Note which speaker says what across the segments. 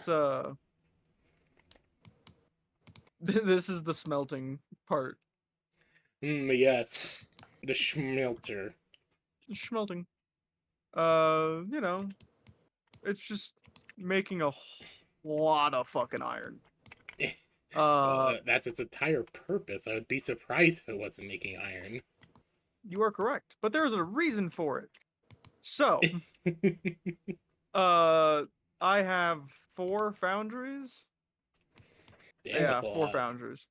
Speaker 1: That's this is the smelting part.
Speaker 2: Yes. The schmelter.
Speaker 1: Smelting. You know, it's just making a lot of fucking iron. Uh,
Speaker 2: That's its entire purpose. I would be surprised if it wasn't making iron.
Speaker 1: you are correct, but there's a reason for it. So, uh, I have 4 foundries.
Speaker 2: Damn,
Speaker 1: Yeah,
Speaker 2: that's a
Speaker 1: 4
Speaker 2: lot.
Speaker 1: foundries.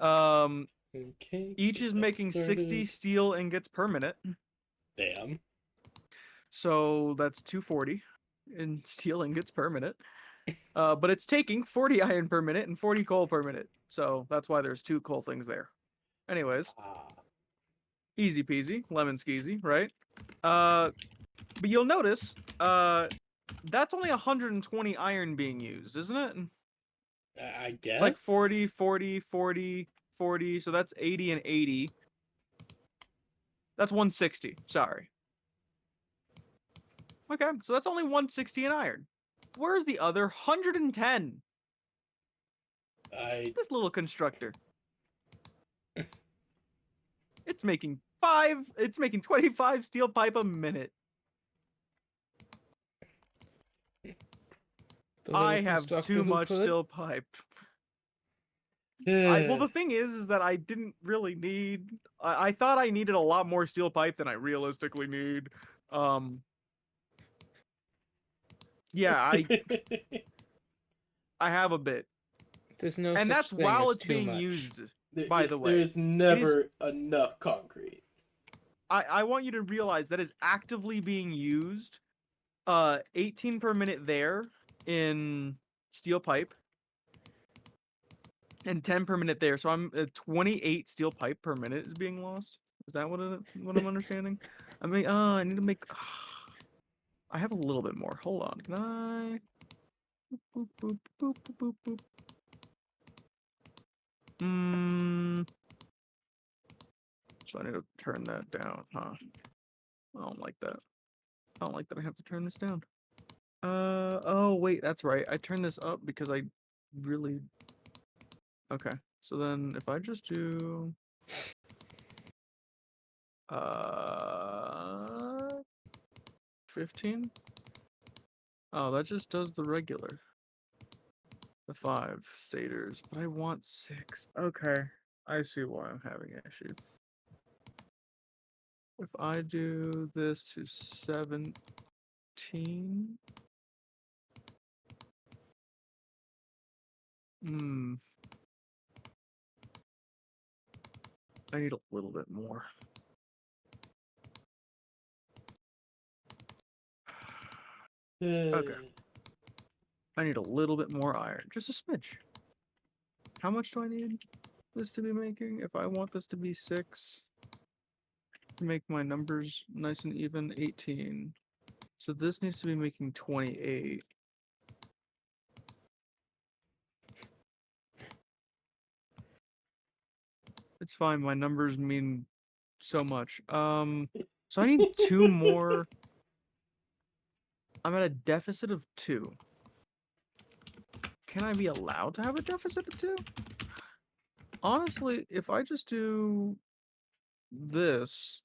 Speaker 1: Um,
Speaker 2: Okay,
Speaker 1: each
Speaker 2: get
Speaker 1: is
Speaker 2: that
Speaker 1: making 60
Speaker 2: started.
Speaker 1: steel ingots per minute.
Speaker 2: Damn.
Speaker 1: So that's 240 in steel ingots per minute. But it's taking 40 iron per minute and 40 coal per minute. So that's why there's 2 coal things there. Anyways,
Speaker 2: Ah.
Speaker 1: easy peasy, lemon skeezy, right? But you'll notice, that's only 120 iron being used, isn't it?
Speaker 2: I
Speaker 1: It's like 40,
Speaker 2: guess.
Speaker 1: 40, 40, 40. So that's 80 and 80. That's 160. Sorry. Okay, so that's only 160 in iron. Where's the other 110?
Speaker 2: I
Speaker 1: This little constructor. It's making 25 steel pipe a minute.
Speaker 3: The little
Speaker 1: I have
Speaker 3: constructor
Speaker 1: too
Speaker 3: who
Speaker 1: much
Speaker 3: could.
Speaker 1: steel pipe. Well, the thing is that I didn't really need. I thought I needed a lot more steel pipe than I realistically need. Yeah, I have a bit,
Speaker 3: There's no
Speaker 1: and
Speaker 3: such
Speaker 1: that's
Speaker 3: thing
Speaker 1: while
Speaker 3: as
Speaker 1: it's
Speaker 3: too
Speaker 1: being
Speaker 3: much.
Speaker 1: used. By
Speaker 2: Yeah,
Speaker 1: the way,
Speaker 2: there's
Speaker 1: it is.
Speaker 2: never enough concrete.
Speaker 1: I want you to realize that is actively being used. 18 per minute there in steel pipe, and 10 per minute there. So I'm 28 steel pipe per minute is being lost. Is that what I'm understanding? I mean, I need to make. I have a little bit more. Hold on. Can I? Boop, boop, boop, boop, boop, boop. So I need to turn that down, huh? I don't like that. I don't like that I have to turn this down. Oh wait, that's right. I turned this up because I really. Okay. So then if I just do 15. Oh, that just does the regular. The 5 stators, but I want 6. Okay. I see why I'm having an issue. If I do this to 17. I need a little bit more. Okay. I need a little bit more iron. Just a smidge. How much do I need this to be making? If I want this to be 6, to make my numbers nice and even, 18. So this needs to be making 28. It's fine. My numbers mean so much. So I need 2 more. I'm at a deficit of 2. Can I be allowed to have a deficit of 2? Honestly, if I just do this,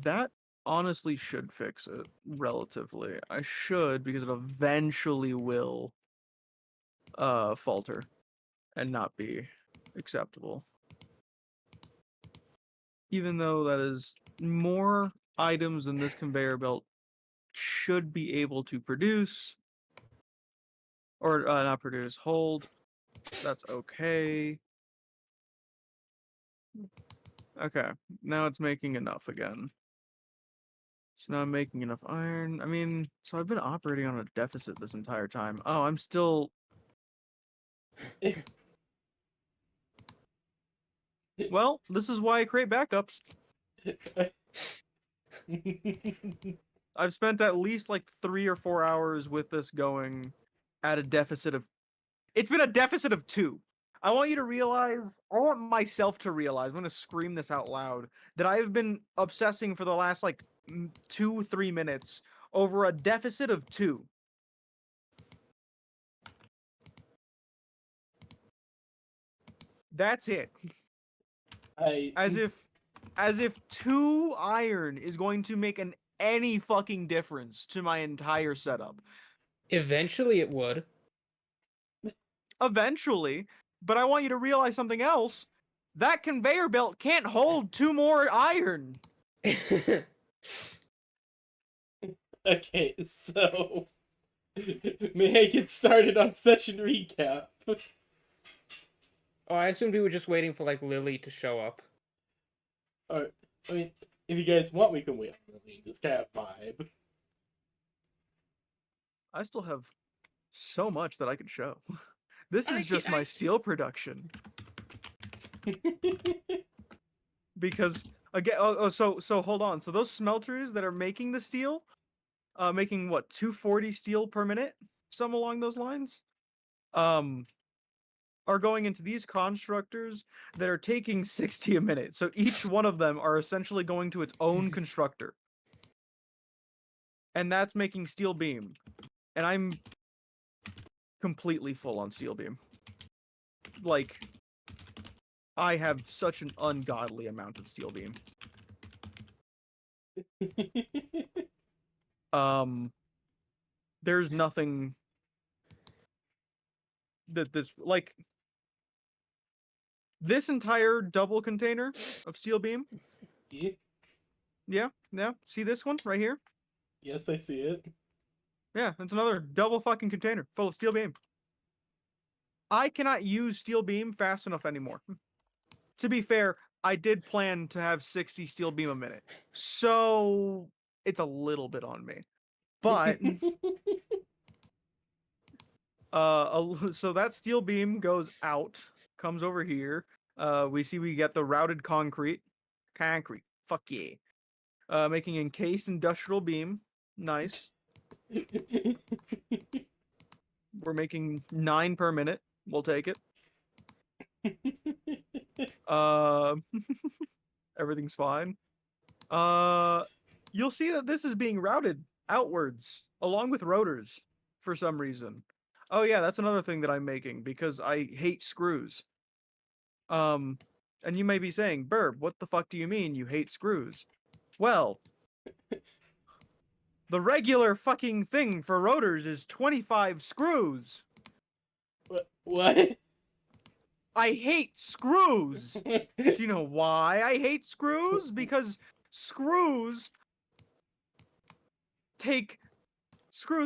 Speaker 1: that honestly should fix it relatively. I should, because it eventually will falter and not be acceptable. Even though that is more items than this conveyor belt should be able to produce. Or not produce, hold. That's okay. Okay, now it's making enough again. So now I'm making enough iron. I mean, so I've been operating on a deficit this entire time. Oh, I'm still... Well, this is why I create backups. I've spent at least like 3 or 4 hours with this going at a deficit of... It's been a deficit of 2. I want you to realize, I want myself to realize, I'm going to scream this out loud, that I have been obsessing for the last like 2-3 minutes over a deficit of 2. That's it. As if 2 iron is going to make any fucking difference to my entire setup.
Speaker 3: Eventually it would.
Speaker 1: Eventually, but I want you to realize something else. That conveyor belt can't hold 2 more iron.
Speaker 2: Okay, so may I get started on session recap?
Speaker 3: Oh, I assumed we were just waiting for, like, Lily to show up.
Speaker 2: Or, I mean, if you guys want, we can wait on Lily. Just kind of vibe.
Speaker 1: I still have so much that I could show. This is just my steel production. Because again, so hold on. So those smelters that are making the steel, making what 240 steel per minute, some along those lines, are going into these constructors that are taking 60 a minute. So each one of them are essentially going to its own constructor, and that's making steel beam. And I'm completely full on steel beam. Like, I have such an ungodly amount of steel beam. There's nothing that this entire double container of steel beam. Yeah. See this one right here?
Speaker 2: Yes, I see it.
Speaker 1: Yeah, it's another double fucking container full of steel beam. I cannot use steel beam fast enough anymore. To be fair, I did plan to have 60 steel beam a minute, so it's a little bit on me. But so that steel beam goes out, comes over here. We get the routed concrete. Fuck yeah. Making encased industrial beam. Nice. We're making 9 per minute. We'll take it. Everything's fine. You'll see that this is being routed outwards along with rotors for some reason. Oh yeah, that's another thing that I'm making because I hate screws. And you may be saying, Burb, what the fuck do you mean you hate screws? Well, the regular fucking thing for rotors is 25 screws.
Speaker 2: What?
Speaker 1: I hate screws. Do you know why I hate screws? Because screws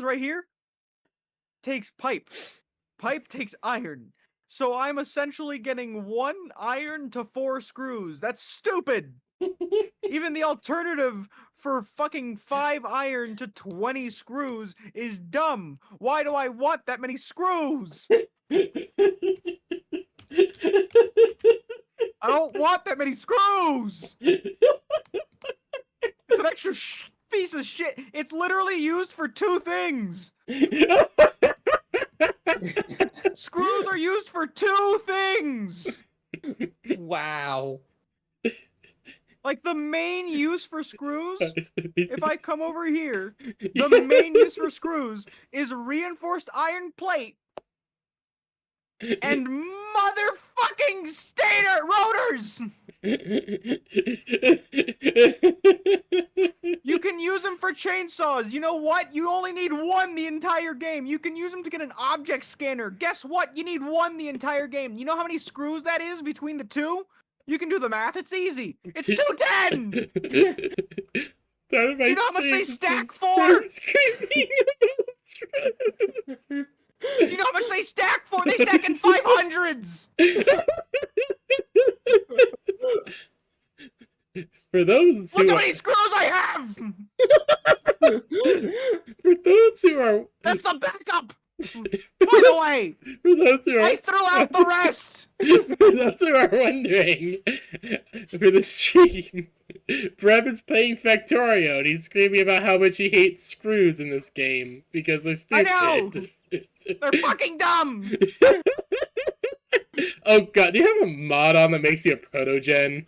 Speaker 1: right here takes pipe. Pipe takes iron. So I'm essentially getting 1 iron to 4 screws. That's stupid. Even the alternative for fucking 5 iron to 20 screws is dumb. Why do I want that many screws? I don't want that many screws. It's an extra piece of shit. It's literally used for 2 things. Screws are used for 2 things.
Speaker 3: Wow.
Speaker 1: Like, the main use for screws, if I come over here, the main use for screws is reinforced iron plate and motherfucking stator rotors. You can use them for chainsaws. You know what? You only need 1 the entire game. You can use them to get an object scanner. Guess what? You need 1 the entire game. You know how many screws that is between the 2? You can do the math. It's easy. It's 210. Do you know how much they stack for? Do you know how much they stack for? They stack in 500s.
Speaker 2: For those
Speaker 1: Look how many screws I have.
Speaker 2: For those who are
Speaker 1: That's the backup. By the way,
Speaker 2: for those who are
Speaker 1: I threw out the rest.
Speaker 2: For those who are wondering, for the stream, Breb is playing Factorio and he's screaming about how much he hates screws in this game because they're stupid.
Speaker 1: I know. They're fucking dumb.
Speaker 2: Oh god, do you have a mod on that makes you a proto-gen?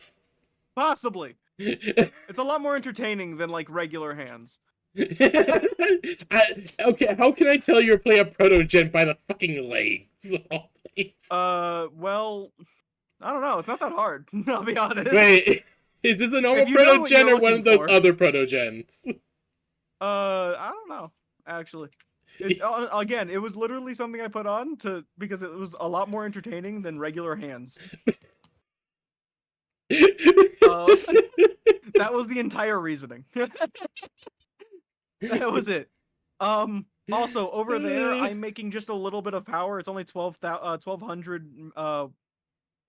Speaker 1: Possibly. It's a lot more entertaining than like regular hands.
Speaker 2: Okay, how can I tell you're playing a proto-gen by the fucking legs?
Speaker 1: Well, I don't know. It's not that hard. I'll be honest.
Speaker 2: Wait, is this a normal
Speaker 1: If you know what
Speaker 2: proto-gen
Speaker 1: you're
Speaker 2: or one
Speaker 1: looking
Speaker 2: of those
Speaker 1: for.
Speaker 2: other proto-gens?
Speaker 1: I don't know. Actually, again, it was literally something I put on because it was a lot more entertaining than regular hands. That was the entire reasoning. That was it. Also, over there, I'm making just a little bit of power. It's only 1200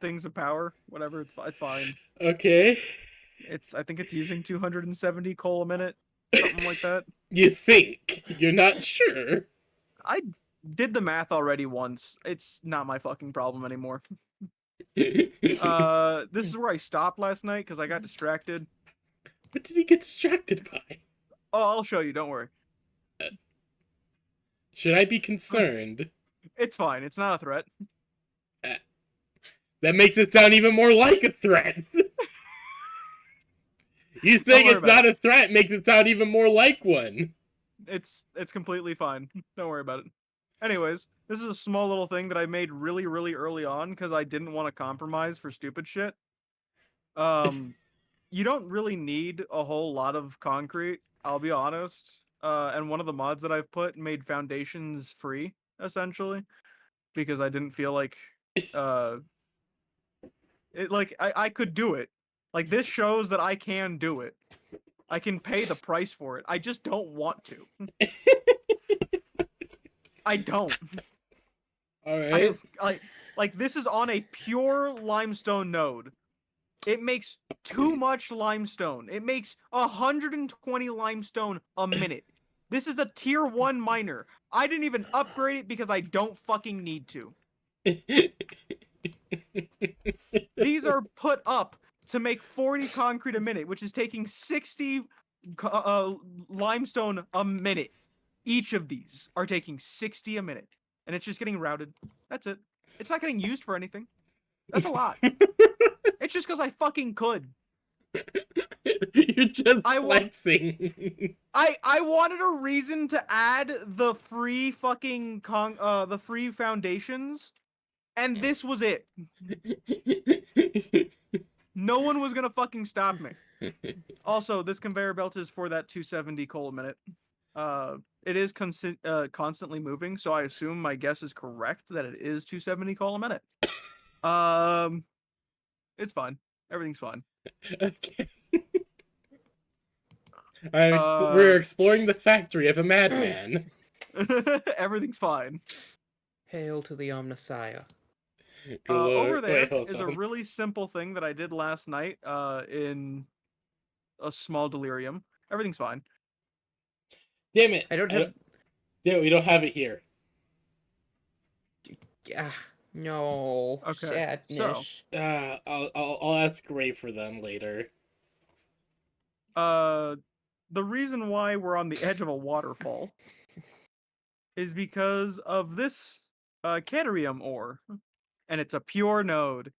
Speaker 1: things of power. Whatever, it's fine.
Speaker 2: Okay.
Speaker 1: I think it's using 270 coal a minute, something like that.
Speaker 2: You think. You're not sure.
Speaker 1: I did the math already once. It's not my fucking problem anymore. This is where I stopped last night because I got distracted.
Speaker 2: What did he get distracted by?
Speaker 1: Oh, I'll show you. Don't worry.
Speaker 2: Should I be concerned?
Speaker 1: It's fine. It's not a threat.
Speaker 2: That makes it sound even more like a threat. You saying
Speaker 1: worry
Speaker 2: it's
Speaker 1: about
Speaker 2: not a threat makes it sound even more like one.
Speaker 1: It's completely fine. Don't worry about it. Anyways, this is a small little thing that I made really, really early on because I didn't want to compromise for stupid shit. You don't really need a whole lot of concrete, I'll be honest. And one of the mods that I've put made foundations free, essentially, because I didn't feel like I could do it. Like, this shows that I can do it. I can pay the price for it. I just don't want to. I don't.
Speaker 2: All right.
Speaker 1: Like this is on a pure limestone node. It makes too much limestone. It makes 120 limestone a minute. This is a tier 1 miner. I didn't even upgrade it because I don't fucking need to. These are put up to make 40 concrete a minute, which is taking 60 limestone a minute. Each of these are taking 60 a minute, and it's just getting routed. That's it. It's not getting used for anything. That's a lot. It's just because I fucking could.
Speaker 2: You're just flexing.
Speaker 1: I wanted a reason to add the free fucking the free foundations, and this was it. No one was gonna fucking stop me. Also, this conveyor belt is for that 270 coal a minute. It is constantly moving, so I assume my guess is correct that it is 270 coal a minute. It's fine. Everything's fine.
Speaker 2: Okay. We're exploring the factory of a madman.
Speaker 1: Everything's fine.
Speaker 3: Hail to the Omnissiah.
Speaker 1: Over there
Speaker 2: Wait,
Speaker 1: is a really simple thing that I did last night in a small delirium. Everything's fine.
Speaker 2: Damn it!
Speaker 3: I don't have.
Speaker 2: Damn it, we don't have it here.
Speaker 3: No.
Speaker 1: Okay,
Speaker 3: Sadness.
Speaker 1: so
Speaker 2: I'll ask Ray for them later.
Speaker 1: the reason why we're on the edge of a waterfall is because of this cadmium ore, and it's a pure node.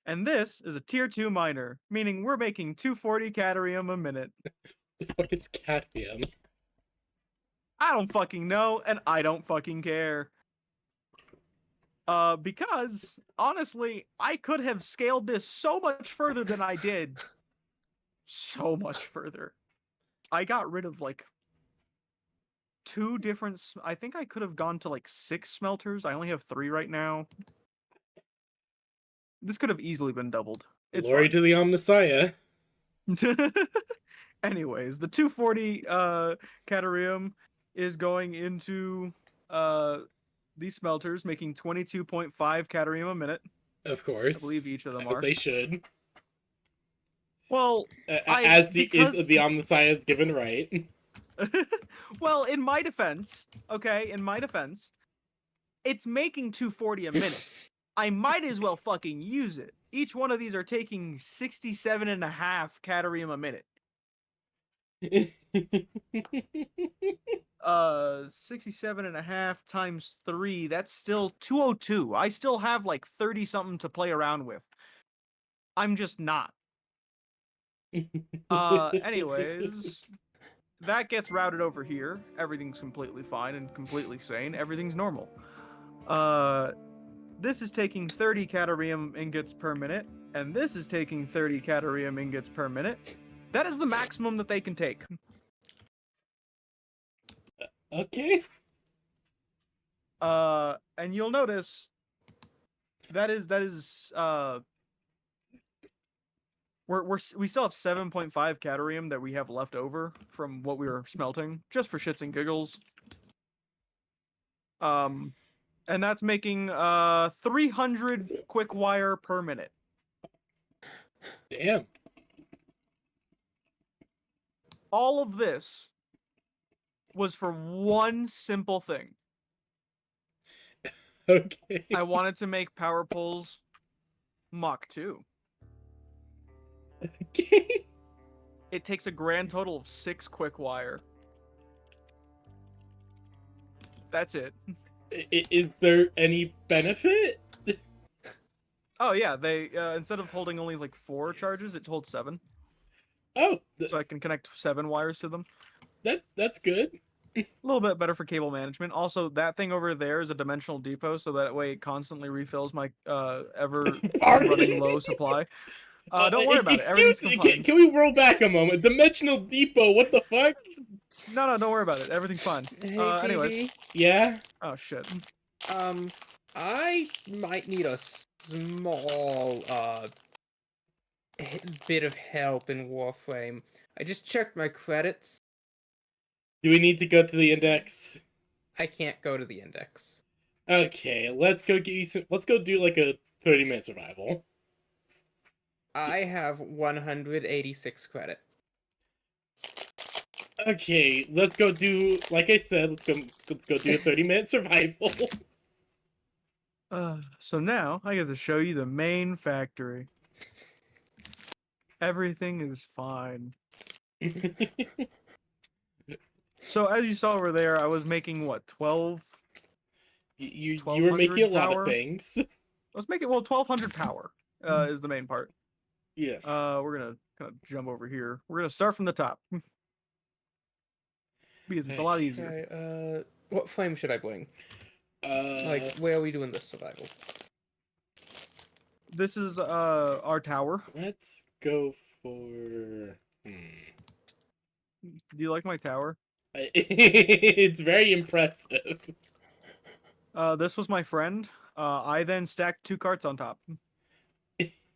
Speaker 1: And this is a tier 2 miner, meaning we're making 240 cadmium a minute.
Speaker 2: What is cadmium?
Speaker 1: I don't fucking know, and I don't fucking care. Because, honestly, I could have scaled this so much further than I did. So much further. I got rid of, like, 2 different... I think I could have gone to, like, 6 smelters. I only have 3 right now. This could have easily been doubled. It's
Speaker 2: Glory
Speaker 1: fine.
Speaker 2: to the Omnissiah.
Speaker 1: Anyways, the 240 cadmium is going into these smelters, making 22.5 cadmium a minute.
Speaker 2: Of course.
Speaker 1: I believe each of them
Speaker 2: As
Speaker 1: are.
Speaker 2: they should.
Speaker 1: Well,
Speaker 2: as the Omnissiah is given right.
Speaker 1: Well, in my defense, it's making 240 a minute. I might as well fucking use it. Each one of these are taking 67.5 cadmium a minute. 67.5 times 3, that's still 202. I still have like 30 something to play around with. I'm just not. Anyways, that gets routed over here. Everything's completely fine and completely sane. Everything's normal. This is taking 30 Caterium ingots per minute, and this is taking 30 Caterium ingots per minute. That is the maximum that they can take.
Speaker 2: Okay.
Speaker 1: And you'll notice that is we still have 7.5 Caterium that we have left over from what we were smelting, just for shits and giggles. And that's making 300 quick wire per minute.
Speaker 2: Damn.
Speaker 1: All of this was for one simple thing.
Speaker 2: Okay.
Speaker 1: I wanted to make power poles Mach 2.
Speaker 2: Okay.
Speaker 1: It takes a grand total of 6 quick wire. That's it.
Speaker 2: Is there any benefit?
Speaker 1: Oh yeah, they instead of holding only like 4 charges, it holds 7.
Speaker 2: Oh,
Speaker 1: So I can connect 7 wires to them.
Speaker 2: that's good.
Speaker 1: A little bit better for cable management. Also, that thing over there is a dimensional depot, so that way it constantly refills my ever running low supply. Don't worry about it. Everything's fine.
Speaker 2: Can we roll back a moment? Dimensional Depot, what the fuck?
Speaker 1: No, don't worry about it. Everything's fine.
Speaker 3: Hey,
Speaker 1: Anyways.
Speaker 3: PB,
Speaker 2: Yeah?
Speaker 1: Oh shit.
Speaker 3: I might need a small bit of help in Warframe. I just checked my credits.
Speaker 2: Do we need to go to the index?
Speaker 3: I can't go to the index.
Speaker 2: Okay, let's go get you some. Let's go do like a 30-minute survival.
Speaker 3: I have 186 credit.
Speaker 2: Okay, let's go do. Like I said, let's go do a 30-minute survival.
Speaker 1: So now I get to show you the main factory. Everything is fine. So as you saw over there, I was making what, 12?
Speaker 2: You were making a lot
Speaker 1: power?
Speaker 2: of things.
Speaker 1: I was making 1200 power. Is the main part.
Speaker 2: Yes.
Speaker 1: We're gonna kind of jump over here. We're gonna start from the top because it's a lot easier.
Speaker 3: Okay, what flame should I bring?
Speaker 2: Like,
Speaker 3: Like, where are we doing this survival?
Speaker 1: This is our tower.
Speaker 2: let's go for.
Speaker 1: Do you like my tower?
Speaker 2: It's very impressive.
Speaker 1: This was my friend. I then stacked 2 carts on top.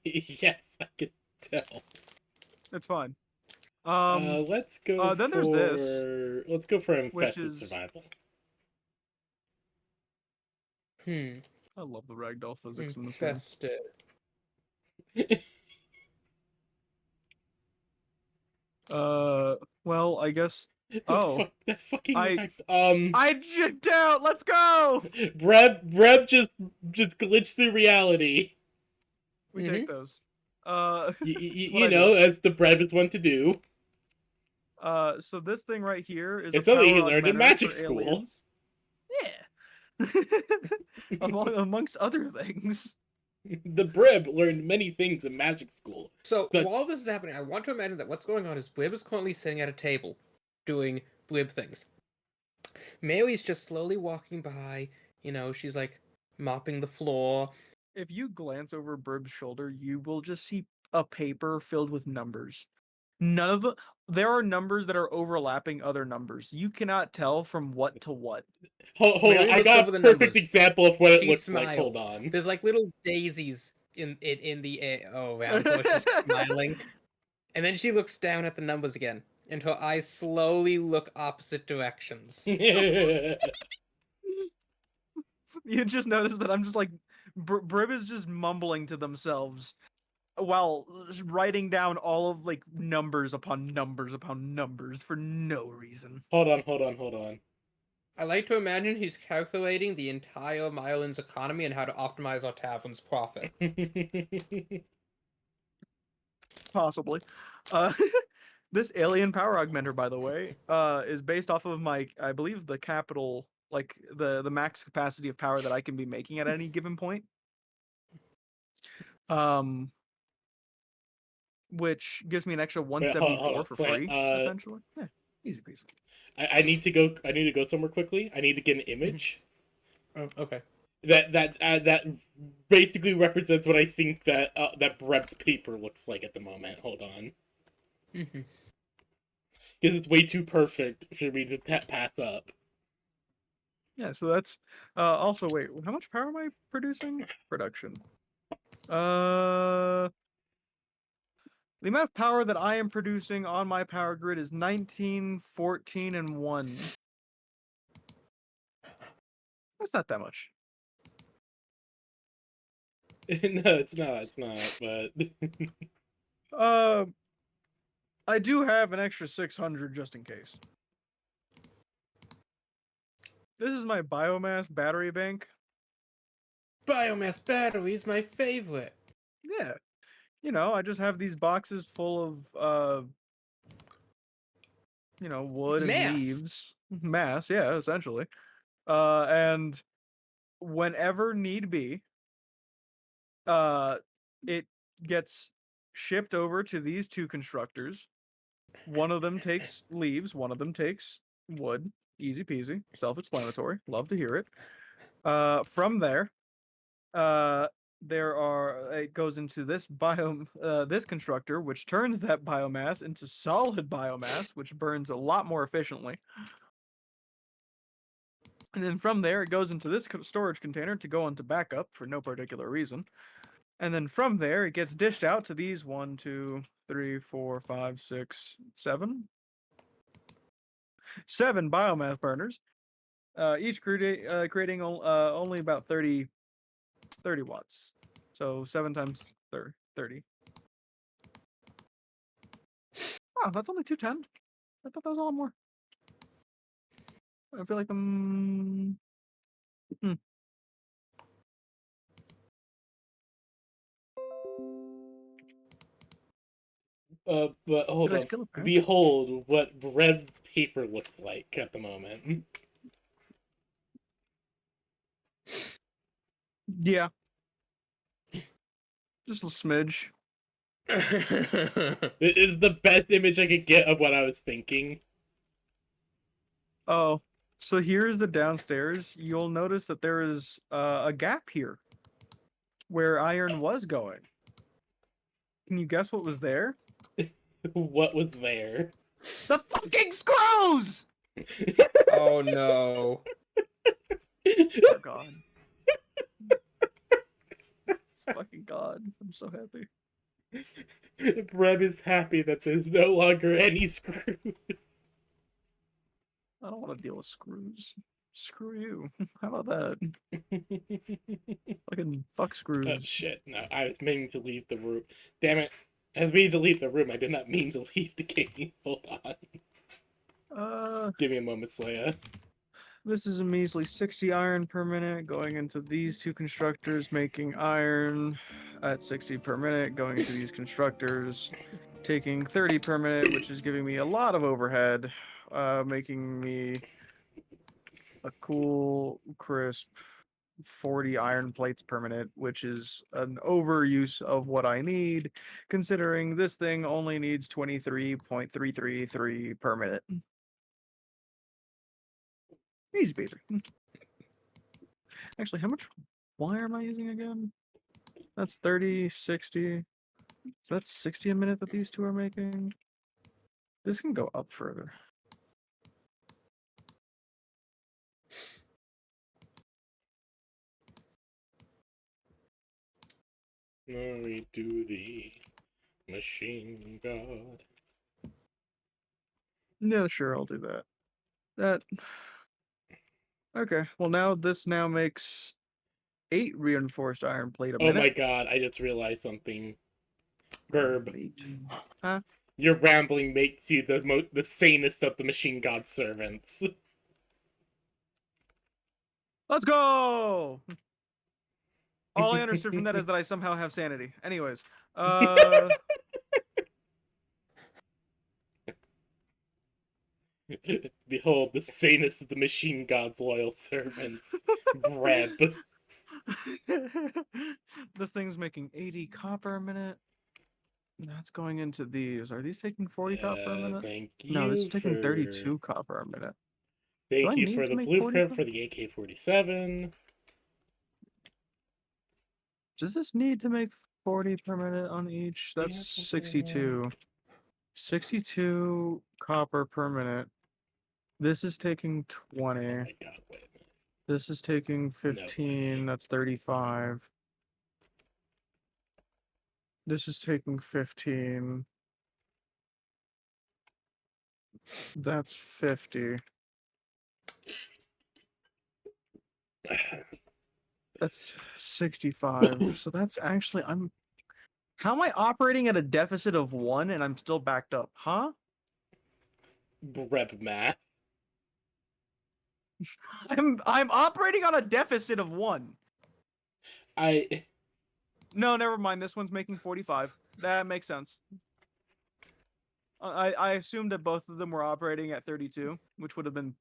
Speaker 2: Yes, I can tell.
Speaker 1: It's fine.
Speaker 2: Let's go.
Speaker 1: Then there's this,
Speaker 2: Let's go for
Speaker 1: which
Speaker 2: infested
Speaker 1: is-
Speaker 2: survival.
Speaker 3: Hmm.
Speaker 1: I love the ragdoll physics in this game.
Speaker 3: Infested.
Speaker 1: Well, I guess. Oh,
Speaker 2: that fucking.
Speaker 1: I jipped out. Let's go.
Speaker 2: Breb just glitched through reality.
Speaker 1: We take those.
Speaker 2: You know, as the Breb is one to do.
Speaker 1: So this thing right here is.
Speaker 2: It's
Speaker 1: a
Speaker 2: something he
Speaker 1: power
Speaker 2: learned in
Speaker 1: augmenter
Speaker 2: magic
Speaker 1: for
Speaker 2: school.
Speaker 1: aliens. Yeah. Amongst other things.
Speaker 2: The Breb learned many things in magic school.
Speaker 3: So
Speaker 2: That's-
Speaker 3: while this is happening, I want to imagine that what's going on is Blib is currently sitting at a table, doing Blib things. Mary's just slowly walking by. You know, she's like mopping the floor.
Speaker 1: If you glance over Burb's shoulder, you will just see a paper filled with numbers. None of the there are numbers that are overlapping other numbers. You cannot tell from what to what.
Speaker 2: Hold
Speaker 3: Mary
Speaker 2: on, I
Speaker 3: looks
Speaker 2: got
Speaker 3: over
Speaker 2: a
Speaker 3: the
Speaker 2: perfect
Speaker 3: numbers.
Speaker 2: example of what it
Speaker 3: She
Speaker 2: looks
Speaker 3: smiles.
Speaker 2: like. Hold on.
Speaker 3: There's like little daisies in the air. Oh, around her. She's smiling, and then she looks down at the numbers again, and her eyes slowly look opposite directions.
Speaker 1: You just notice that I'm just like Brib is just mumbling to themselves while writing down all of like numbers upon numbers upon numbers for no reason.
Speaker 2: Hold on.
Speaker 3: I like to imagine he's calculating the entire Mirelands economy and how to optimize our tavern's profit.
Speaker 1: Possibly. This alien power augmenter, by the way, is based off of my, I believe, the capital, like the max capacity of power that I can be making at any given point. Which gives me an extra 174
Speaker 2: on,
Speaker 1: for
Speaker 2: Slant,
Speaker 1: free, essentially. Yeah. Easy peasy.
Speaker 2: I need to go. I need to go somewhere quickly. I need to get an image
Speaker 3: Oh, okay.
Speaker 2: that basically represents what I think that Breb's paper looks like at the moment. Hold on,
Speaker 3: Mm-hmm.
Speaker 2: because it's way too perfect for me to pass up.
Speaker 1: Yeah, so that's also wait, how much power am I producing? Production. The amount of power that I am producing on my power grid is 19, 14, and 1. That's not that much.
Speaker 2: No, it's not. It's not. But
Speaker 1: Uh, I do have an extra 600 just in case. This is my biomass battery bank.
Speaker 3: Biomass battery is my favorite.
Speaker 1: Yeah. You know, I just have these boxes full of wood and
Speaker 3: Mass.
Speaker 1: leaves. Mass, yeah, essentially. And whenever need be, it gets shipped over to these two constructors. One of them takes leaves, one of them takes wood. Easy peasy, self-explanatory. Love to hear it. From there, it goes into this constructor, which turns that biomass into solid biomass, which burns a lot more efficiently. And then from there, it goes into this storage container to go into backup for no particular reason. And then from there, it gets dished out to these 1, 2, 3, 4, 5, 6, 7. 7 biomass burners, each creating only about 30 watts. So 7 times 30. Wow, that's only 210. I thought that was a lot more. I feel like I'm.
Speaker 2: but hold
Speaker 1: Did I
Speaker 2: on.
Speaker 1: skill it back?
Speaker 2: Behold what Breb's paper looks like at the moment.
Speaker 1: Yeah, just a smidge.
Speaker 2: It is the best image I could get of what I was thinking.
Speaker 1: Oh, so here's the downstairs. You'll notice that there is a gap here where iron was going. Can you guess what was there?
Speaker 2: What was there?
Speaker 1: The fucking screws!
Speaker 3: Oh no.
Speaker 1: Oh god. It's fucking god. I'm so happy.
Speaker 2: Breb is happy that there's no longer any screws.
Speaker 1: I don't want to deal with screws. Screw you. How about that? Fucking fuck
Speaker 2: Oh
Speaker 1: screws.
Speaker 2: shit, no, I was meaning to leave the room. Damn it. I was meaning to leave the room, I did not mean to leave the game. Hold on. Give me a moment, Slaya.
Speaker 1: This is a measly 60 iron per minute going into these two constructors, making iron at 60 per minute, going into these constructors, taking 30 per minute, which is giving me a lot of overhead, making me a cool, crisp 40 iron plates per minute, which is an overuse of what I need, considering this thing only needs 23.333 per minute. Easy peasy. Actually, how much wire am I using again? That's 30, 60. So that's 60 a minute that these two are making. This can go up further.
Speaker 2: Glory to the machine god.
Speaker 1: Yeah, sure, I'll do that. That. Okay, well now this now makes 8 reinforced iron plate a
Speaker 2: Oh
Speaker 1: minute.
Speaker 2: my god, I just realized something. Verb.
Speaker 1: 8. Huh?
Speaker 2: Your rambling makes you the sanest of the machine god's servants.
Speaker 1: Let's go! All I understood from that is that I somehow have sanity. Anyways,
Speaker 2: Behold, the sanest of the machine god's loyal servants. Breb.
Speaker 1: This thing's making 80 copper a minute. That's going into these. Are these taking 40 copper a minute?
Speaker 2: Thank
Speaker 1: No, this
Speaker 2: you
Speaker 1: is taking
Speaker 2: for
Speaker 1: 32 copper a minute.
Speaker 2: thank
Speaker 1: I
Speaker 2: you
Speaker 1: need
Speaker 2: for
Speaker 1: to
Speaker 2: the
Speaker 1: make 40
Speaker 2: blueprint
Speaker 1: copper?
Speaker 2: for the AK-47.
Speaker 1: Does this need to make 40 per minute on each?
Speaker 2: Do you
Speaker 1: That's
Speaker 2: have something in there?
Speaker 1: 62. 62 copper per minute. This is taking 20.
Speaker 2: Oh my god, wait a minute.
Speaker 1: This is taking
Speaker 2: No
Speaker 1: 15.
Speaker 2: way.
Speaker 1: That's 35. This is taking 15. That's 50. That's 65. So that's actually how am I operating at a deficit of 1 and I'm still backed up? Huh?
Speaker 2: Rep math.
Speaker 1: I'm operating on a deficit of 1.
Speaker 2: I
Speaker 1: No, never mind. This one's making 45. That makes sense. I assumed that both of them were operating at 32, which would have been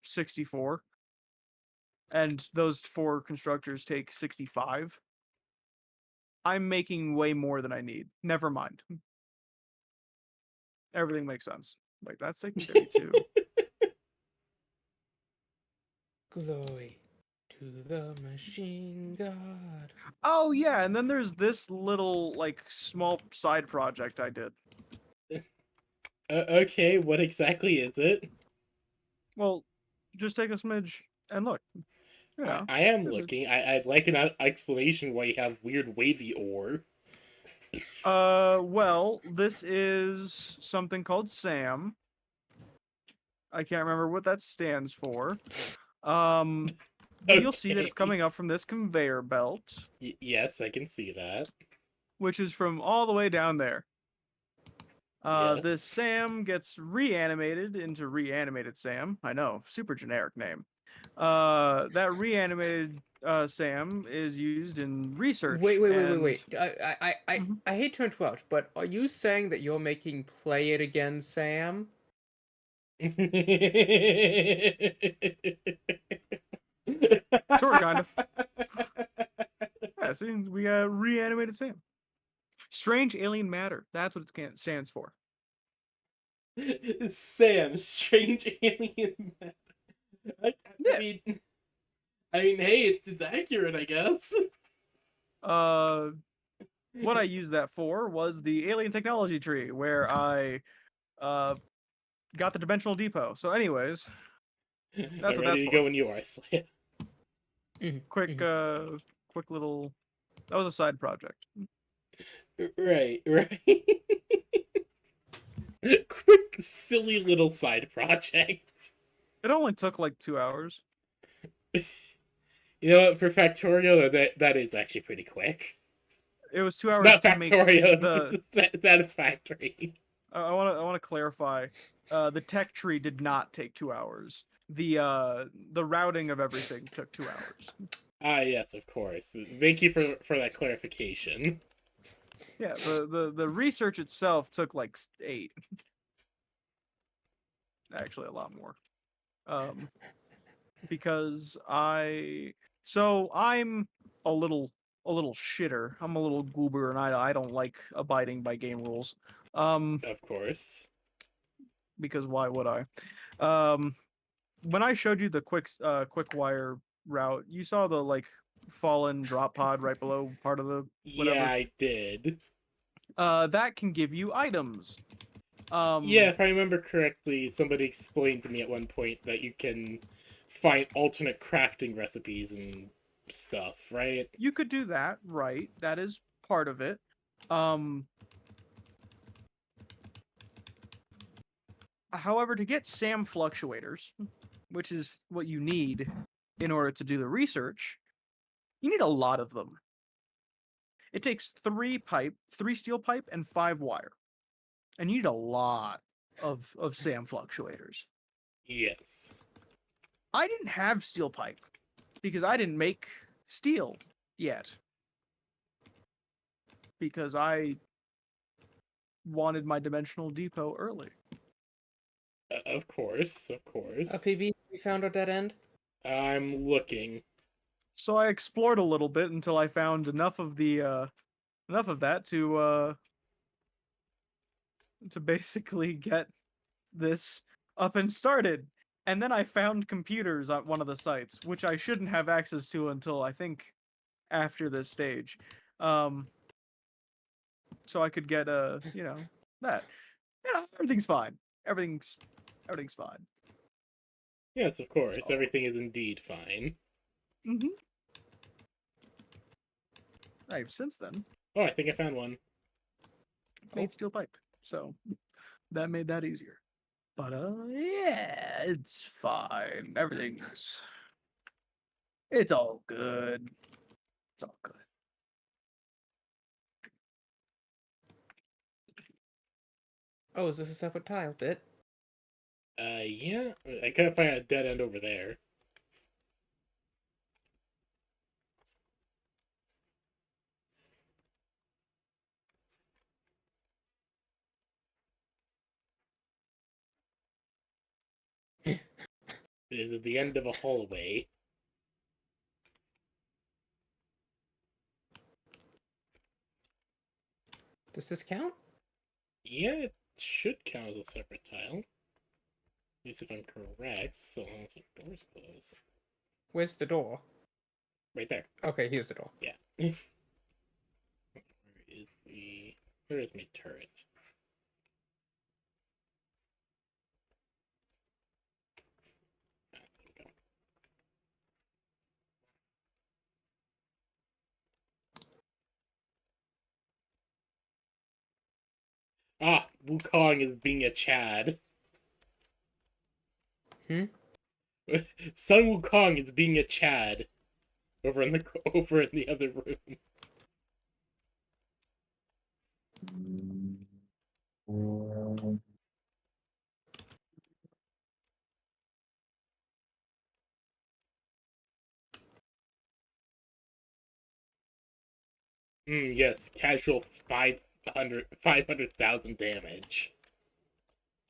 Speaker 1: 64. And those 4 constructors take 65. I'm making way more than I need. Never mind. Everything makes sense. Like that's taking 32.
Speaker 3: Glory to the machine god.
Speaker 1: Oh yeah, and then there's this little like small side project I did.
Speaker 2: okay, what exactly is it?
Speaker 1: Well, just take a smidge and look. You know,
Speaker 2: I am
Speaker 1: this is
Speaker 2: looking. I'd like an explanation why you have weird wavy ore.
Speaker 1: well, this is something called SAM. I can't remember what that stands for. But you'll see that it's
Speaker 2: Okay.
Speaker 1: coming up from this conveyor belt,
Speaker 2: Yes, I can see that.
Speaker 1: which is from all the way down there. This
Speaker 2: Yes.
Speaker 1: Sam gets reanimated into reanimated Sam. I know, super generic name. That reanimated Sam is used in research.
Speaker 3: Wait.
Speaker 1: Mhm.
Speaker 3: I hate to interrupt, but are you saying that you're making Play It Again, Sam?
Speaker 1: Sort of, kind of. Yeah, see, we got reanimated Sam. Strange alien matter. That's what it stands for.
Speaker 2: Sam, strange alien. I, I
Speaker 1: Yeah.
Speaker 2: mean, I mean, hey, it's accurate, I guess.
Speaker 1: What I used that for was the alien technology tree, where I got the dimensional depot. So, anyways, that's
Speaker 2: I'm
Speaker 1: what
Speaker 2: ready
Speaker 1: that's
Speaker 2: to
Speaker 1: for.
Speaker 2: go when you are, Slaya.
Speaker 1: Quick, quick little. That was a side project.
Speaker 2: Right, right. Quick, silly little side project.
Speaker 1: It only took like 2 hours.
Speaker 2: You know what? For Factorio, that is actually pretty quick.
Speaker 1: It was 2 hours
Speaker 2: Not
Speaker 1: to make
Speaker 2: Factorio,
Speaker 1: the.
Speaker 2: Satisfactory.
Speaker 1: I want to clarify. The tech tree did not take 2 hours. The routing of everything took 2 hours.
Speaker 2: Ah, yes, of course. Thank you for that clarification.
Speaker 1: Yeah, the research itself took like 8. Actually, a lot more. Because I'm a little shitter. I'm a little goober, and I don't like abiding by game rules.
Speaker 2: Of course.
Speaker 1: Because why would I? When I showed you the quick wire route, you saw the like fallen drop pod right below part of the
Speaker 2: Yeah,
Speaker 1: whatever.
Speaker 2: I did.
Speaker 1: That can give you items.
Speaker 2: Yeah, if I remember correctly, somebody explained to me at one point that you can find alternate crafting recipes and stuff, right?
Speaker 1: You could do that, right? That is part of it. However, to get SAM fluctuators, which is what you need in order to do the research, you need a lot of them. It takes 3 steel pipe, and 5 wire. And you need a lot of SAM fluctuators.
Speaker 2: Yes.
Speaker 1: I didn't have steel pipe because I didn't make steel yet. Because I wanted my dimensional depot early.
Speaker 2: Of course, of course.
Speaker 3: PB, we found our dead end.
Speaker 2: I'm looking.
Speaker 1: So I explored a little bit until I found enough of the enough of that to basically get this up and started. And then I found computers on one of the sites, which I shouldn't have access to until I think after this stage. So I could get that. Everything's fine. Everything's fine.
Speaker 2: Yes, of course.
Speaker 1: So,
Speaker 2: Everything is indeed fine.
Speaker 1: I've since then
Speaker 2: Oh, I think I found one.
Speaker 1: made steel pipe, so that made that easier. But yeah, it's fine. It's all good. It's all good.
Speaker 3: Oh, is this a separate tile bit?
Speaker 2: Yeah. I couldn't find a dead end over there. It is at the end of a hallway.
Speaker 3: Does this count?
Speaker 2: Yeah, it should count as a separate tile. At least if I'm correct, so long as the door's closed.
Speaker 3: Where's the door?
Speaker 2: Right there.
Speaker 3: Okay, here's the door.
Speaker 2: Yeah. Where is my turret? Ah, there we go. Ah, Wukong is being a Chad.
Speaker 3: Hmm?
Speaker 2: Sun Wukong is being a Chad over in the other room. Yes, casual 500,000 damage.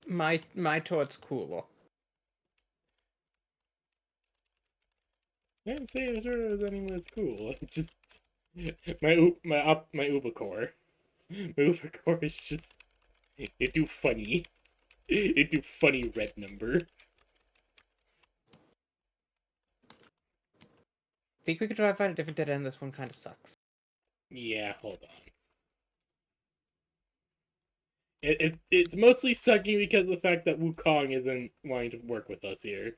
Speaker 3: My turret's cooler.
Speaker 2: I didn't say it was anyone that's cool. Just my Uber core. My Uber core is just it do funny. It do funny red number.
Speaker 3: Think we could try to find a different dead end? This one kind of sucks.
Speaker 2: Yeah, hold on. It's mostly sucking because of the fact that Wukong isn't wanting to work with us here.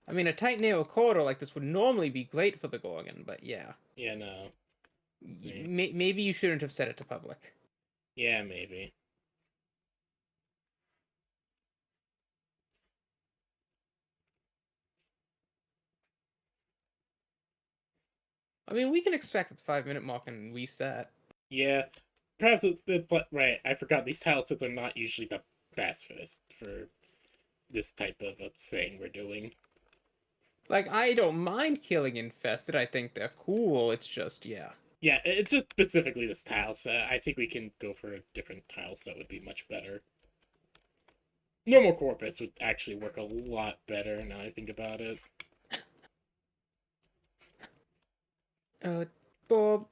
Speaker 3: I mean, a tight narrow corridor like this would normally be great for the Gorgon, but yeah.
Speaker 2: Yeah, no.
Speaker 3: Maybe you shouldn't have said it to public.
Speaker 2: Yeah, maybe.
Speaker 3: I mean, we can expect its 5-minute mark and reset.
Speaker 2: Yeah, perhaps it's right. I forgot these tile sets are not usually the best for this type of a thing we're doing.
Speaker 3: Like, I don't mind killing infested. I think they're cool. It's just, yeah.
Speaker 2: Yeah, it's just specifically this tile set. I think we can go for a different tile set would be much better. Normal Corpus would actually work a lot better now I think about it.
Speaker 3: Bob,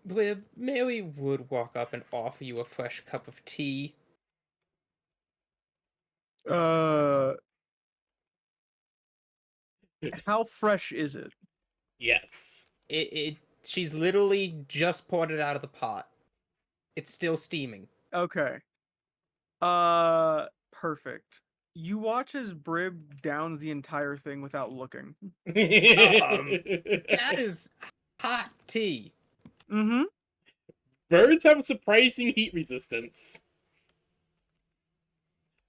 Speaker 3: where Mary would walk up and offer you a fresh cup of tea.
Speaker 1: How fresh is it?
Speaker 2: Yes.
Speaker 3: She's literally just poured it out of the pot. It's still steaming.
Speaker 1: Okay. Perfect. You watch as Brib downs the entire thing without looking.
Speaker 3: That is hot tea.
Speaker 1: Mm-hmm.
Speaker 2: Birds have a surprising heat resistance.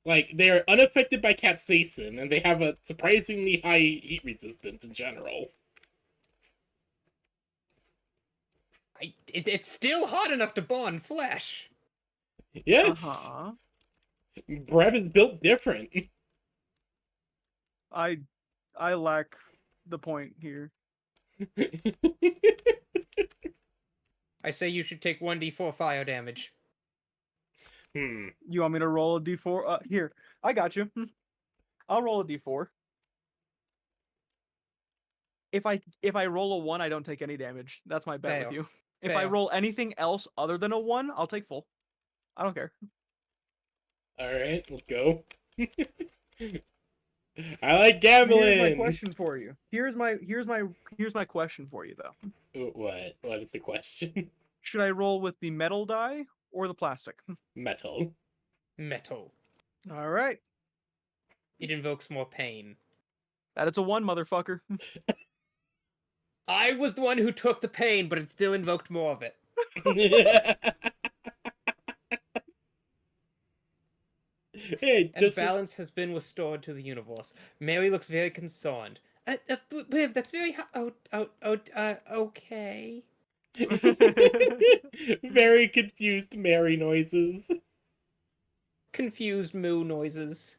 Speaker 2: Like, they are unaffected by capsaicin, and they have a surprisingly high heat resistance in general.
Speaker 3: It's still hot enough to bond flesh.
Speaker 2: Yes!
Speaker 1: Uh-huh.
Speaker 2: Breb is built different.
Speaker 1: I lack the point here.
Speaker 3: I say you should take 1d4 fire damage.
Speaker 1: You want me to roll a d4? Here. I got you. I'll roll a d4. if I roll a 1, I don't take any damage. That's my bet with
Speaker 3: Fail.
Speaker 1: you. If I
Speaker 3: Fail.
Speaker 1: roll anything else other than a 1, I'll take full. I don't care.
Speaker 2: All right, let's go. I like
Speaker 1: Here's my
Speaker 2: gambling.
Speaker 1: question for you. Here's my question for you though.
Speaker 2: What? What is the question?
Speaker 1: Should I roll with the metal die or the plastic?
Speaker 2: Metal.
Speaker 3: Metal.
Speaker 1: All right.
Speaker 3: It invokes more pain.
Speaker 1: That is a 1, motherfucker.
Speaker 3: I was the one who took the pain, but it still invoked more of it.
Speaker 2: Hey,
Speaker 3: And
Speaker 2: just
Speaker 3: balance has been restored to the universe. Mary looks very concerned. Wait, that's very okay.
Speaker 2: very confused Mary noises.
Speaker 3: Confused moo noises.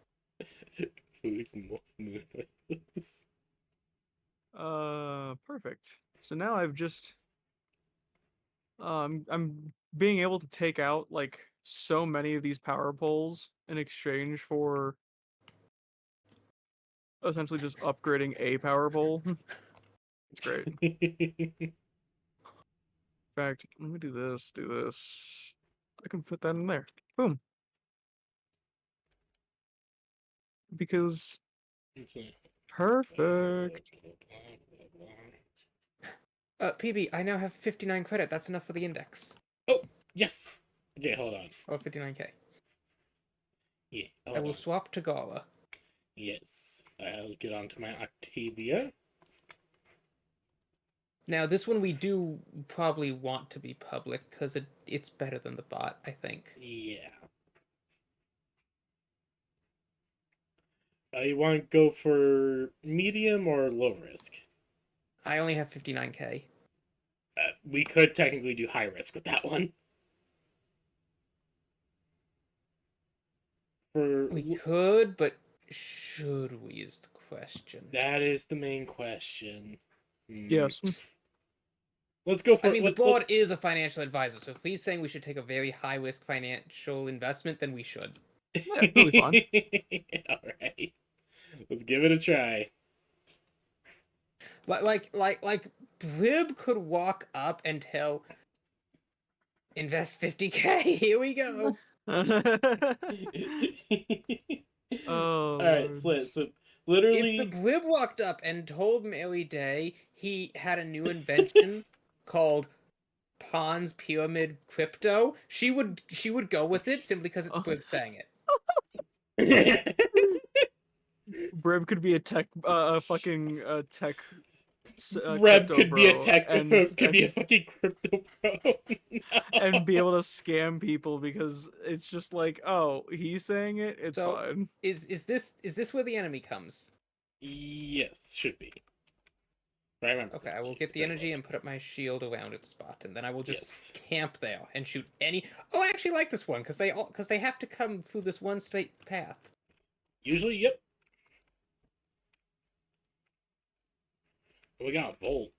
Speaker 2: Confused moo noises.
Speaker 1: Perfect. So now I've just I'm being able to take out like so many of these power poles in exchange for essentially just upgrading a power pole. It's great. In fact, let me do this, I can fit that in there. Boom. Because perfect.
Speaker 3: PB, I now have 59 credit. That's enough for the index.
Speaker 2: Oh, yes. Okay, hold on.
Speaker 3: Or 59k.
Speaker 2: Yeah,
Speaker 3: I
Speaker 2: hold
Speaker 3: will
Speaker 2: on.
Speaker 3: swap to Gala.
Speaker 2: Yes, I'll get onto my Octavia.
Speaker 3: Now, this one we do probably want to be public, because it's better than the bot, I think.
Speaker 2: Yeah. You want to go for medium or low risk?
Speaker 3: I only have 59k.
Speaker 2: We could technically do high risk with that one.
Speaker 3: We could, but should we is the question.
Speaker 2: That is the main question.
Speaker 1: Yes.
Speaker 2: Let's go for
Speaker 3: I mean, the board is a financial advisor, so if he's saying we should take a very high-risk financial investment, then we should.
Speaker 1: Yeah, it'll be fun.
Speaker 2: Alright. Let's give it a try.
Speaker 3: Like, Blib could walk up and tell, invest 50k, here we go.
Speaker 1: Oh.
Speaker 2: Alright, Slit. So literally,
Speaker 3: If the Blib walked up and told Mary Day he had a new invention called Pawns Pyramid Crypto, she would go with it simply because it's Blib saying it.
Speaker 1: Brib could be a tech, fucking tech.
Speaker 2: Reb
Speaker 1: crypto
Speaker 2: could be a
Speaker 1: bro
Speaker 2: tech,
Speaker 1: and,
Speaker 2: could be a fucking crypto pro. No.
Speaker 1: and be able to scam people because it's just like, oh, he's saying it, it's
Speaker 3: So,
Speaker 1: fine.
Speaker 3: Is this where the enemy comes?
Speaker 2: Yes, should be. Right, remember.
Speaker 3: Okay, I will get the energy and put up my shield around its spot, and then I will just camp there and shoot any. Oh, I actually like this one because they have to come through this one straight path.
Speaker 2: Usually, yep. We got a bolt.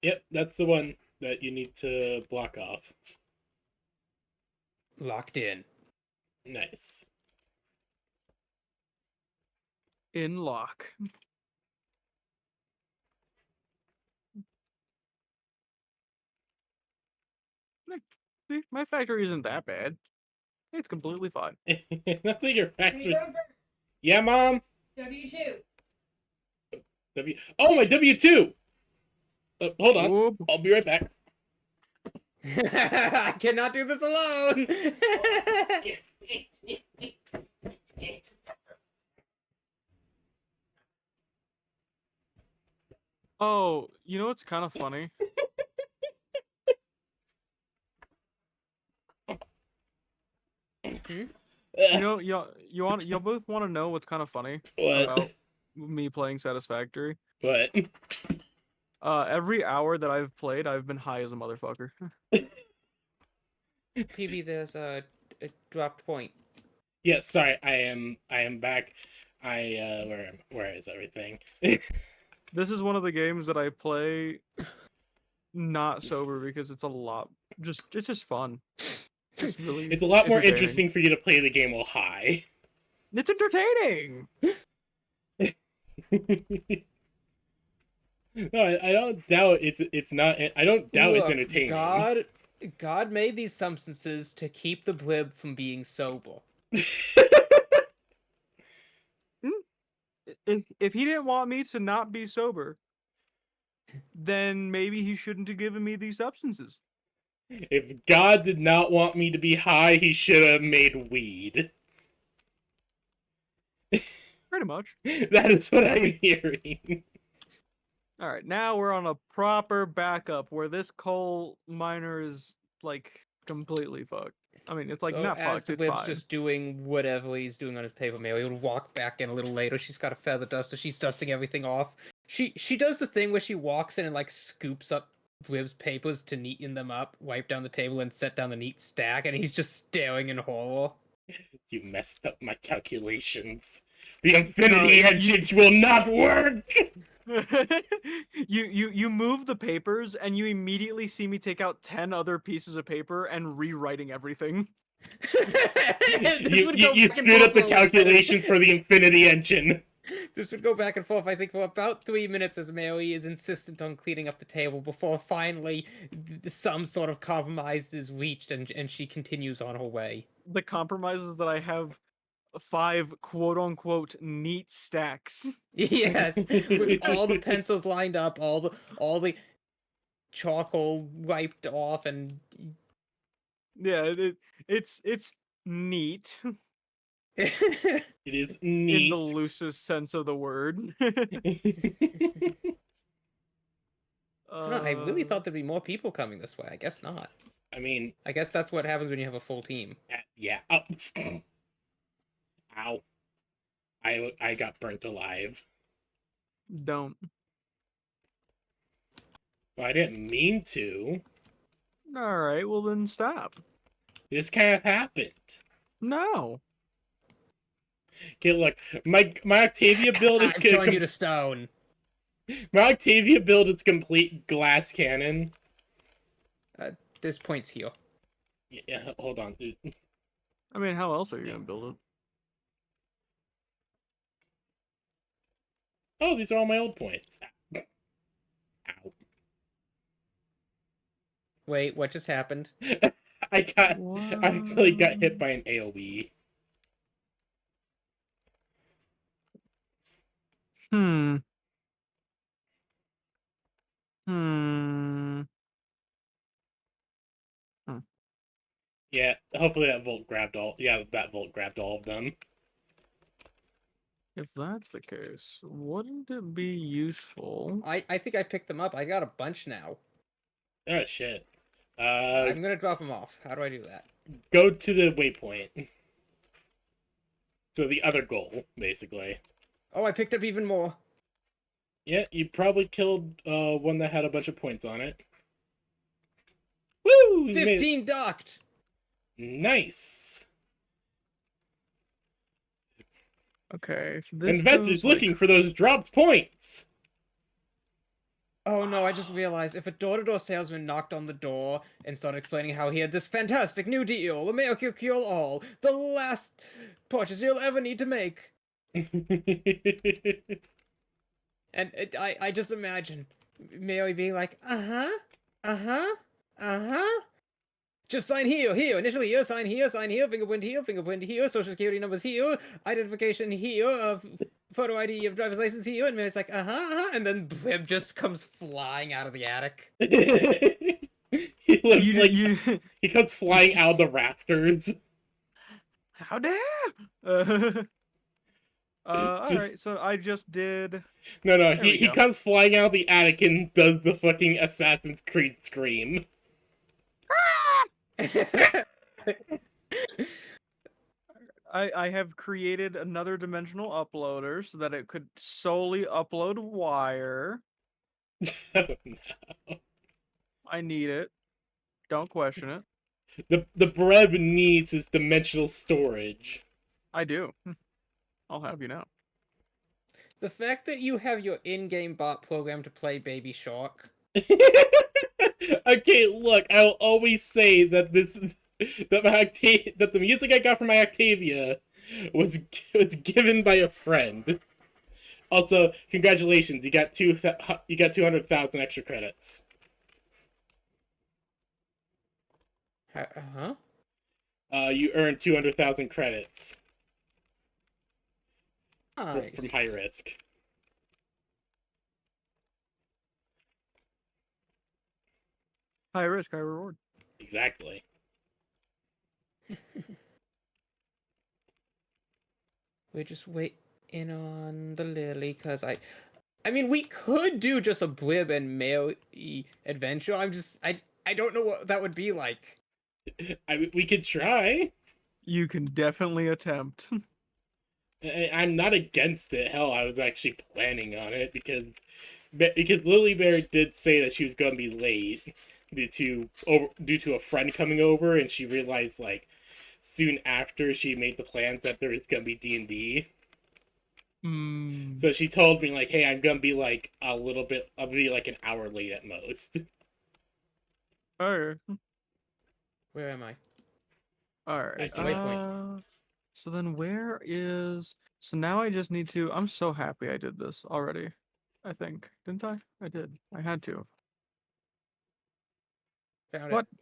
Speaker 2: Yep, that's the one that you need to block off.
Speaker 3: Locked in.
Speaker 2: Nice.
Speaker 1: In lock. See, my factory isn't that bad. It's completely fine.
Speaker 2: That's like your factory.
Speaker 4: Hey, Robert,
Speaker 2: Yeah, Mom?
Speaker 4: W2.
Speaker 2: Oh, my W2! Hold on.
Speaker 1: Whoop.
Speaker 2: I'll be right back.
Speaker 3: I cannot do this alone.
Speaker 1: Oh, you know what's kind of funny? You know, y'all both want to know what's kind of funny
Speaker 2: What?
Speaker 1: about me playing Satisfactory?
Speaker 2: What?
Speaker 1: Every hour that I've played, I've been high as a motherfucker.
Speaker 3: PB, there's a dropped point.
Speaker 2: Yes, sorry, I am back. Where is everything?
Speaker 1: This is one of the games that I play not sober because it's a lot. It's just fun. It's really.
Speaker 2: It's a lot more
Speaker 1: entertaining.
Speaker 2: interesting for you to play the game while high.
Speaker 1: It's entertaining.
Speaker 2: No, I don't doubt it's not. I don't doubt it's
Speaker 3: Look,
Speaker 2: entertaining.
Speaker 3: God made these substances to keep the blib from being sober.
Speaker 1: If he didn't want me to not be sober, then maybe he shouldn't have given me these substances.
Speaker 2: If God did not want me to be high, he should have made weed.
Speaker 1: Pretty much.
Speaker 2: That is what I'm hearing.
Speaker 1: All right, now we're on a proper backup where this coal miner is like completely fucked. I mean, it's like
Speaker 3: So
Speaker 1: not
Speaker 3: as
Speaker 1: fucked.
Speaker 3: the
Speaker 1: It's
Speaker 3: blib's
Speaker 1: fine.
Speaker 3: just doing whatever he's doing on his paper mail, he would walk back in a little later. She's got a feather duster. She's dusting everything off. She does the thing where she walks in and like scoops up blib's papers to neaten them up, wipe down the table, and set down the neat stack. And he's just staring in horror.
Speaker 2: You messed up my calculations. The infinity
Speaker 1: No,
Speaker 2: engine will not work.
Speaker 1: you move the papers and you immediately see me take out 10 other pieces of paper and rewriting everything.
Speaker 2: You screwed up the calculations for the infinity engine.
Speaker 3: This would go back and forth, I think, for about 3 minutes as Mary is insistent on cleaning up the table before finally some sort of compromise is reached and she continues on her way.
Speaker 1: The compromise is that I have 5 quote-unquote neat stacks.
Speaker 3: Yes, with all the pencils lined up, all the charcoal wiped off, and
Speaker 1: Yeah, it's neat
Speaker 2: It is
Speaker 1: in
Speaker 2: neat.
Speaker 1: the loosest sense of the word.
Speaker 3: I really thought there'd be more people coming this way. I guess not.
Speaker 2: I mean,
Speaker 3: I guess that's what happens when you have a full team.
Speaker 2: yeah. Oh. Ow. I got burnt alive.
Speaker 1: Don't.
Speaker 2: Well, I didn't mean to.
Speaker 1: All right, well then stop.
Speaker 2: This kind of happened.
Speaker 1: No.
Speaker 2: Okay, look, my Octavia build is
Speaker 3: I'm throwing you to stone.
Speaker 2: my Octavia build is complete glass cannon.
Speaker 3: There's points here.
Speaker 2: Yeah, hold on.
Speaker 1: I mean, how else are you gonna build it?
Speaker 2: Oh, these are all my old points. Ow.
Speaker 3: Wait, what just happened?
Speaker 2: I actually got hit by an AoE.
Speaker 1: Hmm. Hmm.
Speaker 2: Yeah, hopefully that Volt grabbed all. Yeah, that Volt grabbed all of them.
Speaker 1: If that's the case, wouldn't it be useful?
Speaker 3: I think I picked them up. I got a bunch now.
Speaker 2: Oh shit.
Speaker 3: I'm gonna drop them off. How do I do that?
Speaker 2: Go to the waypoint. So the other goal, basically.
Speaker 3: Oh, I picked up even more.
Speaker 2: Yeah, you probably killed one that had a bunch of points on it. Woo! You made it.
Speaker 3: 15 docked!
Speaker 2: Nice.
Speaker 1: Okay. If this
Speaker 2: Investors
Speaker 1: goes, like-
Speaker 2: looking for those dropped points.
Speaker 3: Oh no, I just realized if a door-to-door salesman knocked on the door and started explaining how he had this fantastic new deal, a mail cure all, the last purchase you'll ever need to make. And I just imagine Mary being like, just sign here, initial here, sign here, fingerprint here, social security numbers here, identification here, photo ID of driver's license here, and Mary's like, and then Blib just comes flying out of the attic.
Speaker 2: He looks like he comes flying out of the rafters.
Speaker 1: How dare! Alright, so I just did...
Speaker 2: No,
Speaker 1: There we
Speaker 2: he
Speaker 1: go.
Speaker 2: comes flying out of the attic and does the fucking Assassin's Creed scream.
Speaker 1: I have created another dimensional uploader so that it could solely upload wire.
Speaker 2: Oh, no.
Speaker 1: I need it. Don't question it.
Speaker 2: The Breb needs his dimensional storage.
Speaker 1: I do. I'll have you know.
Speaker 3: The fact that you have your in-game bot program to play Baby Shark.
Speaker 2: Okay, look, I will always say that that the music I got from my Octavia was given by a friend. Also, congratulations, you got 200,000 extra credits.
Speaker 3: Huh?
Speaker 2: You earned 200,000 credits from high
Speaker 3: Nice.
Speaker 2: risk.
Speaker 1: High risk, high reward.
Speaker 2: Exactly.
Speaker 3: We're just waiting on the Lily, cause I mean, we could do just a Blib and Mail adventure. I don't know what that would be like.
Speaker 2: We could try.
Speaker 1: You can definitely attempt.
Speaker 2: I'm not against it. Hell, I was actually planning on it because Lily Bear did say that she was going to be late due to a friend coming over, and she realized like soon after she made the plans that there was going to be D&D.
Speaker 1: Hmm.
Speaker 2: So she told me like, "Hey, I'm going to be like a little bit. I'll be like an hour late at most."
Speaker 1: Alright.
Speaker 3: Where am I?
Speaker 1: Alright.
Speaker 3: Where's the waypoint?
Speaker 1: So then where is... So now I just need to... I'm so happy I did this already. I think. Didn't I? I did. I had to.
Speaker 3: Found
Speaker 1: What?
Speaker 3: it.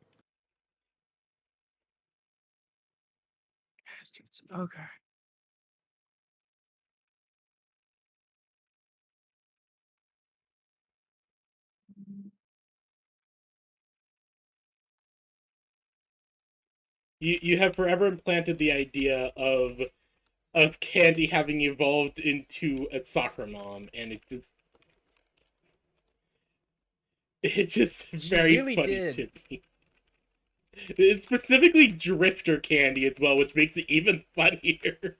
Speaker 1: Bastards. Okay.
Speaker 2: You have forever implanted the idea of Candy having evolved into a soccer mom, and it's just
Speaker 3: She
Speaker 2: very
Speaker 3: really
Speaker 2: funny
Speaker 3: did.
Speaker 2: to me. It's specifically Drifter Candy as well, which makes it even funnier.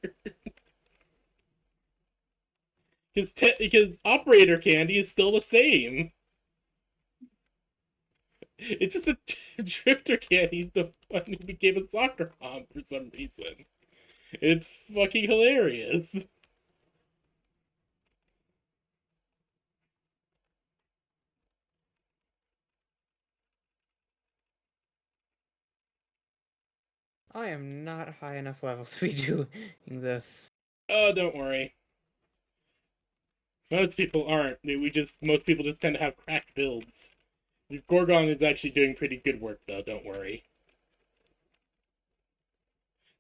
Speaker 2: Because Operator Candy is still the same. It's just a Drifter Candy's the one who became a soccer mom for some reason. It's fucking hilarious.
Speaker 3: I am not high enough level to be doing this.
Speaker 2: Oh, don't worry. Most people aren't. Most people just tend to have cracked builds. Gorgon is actually doing pretty good work, though. Don't worry.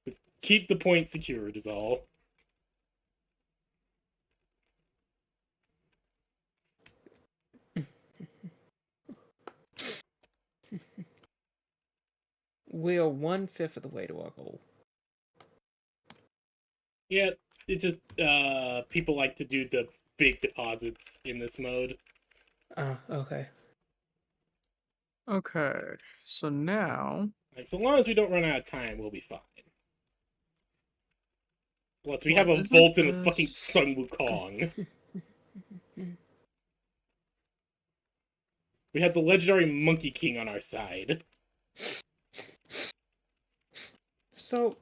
Speaker 2: Just keep the point secured is all.
Speaker 3: We are 1/5 of the way to our goal.
Speaker 2: Yeah, it's just people like to do the big deposits in this mode.
Speaker 3: Okay.
Speaker 1: Okay. So now...
Speaker 2: Like, so long as we don't run out of time, we'll be fine. Plus, we
Speaker 1: Well,
Speaker 2: have a
Speaker 1: isn't
Speaker 2: Volt and a fucking
Speaker 1: this-
Speaker 2: Sun Wukong. We have the legendary Monkey King on our side.
Speaker 3: So,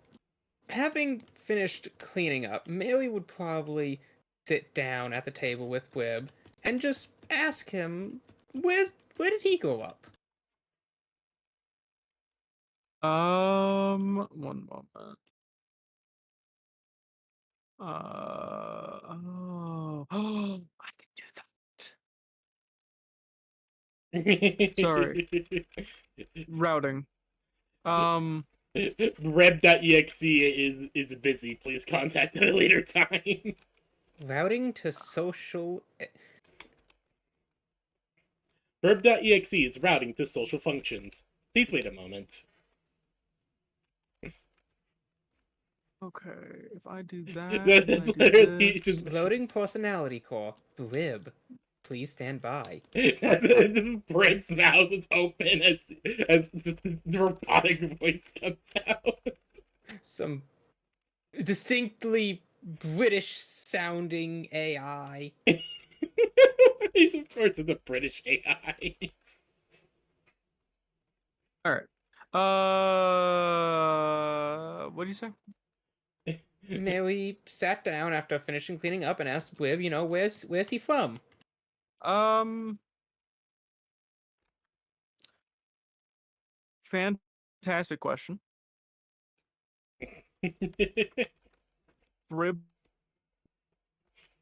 Speaker 3: having finished cleaning up, Melee would probably sit down at the table with Wib and just ask him, where did he grow up?
Speaker 1: One moment. Oh, I can do that. Sorry. Routing.
Speaker 2: Reb.exe is busy. Please contact at a later time.
Speaker 3: Routing to social...
Speaker 2: Reb.exe is routing to social functions. Please wait a moment.
Speaker 1: Okay, if I do that, and
Speaker 2: That's
Speaker 1: I do
Speaker 2: literally
Speaker 1: this...
Speaker 2: just
Speaker 3: Loading personality core. Wib. Please stand by.
Speaker 2: that's just Breb's mouth is open as the robotic voice comes out.
Speaker 3: Some distinctly British sounding AI.
Speaker 2: Of course, it's a British AI.
Speaker 1: All right. What do you say?
Speaker 3: Mary sat down after finishing cleaning up and asked Wib, where's he from?
Speaker 1: Um, Fantastic question. Brib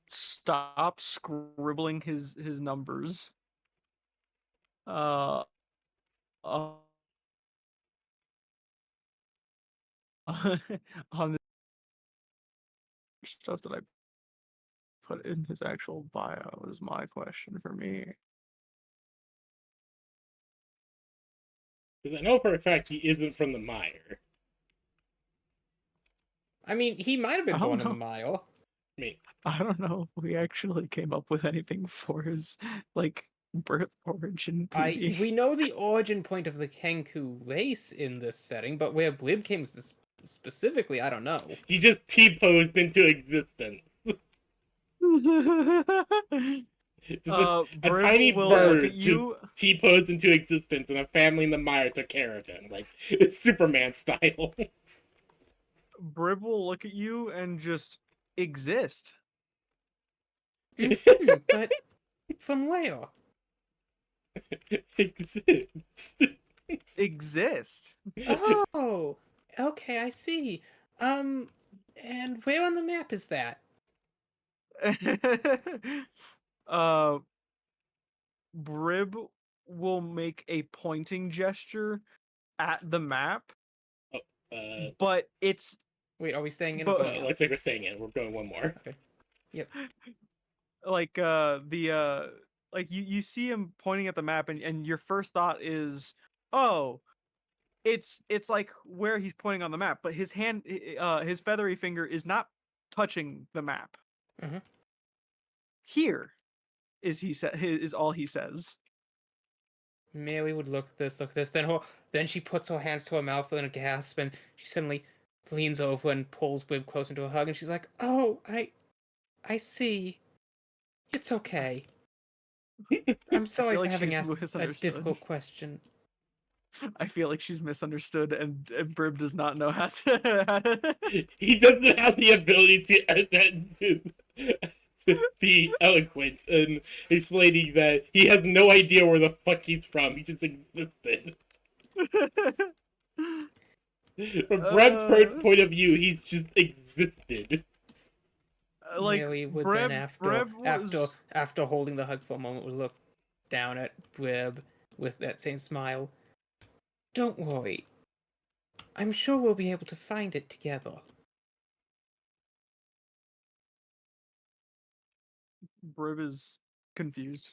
Speaker 1: stops scribbling his numbers. Uh, uh on the stuff that I put in his actual bio is my question for me.
Speaker 2: Because I know for a fact he isn't from the Mire.
Speaker 3: I mean, he might have
Speaker 1: I
Speaker 3: been
Speaker 1: don't
Speaker 3: born in the
Speaker 1: know.
Speaker 3: Mile.
Speaker 2: I mean,
Speaker 1: I don't know if we actually came up with anything for his like birth origin.
Speaker 3: We know the origin point of the Kenku race in this setting, but where Blib came specifically, I don't know.
Speaker 2: he just T-posed into existence. Just a tiny
Speaker 1: Brib will look at
Speaker 2: bird just
Speaker 1: you.
Speaker 2: T-posed into existence, and a family in the Mire took care of him. Like, it's Superman style.
Speaker 1: Brib will look at you and just exist.
Speaker 3: But from where?
Speaker 2: Exists.
Speaker 1: Exist.
Speaker 3: Oh, okay, I see. And where on the map is that?
Speaker 1: uh, Brib will make a pointing gesture at the map,
Speaker 2: Oh,
Speaker 1: but it's
Speaker 3: Wait, are we staying in or
Speaker 1: but
Speaker 3: going
Speaker 2: it
Speaker 3: out?
Speaker 2: looks like we're staying in. We're going one more.
Speaker 3: Okay. Yep.
Speaker 1: like like you see him pointing at the map, and your first thought is, oh, it's like where he's pointing on the map, but his his feathery finger is not touching the map.
Speaker 3: Mhm.
Speaker 1: Here is all he says.
Speaker 3: Mary would look at this. Then she puts her hands to her mouth in a gasp, and she suddenly leans over and pulls Wib close into a hug, and she's like, "Oh, I see. It's okay. I'm
Speaker 1: I
Speaker 3: sorry
Speaker 1: feel
Speaker 3: for
Speaker 1: like
Speaker 3: having
Speaker 1: she's
Speaker 3: asked a
Speaker 1: misunderstood.
Speaker 3: difficult question."
Speaker 1: I feel like she's misunderstood, and Brib does not know how to.
Speaker 2: He doesn't have the ability to be eloquent in explaining that he has no idea where the fuck he's from. He just existed. From Breb's point of view, he's just existed.
Speaker 1: Like
Speaker 3: Mary would then,
Speaker 1: Brib was
Speaker 3: after holding the hug for a moment, would look down at Brib with that same smile. Don't worry. I'm sure we'll be able to find it together.
Speaker 1: Brib is confused.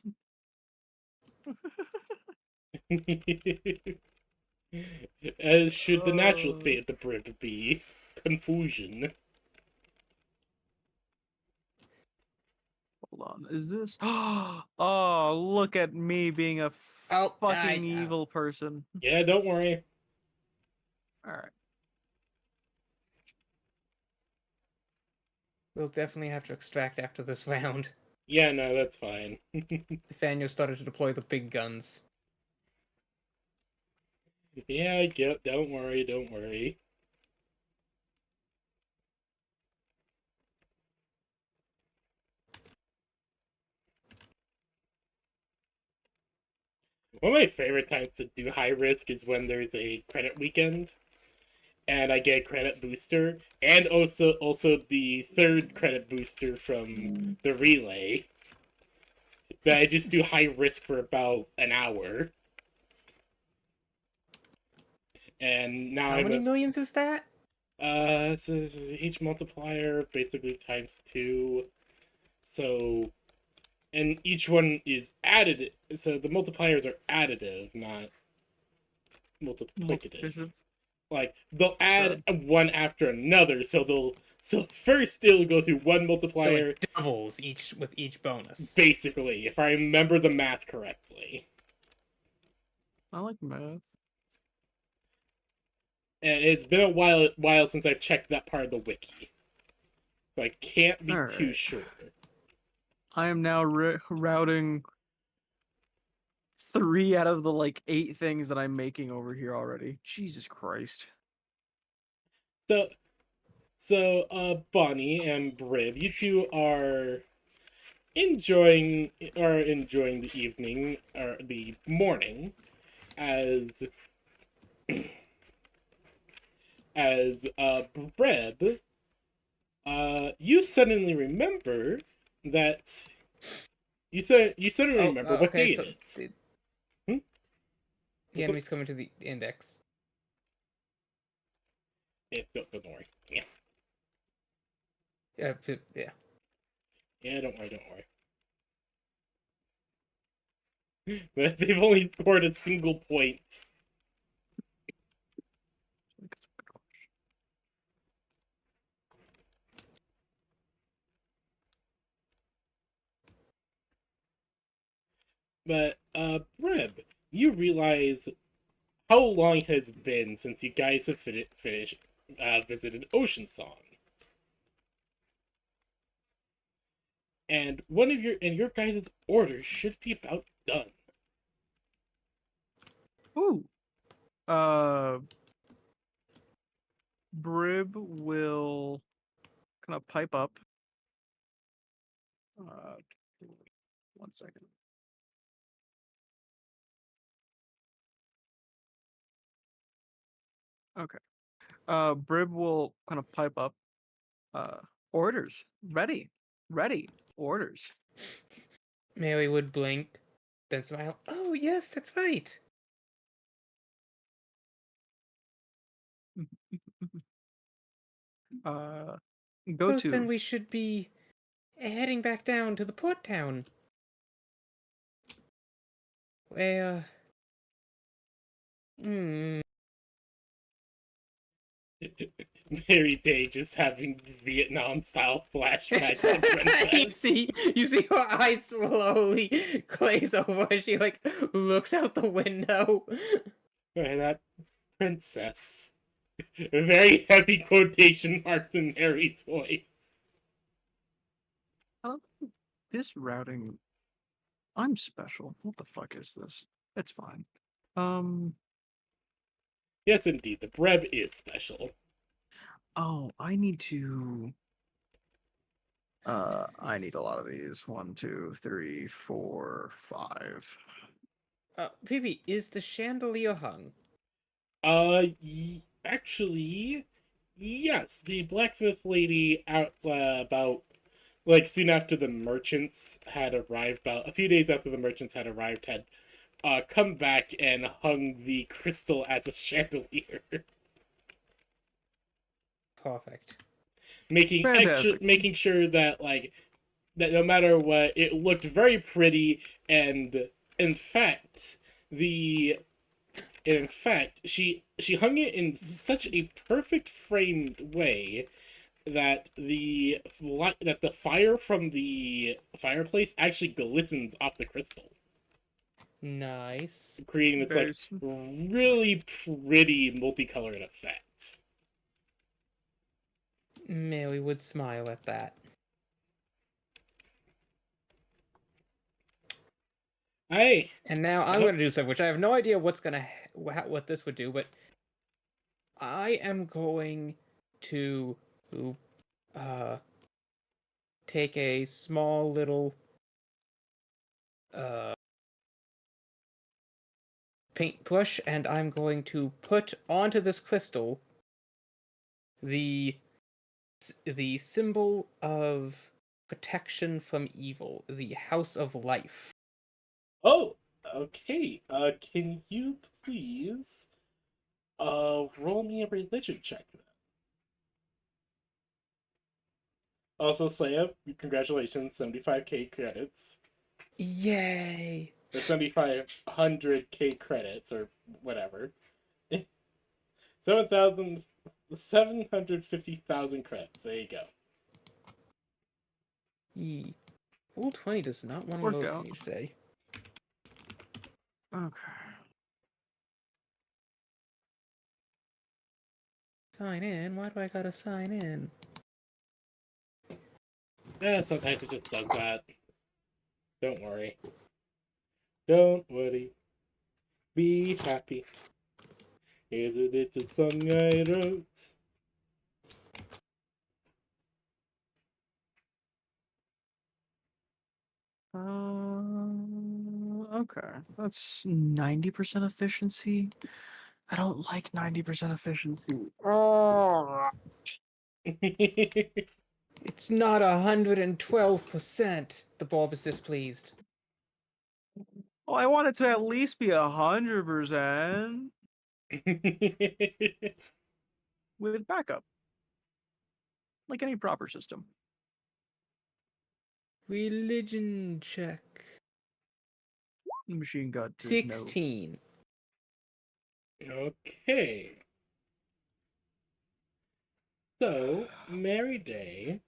Speaker 2: As should the natural state of the Brib be. Confusion.
Speaker 1: Hold on, is this? Oh, look at me being a
Speaker 3: Oh,
Speaker 1: fucking evil person.
Speaker 2: Yeah, don't worry.
Speaker 1: All right.
Speaker 3: We'll definitely have to extract after this round.
Speaker 2: Yeah, no, that's fine.
Speaker 3: Nathaniel started to deploy the big guns.
Speaker 2: Yeah, I get. Don't worry, don't worry. One of my favorite times to do high risk is when there's a credit weekend, and I get a credit booster, and also the third credit booster from the relay. That I just do high risk for about an hour, and now
Speaker 3: How many millions is that?
Speaker 2: This is each multiplier basically times 2, so and each one is additive. So the multipliers are additive, not multiplicative. Like they'll add one after another, so first they'll go through one multiplier.
Speaker 3: So it doubles with each bonus.
Speaker 2: Basically, if I remember the math correctly.
Speaker 1: I like math.
Speaker 2: And it's been a while since I've checked that part of the wiki, so I can't be too sure.
Speaker 1: I am now routing 3 out of the like 8 things that I'm making over here already. Jesus Christ.
Speaker 2: So, Bonnie and Brib, you two are enjoying the evening or the morning as Brib You suddenly remember that you suddenly remember what
Speaker 3: okay,
Speaker 2: day
Speaker 3: so
Speaker 2: it is.
Speaker 3: the
Speaker 2: Hmm? What's up?
Speaker 3: enemy's coming to the index.
Speaker 2: Don't worry. Yeah,
Speaker 3: Yeah.
Speaker 2: yeah, don't worry. But they've only scored a single point. But Breb, you realize how long it has been since you guys have finished visited Ocean Song, and one of your guys' orders should be about done.
Speaker 1: Ooh. Brib will kind of pipe up. Uh, 1 second. Okay. Brib will kind of pipe up. Orders. Ready. Orders.
Speaker 3: Mary would blink, then smile. Oh yes, that's right.
Speaker 1: Go
Speaker 3: Suppose
Speaker 1: to.
Speaker 3: then we should be heading back down to the port town. Where hmm.
Speaker 2: Mary Day just having Vietnam style flashbacks to
Speaker 3: you
Speaker 2: Princess.
Speaker 3: see her eyes slowly glaze over as she like looks out the window.
Speaker 2: That princess. Very heavy quotation marks in Harry's voice.
Speaker 1: This routing. I'm special. What the fuck is this? It's fine. Um.
Speaker 2: Yes, indeed, the Breb is special.
Speaker 1: Oh, I need to. I need a lot of these. 1, 2, 3, 4, 5.
Speaker 3: Phoebe, is the chandelier hung?
Speaker 2: Actually, yes, the blacksmith lady out about like soon after the merchants had arrived, about a few days after the merchants had arrived, had come back and hung the crystal as a chandelier,
Speaker 3: Perfect.
Speaker 1: Fantastic.
Speaker 2: making sure that that no matter what, it looked very pretty, and in fact, the in fact, she hung it in such a perfect framed way that the fire from the fireplace actually glistens off the crystal,
Speaker 3: Nice.
Speaker 2: creating this
Speaker 1: Very.
Speaker 2: really pretty multicolored effect.
Speaker 3: Mary would smile at that.
Speaker 2: I
Speaker 3: And now I'm going to do something, which I have no idea what this would do, but I am going to uh take a small little uh paintbrush and I'm going to put onto this crystal the the symbol of protection from evil, the House of Life.
Speaker 2: Oh, okay. Can you please roll me a religion check then? Also, Saya, congratulations, 75k credits.
Speaker 3: Yay!
Speaker 2: Or 7,500k credits, or whatever. 750,000 credits. There you go.
Speaker 3: Yee. Roll 20 does not want to
Speaker 1: Worked
Speaker 3: load for
Speaker 1: out.
Speaker 3: me today.
Speaker 1: Okay.
Speaker 3: Sign in? Why do I gotta sign in?
Speaker 2: Yeah, sometimes it just does that. Don't worry. Don't worry. Be happy. Isn't it the song I wrote?
Speaker 1: Okay. That's 90% efficiency. I don't like 90% efficiency. Oh.
Speaker 3: It's not 112%. The bulb is displeased.
Speaker 1: Well, I want it to at least be 100% with backup, like any proper system.
Speaker 3: Religion check.
Speaker 1: The machine god says no.
Speaker 3: 16.
Speaker 2: Okay. So, Mary Day,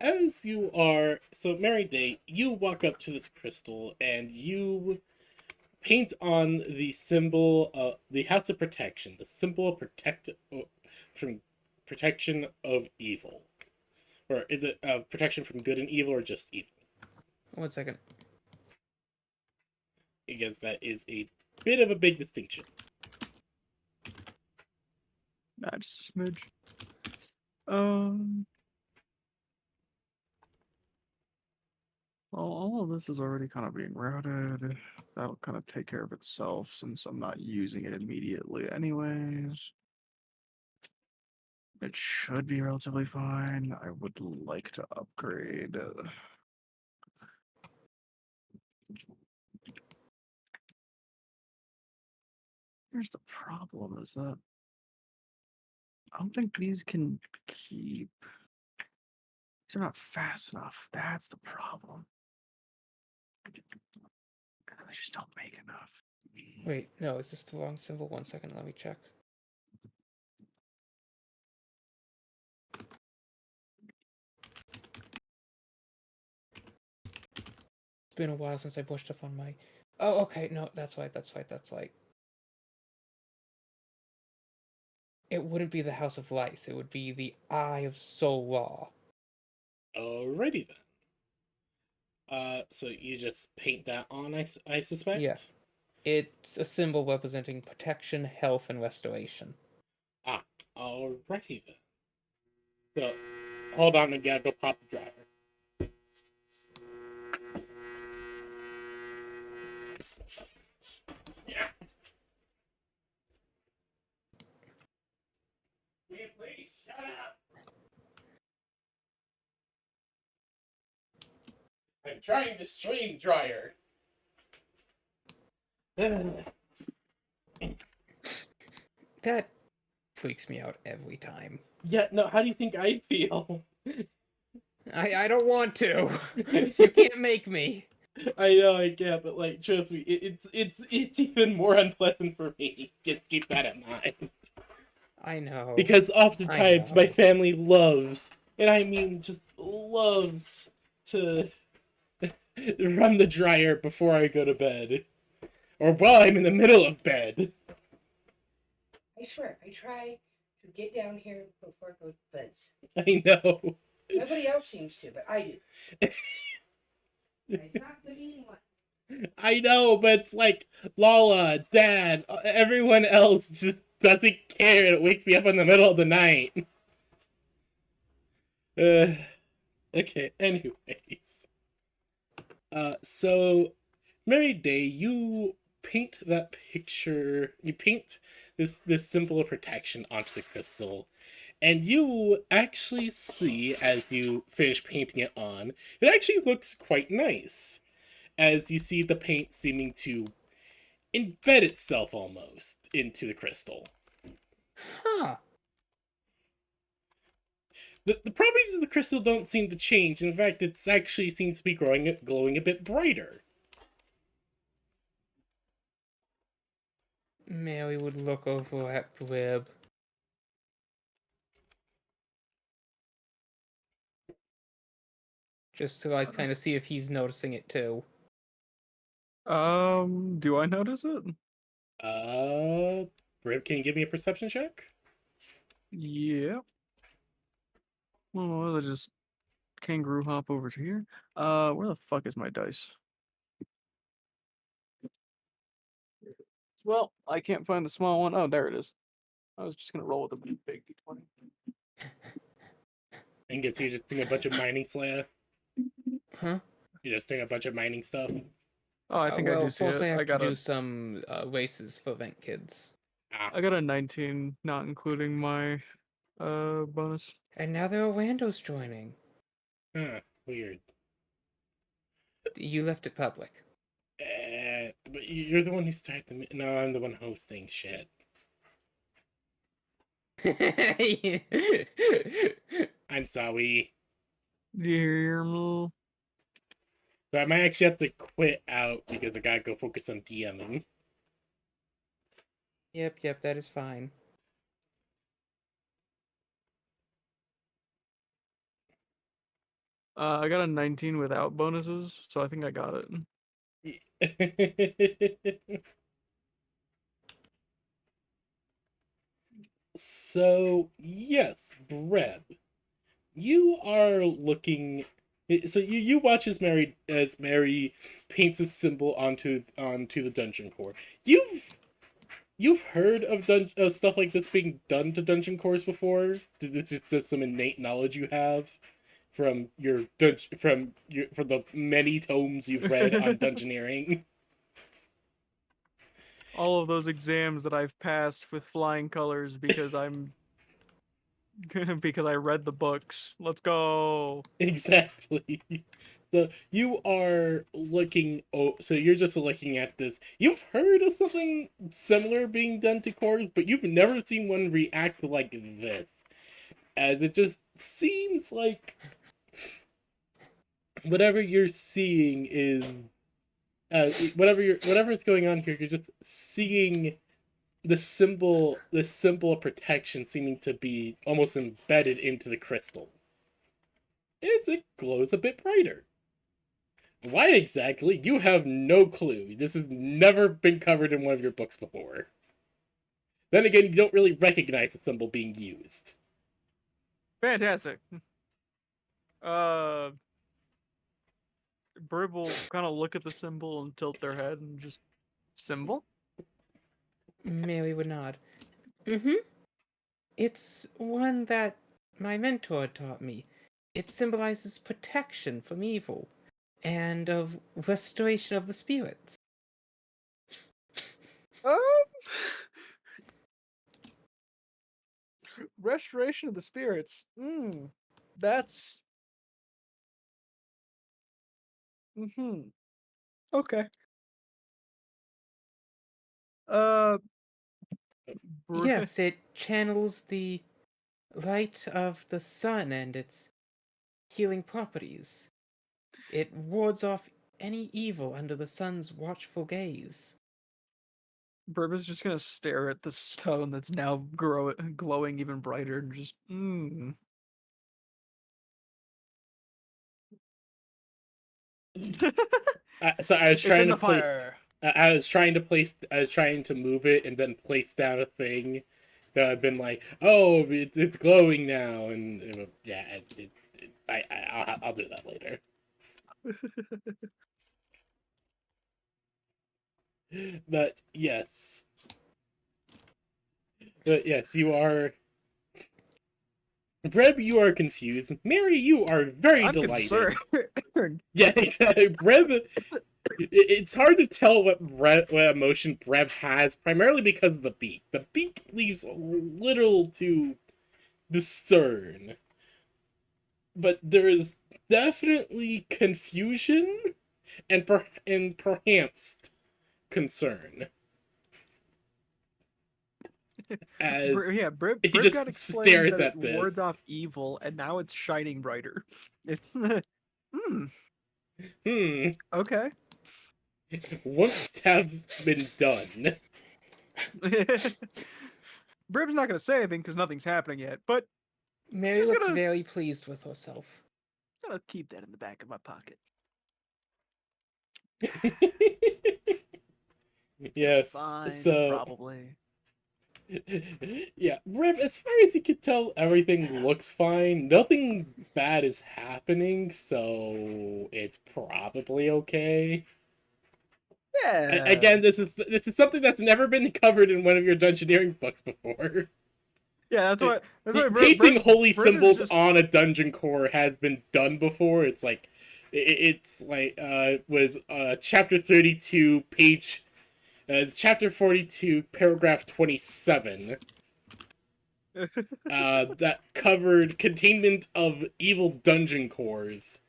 Speaker 2: Mary Day, you walk up to this crystal and you paint on the symbol of the House of Protection, the symbol of from protection of evil. Or is it protection from good and evil or just evil?
Speaker 3: 1 second.
Speaker 2: Because that is a bit of a big distinction.
Speaker 1: Nah, just a smidge. Well, all of this is already kind of being routed. That'll kind of take care of itself since I'm not using it immediately anyways. It should be relatively fine. I would like to upgrade. Here's the problem is that I don't think these can keep. These are not fast enough. That's the problem. They just don't make enough.
Speaker 3: Wait, no, is this the wrong symbol? 1 second, let me check. It's been a while since I pushed up on my... Oh, okay, no, that's right. It wouldn't be the House of Lice, it would be the Eye of Soul Law.
Speaker 2: Alrighty then. So you just paint that on, I suspect?
Speaker 3: Yeah. It's a symbol representing protection, health, and restoration.
Speaker 2: Ah, alrighty then. So, hold on again, go pop the dryer. Yeah. Please shut up. I'm trying to stream dryer.
Speaker 3: That freaks me out every time.
Speaker 2: Yeah, no, how do you think I feel?
Speaker 3: I don't want to. You can't make me.
Speaker 2: I know I can't, but like, trust me, it's even more unpleasant for me. Just keep that in mind.
Speaker 3: I know.
Speaker 2: Because oftentimes
Speaker 3: know.
Speaker 2: my family loves, and I mean just loves, to run the dryer before I go to bed. Or while I'm in the middle of bed.
Speaker 4: I swear, I try to get down here before I go to bed.
Speaker 2: I know.
Speaker 4: Nobody else seems to, but I do. It's not the mean one.
Speaker 2: I know, but it's like Lala, Dad, everyone else just doesn't care and it wakes me up in the middle of the night. Okay, anyways. So, Mary Day, you paint that picture, you paint this symbol of protection onto the crystal, and you actually see, as you finish painting it on, it actually looks quite nice, as you see the paint seeming to embed itself almost into the crystal.
Speaker 3: Huh.
Speaker 2: The properties of the crystal don't seem to change. In fact, it actually seems to be glowing a bit brighter.
Speaker 3: Mary would look over at Glib. Just to like kind of see if he's noticing it too.
Speaker 1: Do I notice it?
Speaker 2: Rib, can you give me a perception check?
Speaker 1: Yeah. Well, I just kangaroo hop over to here. Where the fuck is my dice? Well, I can't find the small one. Oh, there it is. I was just gonna roll with a big d20.
Speaker 2: And guess you're just doing a bunch of mining Slayer.
Speaker 3: Huh?
Speaker 2: You're just doing a bunch of mining stuff.
Speaker 1: Oh, I think I do see
Speaker 3: first
Speaker 1: it.
Speaker 3: I have
Speaker 1: I got
Speaker 3: to do some races for Vent Kids.
Speaker 2: Ah,
Speaker 1: I got a 19, not including my Bonus.
Speaker 3: And now there are randos joining.
Speaker 2: Huh, weird.
Speaker 3: You left it public.
Speaker 2: But you're the one who started the. No, I'm the one hosting shit. I'm sorry.
Speaker 1: Yep.
Speaker 2: But I might actually have to quit out because I gotta go focus on DMing.
Speaker 3: Yep, that is fine.
Speaker 1: I got a 19 without bonuses, so I think I got it.
Speaker 2: So, yes, Breb, you are looking. So you watch as Mary paints a symbol onto the dungeon core. You've heard of stuff like this being done to dungeon cores before? This is just some innate knowledge you have from from the many tomes you've read on dungeoneering.
Speaker 1: All of those exams that I've passed with flying colors because I'm because I read the books. Let's go.
Speaker 2: Exactly. So you are looking. Oh, so you're just looking at this. You've heard of something similar being done to cores, but you've never seen one react like this. As it just seems like whatever you're seeing is whatever's going on here. You're just seeing the symbol of protection seeming to be almost embedded into the crystal. It glows a bit brighter. Why exactly? You have no clue. This has never been covered in one of your books before. Then again, you don't really recognize the symbol being used.
Speaker 1: Fantastic. Bird will kind of look at the symbol and tilt their head and just symbol.
Speaker 3: Mary would nod. It's one that my mentor taught me. It symbolizes protection from evil and of restoration of the spirits.
Speaker 1: Restoration of the spirits. That's. Okay.
Speaker 3: Yes, it channels the light of the sun and its healing properties. It wards off any evil under the sun's watchful gaze.
Speaker 1: Burb is just gonna stare at the stone that's now glowing even brighter and just
Speaker 2: So I was
Speaker 1: It's
Speaker 2: trying
Speaker 1: in
Speaker 2: to
Speaker 1: the
Speaker 2: place.
Speaker 1: fire.
Speaker 2: I was trying to place. I was trying to move it and then place down a thing that I've been like, oh, it's glowing now, and yeah, I'll do that later. But yes, you are. Breb, you are confused. Mary, you are very
Speaker 1: I'm
Speaker 2: delighted.
Speaker 1: concerned.
Speaker 2: Yeah, exactly. Breb, it's hard to tell what emotion Breb has, primarily because of the beak. The beak leaves little to discern. But there is definitely confusion and perhaps concern. As
Speaker 1: Brib
Speaker 2: he
Speaker 1: got
Speaker 2: just
Speaker 1: explained
Speaker 2: stares
Speaker 1: that
Speaker 2: at
Speaker 1: it
Speaker 2: this.
Speaker 1: wards off evil, and now it's shining brighter. It's okay.
Speaker 2: Once tab's been done.
Speaker 1: Brib's not gonna say anything because nothing's happening yet, but
Speaker 3: Mary
Speaker 1: she's
Speaker 3: looks
Speaker 1: gonna
Speaker 3: very pleased with herself.
Speaker 1: keep that in the back of my pocket.
Speaker 2: Yes.
Speaker 1: Fine,
Speaker 2: So
Speaker 1: probably.
Speaker 2: yeah, Rip, as far as you can tell, everything looks fine. Nothing bad is happening, so it's probably okay.
Speaker 1: Yeah.
Speaker 2: Again, this is something that's never been covered in one of your dungeoneering books before.
Speaker 1: Yeah, that's why.
Speaker 2: Painting holy
Speaker 1: Brib
Speaker 2: symbols
Speaker 1: just...
Speaker 2: on a dungeon core has been done before. It's like, was chapter 32, chapter 42, paragraph 27. that covered containment of evil dungeon cores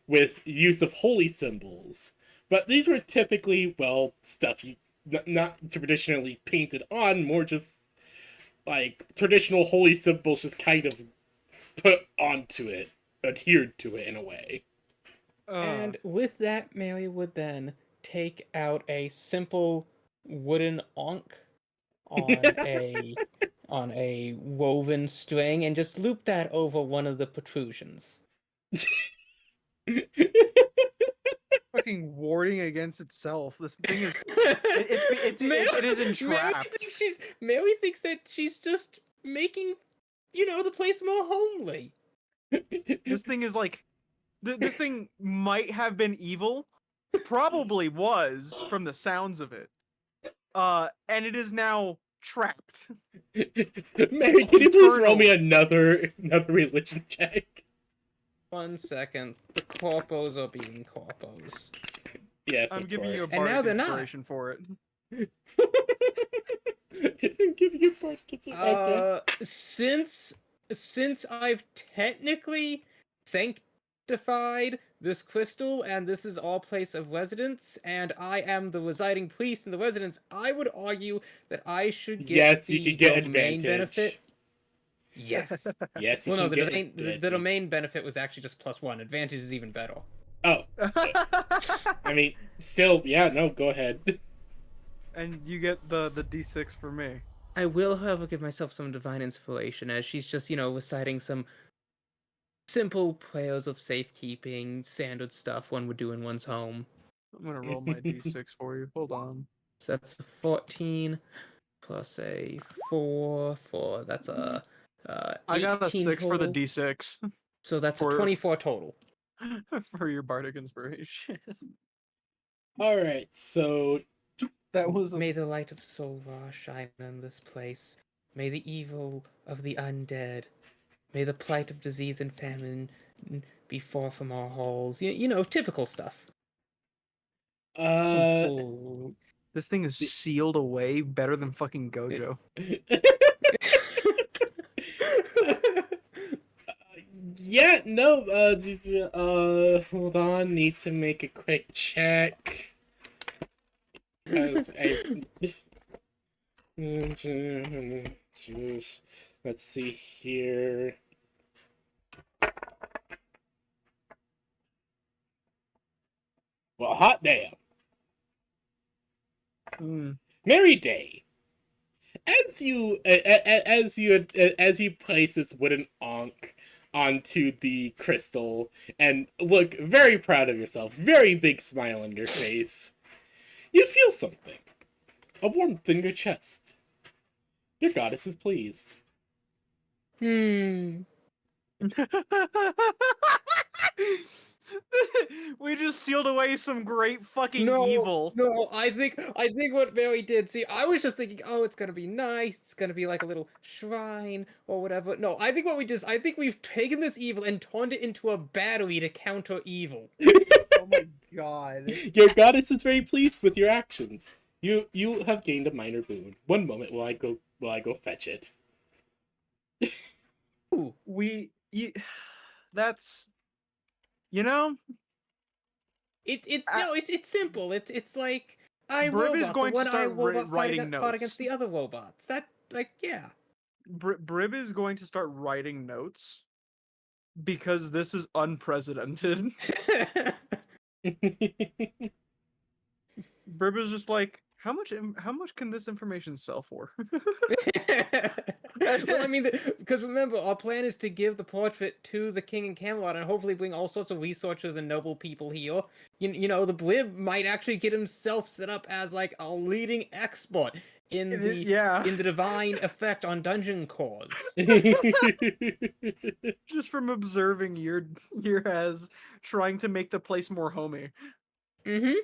Speaker 2: with use of holy symbols. But these were typically, well, stuff you not traditionally painted on, more just like traditional holy symbols just kind of put onto it, adhered to it in a way.
Speaker 3: And with that, Mary would then take out a simple wooden ankh on a woven string and just loop that over one of the protrusions.
Speaker 1: fucking warding against itself. This thing is it is entrapped.
Speaker 3: Mary thinks that she's just making, the place more homely.
Speaker 1: This thing is like this thing might have been evil, probably was from the sounds of it. And it is now trapped.
Speaker 2: Mary, can you please roll me another religion check?
Speaker 3: 1 second. The corpos are being corpos.
Speaker 2: Yes,
Speaker 1: I'm
Speaker 2: of
Speaker 1: giving you a
Speaker 2: course.
Speaker 3: And now
Speaker 1: bardic
Speaker 3: they're not.
Speaker 1: inspiration for it.
Speaker 2: I'm giving you bardic inspiration.
Speaker 3: Since I've technically sanctified this crystal and this is our place of residence and I am the residing priest in the residence, I would argue that I should get
Speaker 2: Yes,
Speaker 3: the
Speaker 2: you could get
Speaker 3: domain
Speaker 2: advantage.
Speaker 3: benefit. Yes.
Speaker 2: Yes, you
Speaker 3: Well, no,
Speaker 2: can
Speaker 3: the
Speaker 2: get
Speaker 3: the domain benefit was actually just +1. Advantage is even better.
Speaker 2: Oh, I mean, still, yeah, no, go ahead.
Speaker 1: And you get the D6 for me.
Speaker 3: I will, however, give myself some divine inspiration as she's just, reciting some simple prayers of safekeeping, standard stuff one would do in one's home.
Speaker 1: I'm gonna roll my D6 for you. Hold on.
Speaker 3: So that's a 14 plus a 4. That's a
Speaker 1: I got a 6 for the
Speaker 3: total.
Speaker 1: D6
Speaker 3: So that's a
Speaker 1: for-
Speaker 3: 24 total.
Speaker 1: for your bardic inspiration.
Speaker 2: All right, so
Speaker 1: That was
Speaker 3: May the light of Solvar shine on this place. May the evil of the undead. May the plight of disease and famine be far from our halls. Typical stuff.
Speaker 1: This thing is sealed away better than fucking Gojo.
Speaker 2: Yeah, no, hold on, need to make a quick check. 'Cause let's see here. Well, hot damn. Mary Day, as you place this wooden ankh onto the crystal and look very proud of yourself, very big smile on your face, you feel something. A warmth in your chest. Your goddess is pleased.
Speaker 1: We just sealed away some great fucking
Speaker 3: No,
Speaker 1: evil.
Speaker 3: No, I think what Mary did. See, I was just thinking, oh, it's gonna be nice. It's gonna be like a little shrine or whatever. No, I think we've taken this evil and turned it into a battery to counter evil.
Speaker 1: Oh my god.
Speaker 2: Your goddess is very pleased with your actions. You have gained a minor boon. One moment while I go fetch it.
Speaker 1: Ooh, that's
Speaker 3: It's simple. It's like
Speaker 1: Brib is going to start writing
Speaker 3: fought
Speaker 1: notes.
Speaker 3: against the other robots. That yeah.
Speaker 1: Brib is going to start writing notes because this is unprecedented. Brib is just like, how much can this information sell for?
Speaker 3: Well, I mean, because remember, our plan is to give the portrait to the king in Camelot and hopefully bring all sorts of researchers and noble people here. The Blib might actually get himself set up as like a leading expert in the divine effect on dungeon cores.
Speaker 1: Just from observing your as trying to make the place more homey.
Speaker 3: Mm-hmm.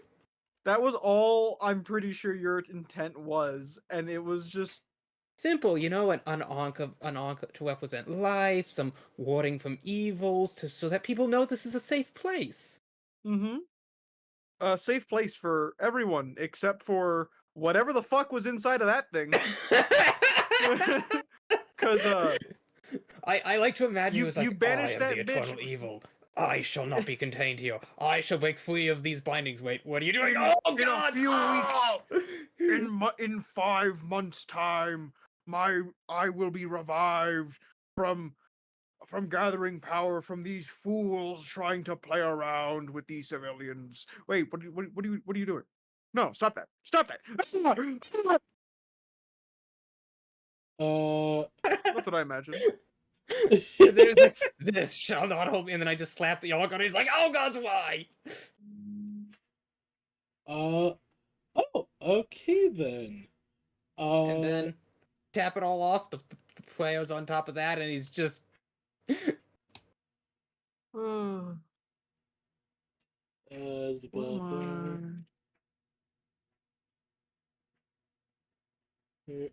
Speaker 1: That was all I'm pretty sure your intent was, and it was just
Speaker 3: simple, an ankh to represent life, some warding from evils, so that people know this is a safe place.
Speaker 1: Mm-hmm. A safe place for everyone except for whatever the fuck was inside of that thing. 'Cause,
Speaker 3: I like to imagine
Speaker 1: You-
Speaker 3: he was like,
Speaker 1: you banish
Speaker 3: I am
Speaker 1: that
Speaker 3: the
Speaker 1: bitch-
Speaker 3: eternal evil. I shall not be contained here. I shall break free of these bindings. Wait, what are you doing?
Speaker 1: In-
Speaker 3: Oh,
Speaker 1: in a
Speaker 3: God!
Speaker 1: few
Speaker 3: oh!
Speaker 1: in 5 months' time, I will be revived from gathering power from these fools trying to play around with these civilians. Wait, what are you doing? No, stop that! Stop that! That's what I imagine.
Speaker 3: And then it was like, this shall not hold me. And then I just slapped the York on it. He's like, oh, God, why?
Speaker 2: Oh, okay then.
Speaker 3: And then tap it all off. The Pueyo's on top of that, and he's just.
Speaker 1: What
Speaker 2: blah, blah.
Speaker 1: am
Speaker 2: Here,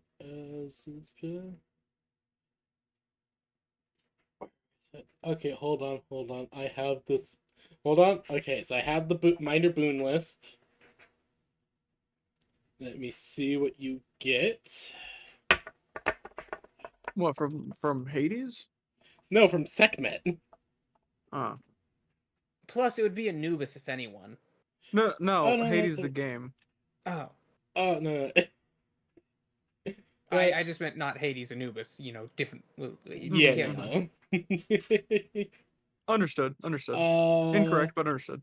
Speaker 2: okay, hold on. I have this. Hold on. Okay, so I have the minor boon list. Let me see what you get.
Speaker 1: What, from Hades?
Speaker 2: No, from Sekhmet.
Speaker 3: Plus, it would be Anubis, if anyone.
Speaker 1: No,
Speaker 2: Oh, no,
Speaker 1: Hades
Speaker 2: that's
Speaker 1: the game.
Speaker 3: Oh.
Speaker 2: Oh no.
Speaker 3: I just meant not Hades, Anubis. You know, different. Well,
Speaker 2: Yeah,
Speaker 3: can't-
Speaker 2: no.
Speaker 1: Understood. Incorrect, but understood.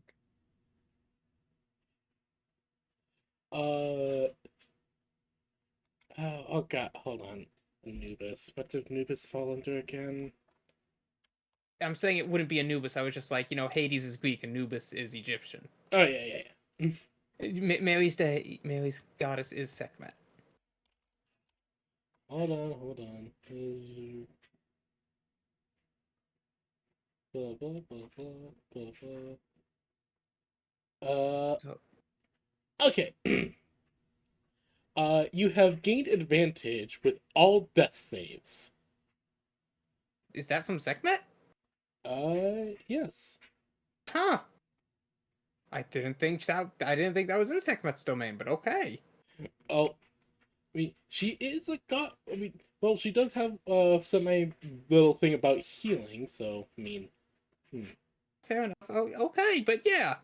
Speaker 2: Oh god, hold on. Anubis. What did Anubis fall under again?
Speaker 3: I'm saying it wouldn't be Anubis. I was just like, Hades is Greek, Anubis is Egyptian.
Speaker 2: Oh yeah.
Speaker 3: Mary's goddess is Sekhmet.
Speaker 2: Hold on. Blah, blah, blah, blah. Okay. You have gained advantage with all death saves.
Speaker 3: Is that from Sekhmet?
Speaker 2: Yes.
Speaker 3: Huh. I didn't think that was in Sekhmet's domain, but okay.
Speaker 2: Oh, I mean, she is a god. I mean, well, she does have semi little thing about healing. So, I mean,
Speaker 3: Fair enough. Oh, okay, but yeah.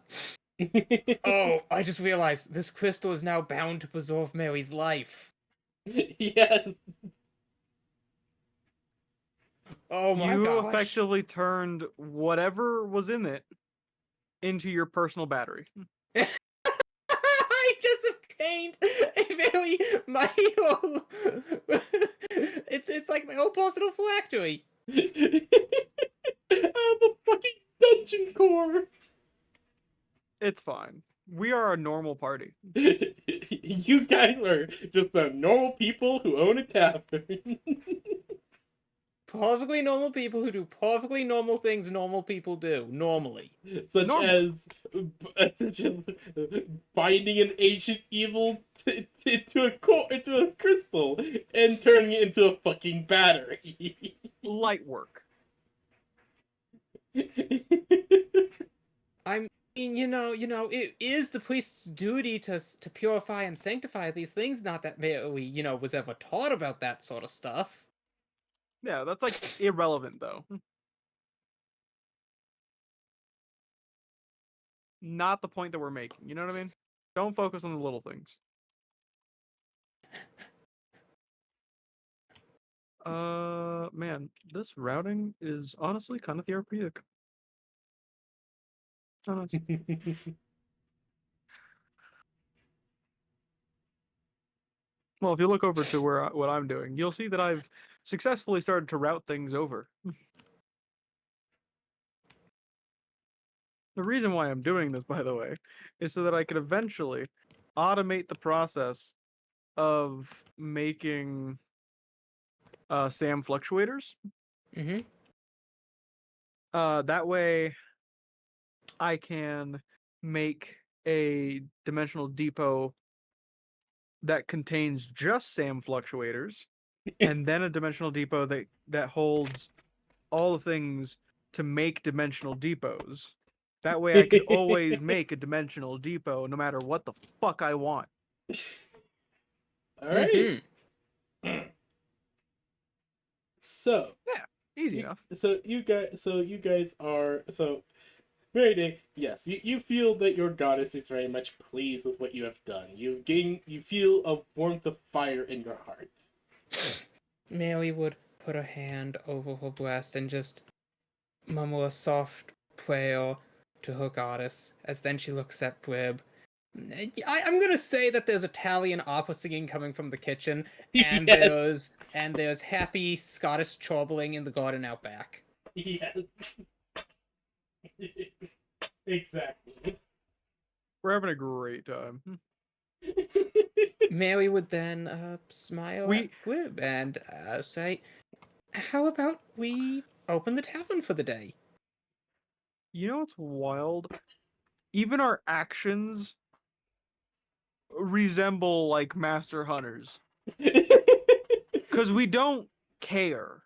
Speaker 3: Oh, I just realized this crystal is now bound to preserve Mary's life.
Speaker 2: yes.
Speaker 3: Oh my
Speaker 1: You
Speaker 3: gosh.
Speaker 1: effectively turned whatever was in it into your personal battery.
Speaker 3: I just obtained a very my own. It's like my own personal phylactery.
Speaker 2: I have a fucking dungeon core.
Speaker 1: It's fine. We are a normal party.
Speaker 2: You guys are just normal people who own a tavern.
Speaker 3: Perfectly normal people who do perfectly normal things normal people do normally.
Speaker 2: such
Speaker 1: Normal.
Speaker 2: as binding an ancient evil into a crystal and turning it into a fucking battery.
Speaker 1: Light work.
Speaker 3: I mean, it is the priest's duty to purify and sanctify these things. Not that Mary, was ever taught about that sort of stuff.
Speaker 1: Yeah, that's like irrelevant though. Not the point that we're making. You know what I mean? Don't focus on the little things. Man, this routing is honestly kind of therapeutic. Honest. Well, if you look over to what I'm doing, you'll see that I've successfully started to route things over. The reason why I'm doing this, by the way, is so that I could eventually automate the process of making SAM fluctuators.
Speaker 3: Mm-hmm.
Speaker 1: That way, I can make a dimensional depot that contains just SAM fluctuators, and then a dimensional depot that holds all the things to make dimensional depots. That way I could always make a dimensional depot no matter what the fuck I want.
Speaker 2: Alright.
Speaker 3: Mm-hmm.
Speaker 2: So
Speaker 1: Easy enough.
Speaker 2: So you guys are Mary Day. Yes, you feel that your goddess is very much pleased with what you have done. You feel a warmth of fire in your heart.
Speaker 3: Mary would put her hand over her breast and just murmur a soft prayer to her goddess, as then she looks at Brib. I'm gonna say that there's Italian opera singing coming from the kitchen, and
Speaker 2: Yes.
Speaker 3: there's happy Scottish chortling in the garden out back.
Speaker 2: Yes. Exactly.
Speaker 1: We're having a great time.
Speaker 3: Mary would then smile
Speaker 1: We-
Speaker 3: at Brib and say, "How about we open the tavern for the day?"
Speaker 1: You know what's wild? Even our actions resemble like master hunters. Because we don't care.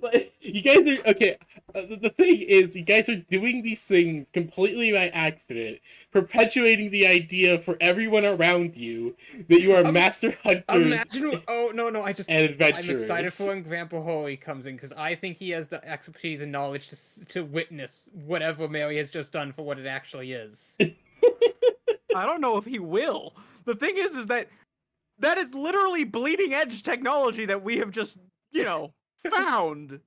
Speaker 2: Like, you guys are okay. The thing is, you guys are doing these things completely by accident, perpetuating the idea for everyone around you that you are master hunters
Speaker 3: Imagine! Oh no, I just.
Speaker 2: and
Speaker 3: I'm
Speaker 2: adventurers.
Speaker 3: excited for when Grandpa Holy comes in because I think he has the expertise and knowledge to witness whatever Mary has just done for what it actually is.
Speaker 1: I don't know if he will. The thing is that is literally bleeding edge technology that we have just, found.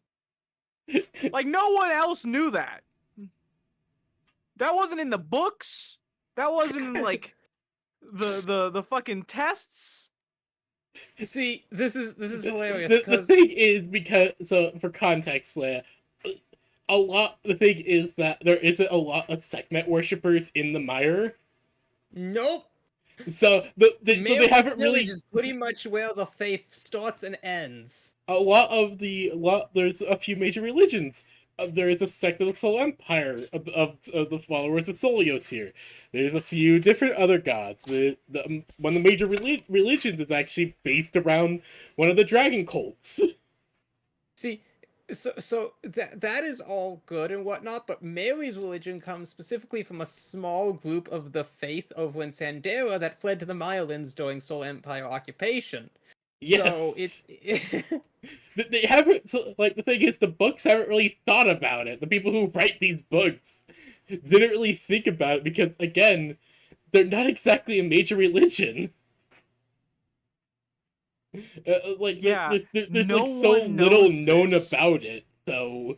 Speaker 1: Like no one else knew that. That wasn't in the books. That wasn't in like the fucking tests.
Speaker 3: See, this is hilarious
Speaker 2: The
Speaker 3: because
Speaker 2: thing is, for context, Leia, the thing is that there isn't a lot of Sekhmet worshippers in the Mire.
Speaker 3: nope.
Speaker 2: So so they haven't
Speaker 3: really
Speaker 2: really
Speaker 3: just pretty much where the faith starts and ends.
Speaker 2: There's a few major religions. There is a sect of the Soul Empire of the followers of Solios here. There's a few different other gods. One of the major religions is actually based around one of the dragon cults.
Speaker 3: See, so that is all good and whatnot, but Mary's religion comes specifically from a small group of the faith over in Sandera that fled to the Mirelands during Soul Empire occupation.
Speaker 2: Yes.
Speaker 3: So it's
Speaker 2: They haven't. So, like, the thing is, the books haven't really thought about it. The people who write these books didn't really think about it because, again, they're not exactly a major religion.
Speaker 1: Yeah,
Speaker 2: there's
Speaker 1: no
Speaker 2: like so
Speaker 1: one
Speaker 2: little
Speaker 1: knows
Speaker 2: known
Speaker 1: this.
Speaker 2: about it. So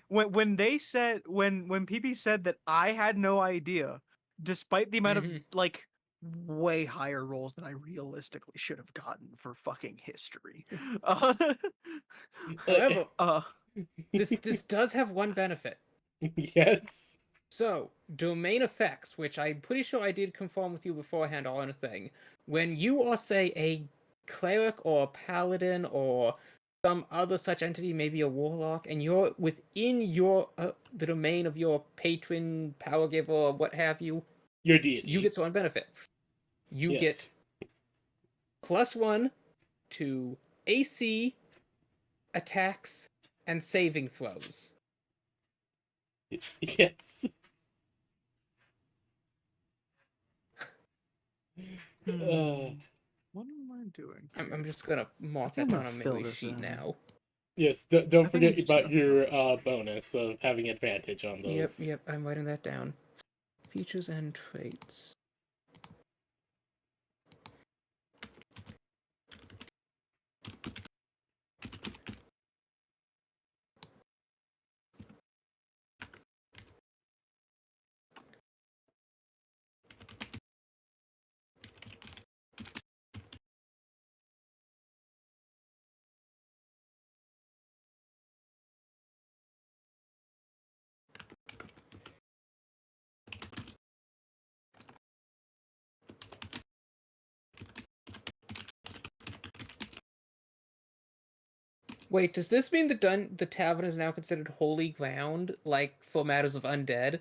Speaker 1: When they said when PP said that I had no idea, despite the amount of like way higher rolls than I realistically should have gotten for fucking history.
Speaker 3: however,
Speaker 1: uh,
Speaker 3: this does have one benefit.
Speaker 2: yes.
Speaker 3: So, domain effects, which I'm pretty sure I did confirm with you beforehand on a thing. When you are, say, a cleric or a paladin or some other such entity, maybe a warlock, and you're within your the domain of your patron, power giver, or what have you,
Speaker 2: Your deity.
Speaker 3: you get certain benefits. You get +1 to AC, attacks, and saving throws.
Speaker 2: Yes.
Speaker 1: What am I doing?
Speaker 3: I'm just gonna mark
Speaker 1: I think
Speaker 3: that
Speaker 1: I'm
Speaker 3: down on
Speaker 1: gonna
Speaker 3: my
Speaker 1: fill this
Speaker 3: sheet
Speaker 1: in.
Speaker 3: now.
Speaker 2: Yes. Don't
Speaker 1: think I'm
Speaker 2: forget
Speaker 1: just
Speaker 2: about
Speaker 1: gonna
Speaker 2: your
Speaker 1: fill this
Speaker 2: bonus of having advantage on those.
Speaker 3: Yep, I'm writing that down. Features and traits. Wait, does this mean the tavern is now considered holy ground, like for matters of undead?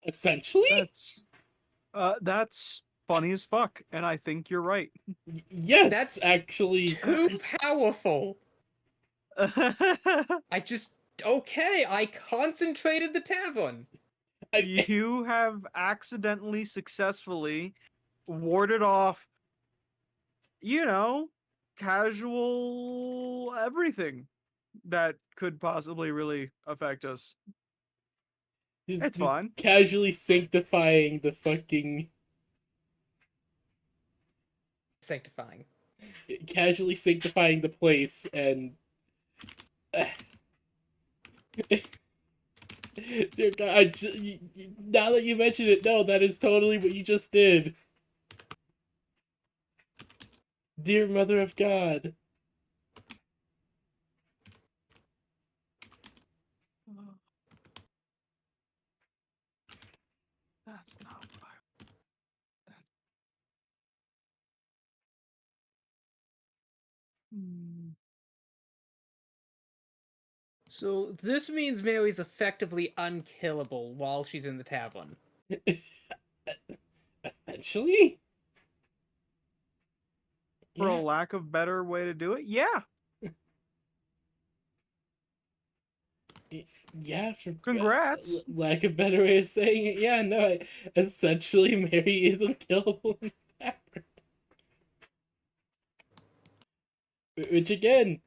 Speaker 2: Essentially.
Speaker 1: That's funny as fuck, and I think you're right.
Speaker 2: Yes.
Speaker 3: That's
Speaker 2: actually.
Speaker 3: Too powerful. I concentrated the tavern.
Speaker 1: You have accidentally successfully warded off, casual well, everything that could possibly really affect us. It's fine.
Speaker 2: Casually sanctifying the fucking.
Speaker 3: Sanctifying.
Speaker 2: Casually sanctifying the place and. Dear God, now that you mention it, no, that is totally what you just did. Dear Mother of God.
Speaker 1: That's not what I. That's... Hmm.
Speaker 3: So this means Mary's effectively unkillable while she's in the tavern.
Speaker 2: Essentially?
Speaker 1: For a
Speaker 2: Yeah.
Speaker 1: lack of better way to do it, yeah.
Speaker 2: Yeah, for
Speaker 1: Congrats.
Speaker 2: lack of better way of saying it, yeah, no, essentially Mary is unkillable in that. Which again,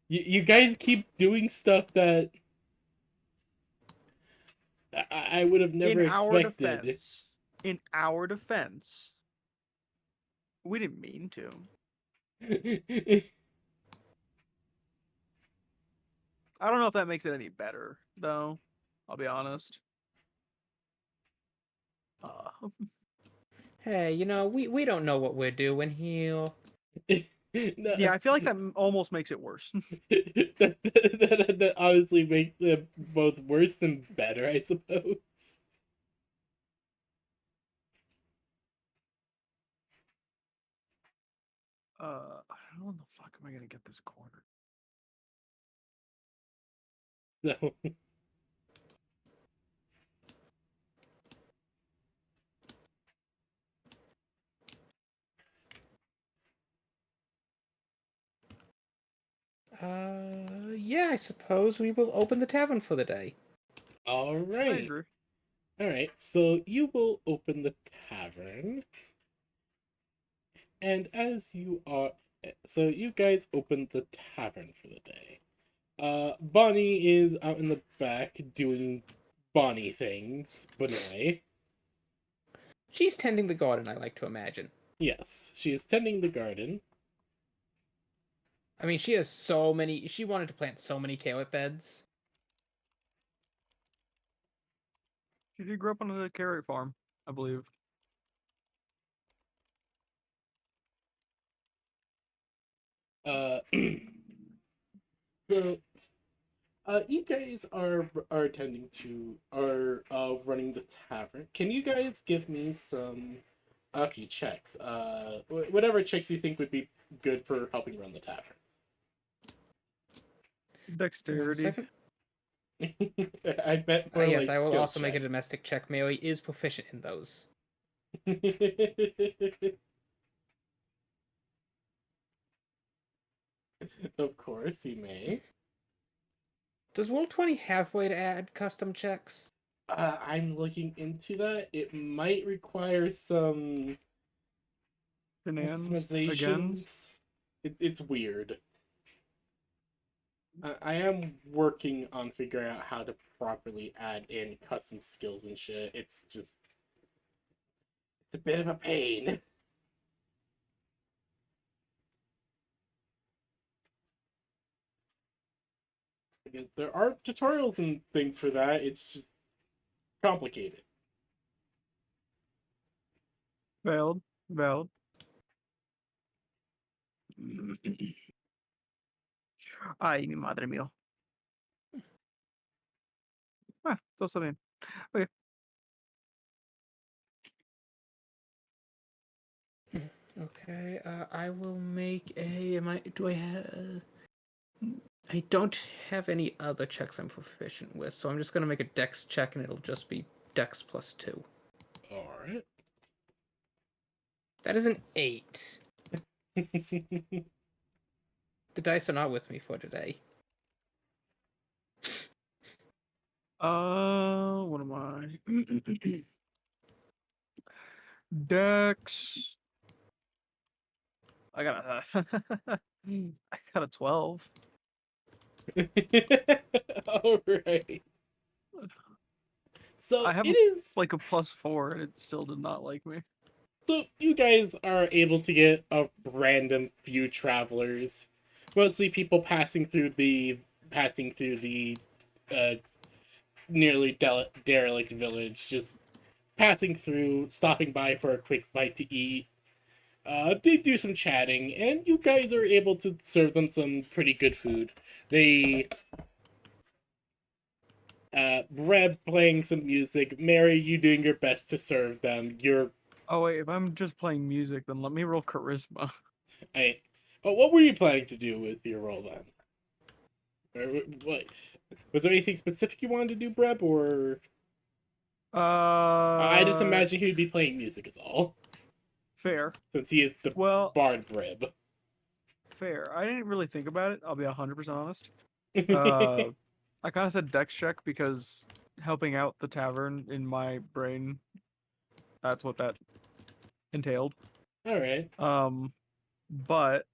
Speaker 2: you guys keep doing stuff that I would have never
Speaker 1: In our
Speaker 2: expected.
Speaker 1: defense, we didn't mean to. I don't know if that makes it any better, though. I'll be honest.
Speaker 3: Hey, you know, we don't know what we're doing here.
Speaker 2: No,
Speaker 1: Yeah, I feel like that almost makes it worse.
Speaker 2: that honestly makes it both worse than better, I suppose.
Speaker 1: How in the fuck am I gonna get this corner?
Speaker 2: So,
Speaker 3: Yeah, I suppose we will open the tavern for the day.
Speaker 2: all
Speaker 1: I
Speaker 2: right.
Speaker 1: agree.
Speaker 2: All right, so you will open the tavern, and so you guys open the tavern for the day. Bonnie is out in the back doing Bonnie things, but anyway,
Speaker 3: She's tending the garden, I like to imagine.
Speaker 2: yes, she is tending the garden.
Speaker 3: I mean, she has so many. She wanted to plant so many carrot beds.
Speaker 1: She did grow up on a carrot farm, I believe.
Speaker 2: Uh, so you guys are attending to running the tavern. Can you guys give me a few checks? Whatever checks you think would be good for helping run the tavern.
Speaker 3: One
Speaker 1: Dexterity.
Speaker 3: second.
Speaker 2: I meant more
Speaker 3: Yes,
Speaker 2: like
Speaker 3: I will
Speaker 2: skill
Speaker 3: also make a
Speaker 2: checks.
Speaker 3: domestic check. Mary is proficient in those.
Speaker 2: Of course, you may.
Speaker 3: Does Roll20 have way to add custom checks?
Speaker 2: I'm looking into that. It might require some
Speaker 1: Again.
Speaker 2: customizations. It's weird. I am working on figuring out how to properly add in custom skills and shit. It's a bit of a pain. Because there are tutorials and things for that. It's just complicated.
Speaker 1: Valid. Valid. Ay, mi madre mía. Todo está bien. Okay.
Speaker 3: Okay, I will make a. Do I have? I don't have any other checks I'm proficient with, so I'm just gonna make a Dex check, and it'll just be Dex +2.
Speaker 2: All right.
Speaker 3: That is an 8. The dice are not with me for today.
Speaker 1: What am I? Dex. I got got a 12.
Speaker 2: All right. So
Speaker 1: I have
Speaker 2: it is
Speaker 1: like a +4, and it still did not like me.
Speaker 2: so you guys are able to get a random few travelers, mostly people passing through the uh, nearly derelict village, just passing through, stopping by for a quick bite to eat. They do some chatting, and you guys are able to serve them some pretty good food. They Reb playing some music, Mary, you doing your best to serve them.
Speaker 1: Oh wait, if I'm just playing music, then let me roll charisma.
Speaker 2: I, oh, what were you planning to do with your role then? Or what was there anything specific you wanted to do, Breb, or I just imagine he would be playing music is all,
Speaker 1: fair.
Speaker 2: since he is the
Speaker 1: Well,
Speaker 2: bard Breb.
Speaker 1: fair. I didn't really think about it. I'll be 100% honest. I kind of said dex check because helping out the tavern in my brain, that's what that entailed.
Speaker 2: All right.
Speaker 1: But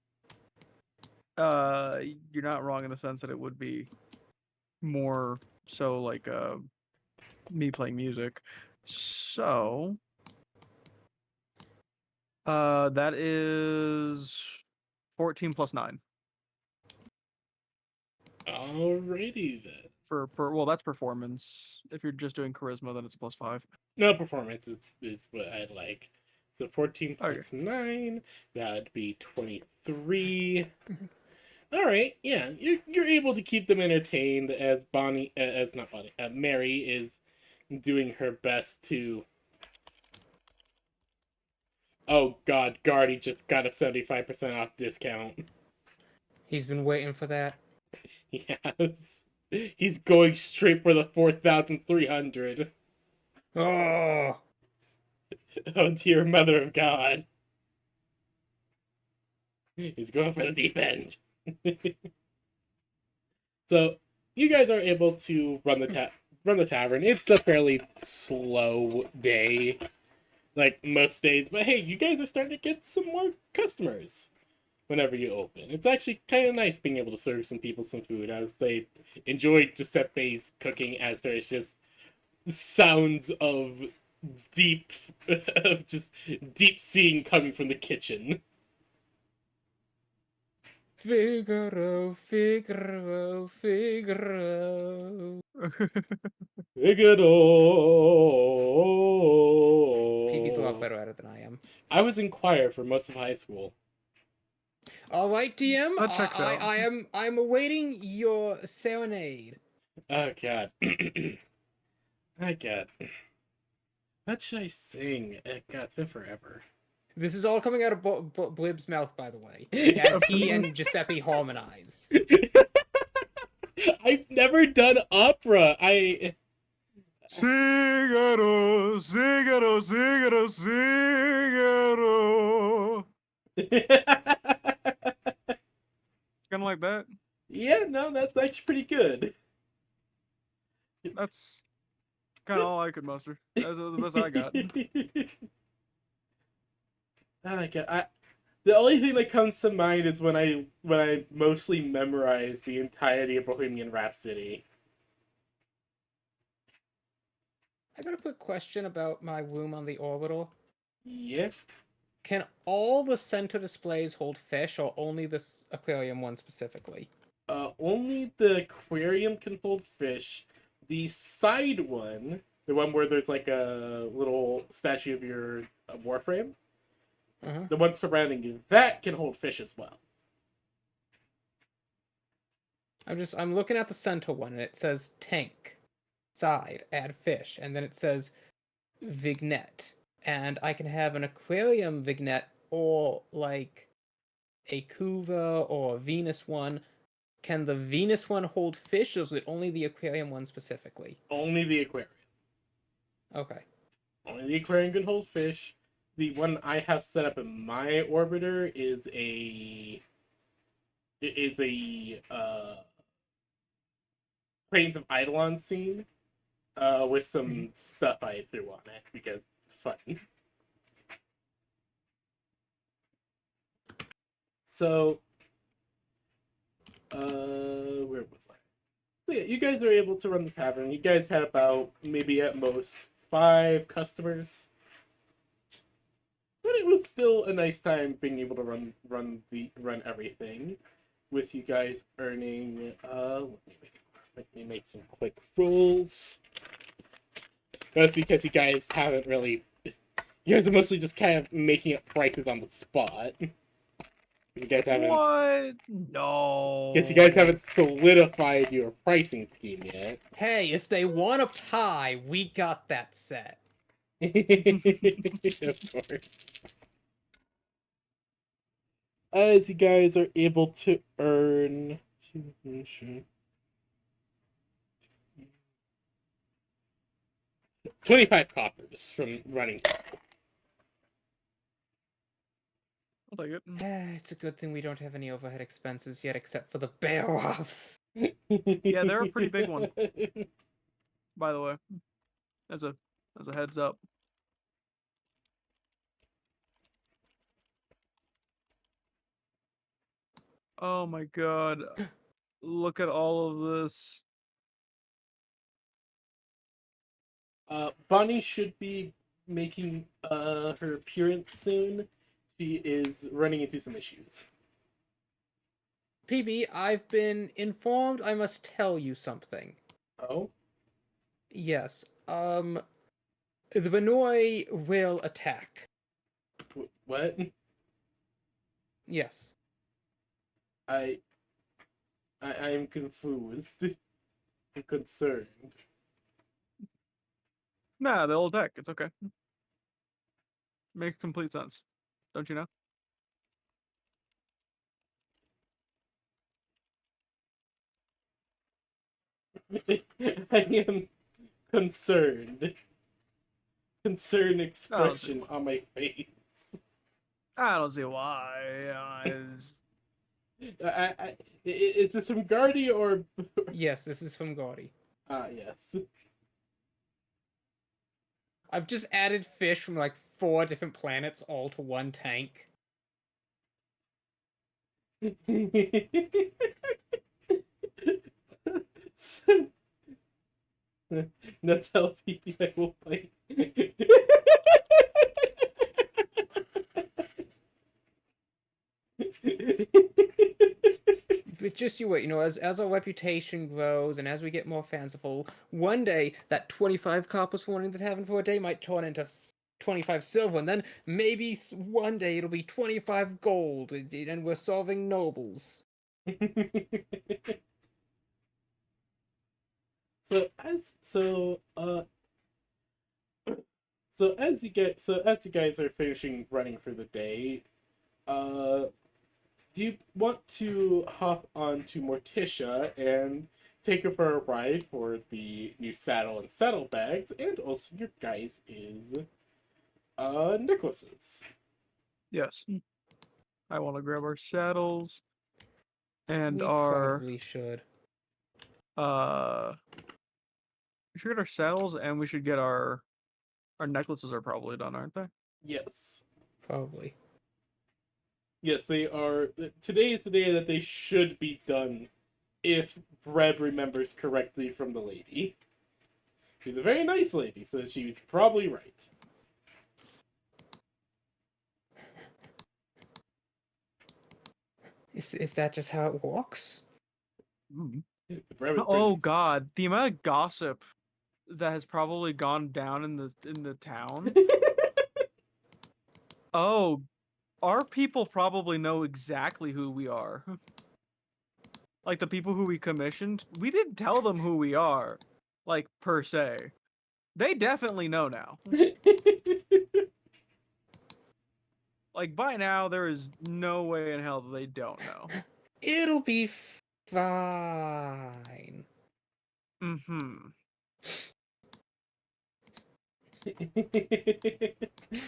Speaker 1: you're not wrong in the sense that it would be more so like me playing music. So that is 14 plus 9
Speaker 2: Alrighty then.
Speaker 1: for well, that's performance. If you're just doing charisma, then it's a +5.
Speaker 2: No, performance is what I'd like. So 14
Speaker 1: Okay.
Speaker 2: plus 9, that'd be 23. All right, yeah, you're able to keep them entertained as not Bonnie, Mary is doing her best to. Oh God, Guardy just got a 75% off discount.
Speaker 3: He's been waiting for that.
Speaker 2: Yes, he's going straight for the 4,300.
Speaker 3: Oh,
Speaker 2: Oh dear Mother of God, he's going for the deep end. So you guys are able to run the tavern. It's a fairly slow day, like most days. But hey, you guys are starting to get some more customers whenever you open. It's actually kind of nice being able to serve some people some food. I would say enjoy Giuseppe's cooking as there's just sounds of deep, of just deep seeing coming from the kitchen.
Speaker 3: Figaro, Figaro, Figaro.
Speaker 2: Figaro.
Speaker 3: PB's a lot better at it than I am.
Speaker 2: I was in choir for most of high school.
Speaker 3: All right, DM.
Speaker 1: That checks out.
Speaker 3: I'm awaiting your serenade.
Speaker 2: Oh God. Oh God. What should I sing? God, it's been forever.
Speaker 3: This is all coming out of Blib's mouth, by the way, as he and Giuseppe harmonize.
Speaker 2: I've never done opera.
Speaker 1: Cigaro, cigaro, cigaro, cigaro. Kind of like that.
Speaker 2: Yeah, no, that's actually pretty good.
Speaker 1: That's kind of all I could muster. That's the best I got.
Speaker 2: Oh God, the only thing that comes to mind is when I mostly memorized the entirety of Bohemian Rhapsody.
Speaker 3: I got a quick question about my room on the orbital.
Speaker 2: Yep.
Speaker 3: Can all the center displays hold fish, or only this aquarium one specifically?
Speaker 2: Only the aquarium can hold fish. The side one, the one where there's like a little statue of your Warframe,
Speaker 3: Uh-huh.
Speaker 2: the one surrounding you, that can hold fish as well.
Speaker 3: I'm looking at the center one, and it says tank, side, add fish, and then it says vignette, and I can have an aquarium vignette or like a Cuva or a Venus one. Can the Venus one hold fish, or is it only the aquarium one specifically?
Speaker 2: Only the aquarium.
Speaker 3: Okay.
Speaker 2: Only the aquarium can hold fish. The one I have set up in my orbiter is a Cranes of Eidolon scene with some stuff I threw on it because fun. So Where was I? So yeah, you guys were able to run the tavern. You guys had about maybe at most 5 customers, but it was still a nice time being able to run everything, with you guys earning. Let me make some quick rolls. That's because you guys haven't really. You guys are mostly just kind of making up prices on the spot. You guys haven't.
Speaker 1: What? No.
Speaker 2: Guess you guys haven't solidified your pricing scheme yet.
Speaker 3: Hey, if they want a pie, we got that set.
Speaker 2: Of course. As you guys are able to earn 25 coppers from running.
Speaker 1: I'll take it.
Speaker 3: It's a good thing we don't have any overhead expenses yet, except for the bear-offs.
Speaker 1: Yeah, they're a pretty big one. By the way, as a heads up. Oh my god. Look at all of this.
Speaker 2: Bonnie should be making her appearance soon. She is running into some issues.
Speaker 3: PB, I've been informed I must tell you something.
Speaker 2: Oh?
Speaker 3: Yes, the Benoi will attack.
Speaker 2: What?
Speaker 3: Yes.
Speaker 2: I'm confused. I'm concerned.
Speaker 1: Nah, they'll attack. It's okay. Makes complete sense. Don't you know?
Speaker 2: I am concerned. Concerned expression on my face.
Speaker 1: I don't see why.
Speaker 2: Is this from Guardy or?
Speaker 3: Yes, this is from Gordy.
Speaker 2: Ah, yes.
Speaker 3: I've just added fish from like 4 different planets all to one tank.
Speaker 2: That's how people will play.
Speaker 3: But just you wait, as our reputation grows and as we get more fanciful, one day that 25 coppers for running the tavern for a day might turn into 25 silver, and then maybe one day it'll be 25 gold, and we're solving nobles.
Speaker 2: So as you guys are finishing running for the day, do you want to hop on to Morticia and take her for a ride for the new saddle and saddlebags, and also your guys' necklaces?
Speaker 1: Yes. I want to grab our saddles and
Speaker 3: We
Speaker 1: our
Speaker 3: probably should.
Speaker 1: we should get our saddles and we should get our necklaces are probably done, aren't they?
Speaker 2: Yes.
Speaker 3: Probably.
Speaker 2: Yes, they are. Today is the day that they should be done, if Breb remembers correctly from the lady. She's a very nice lady, so she's probably right.
Speaker 3: Is that just how it works?
Speaker 2: The Breb is
Speaker 1: Oh god, the amount of gossip that has probably gone down in the town. Oh, our people probably know exactly who we are. Like the people who we commissioned, we didn't tell them who we are, like per se. They definitely know now. Like by now, there is no way in hell that they don't know.
Speaker 3: It'll be fine.
Speaker 1: Mm-hmm.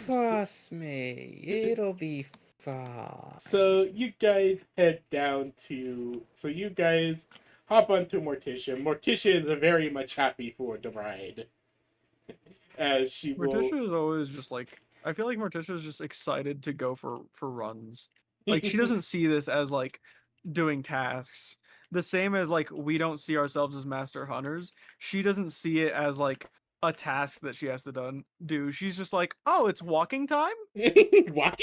Speaker 3: Trust me, it'll be fine.
Speaker 2: So you guys head down to. So you guys hop onto Morticia. Morticia is very much happy for the ride, as she will.
Speaker 1: Morticia is always just like, I feel like Morticia is just excited to go for runs. Like she doesn't see this as like doing tasks. the same as like we don't see ourselves as master hunters. She doesn't see it as like a task that she has to do. She's just like, oh, it's walking time.
Speaker 2: Walkies?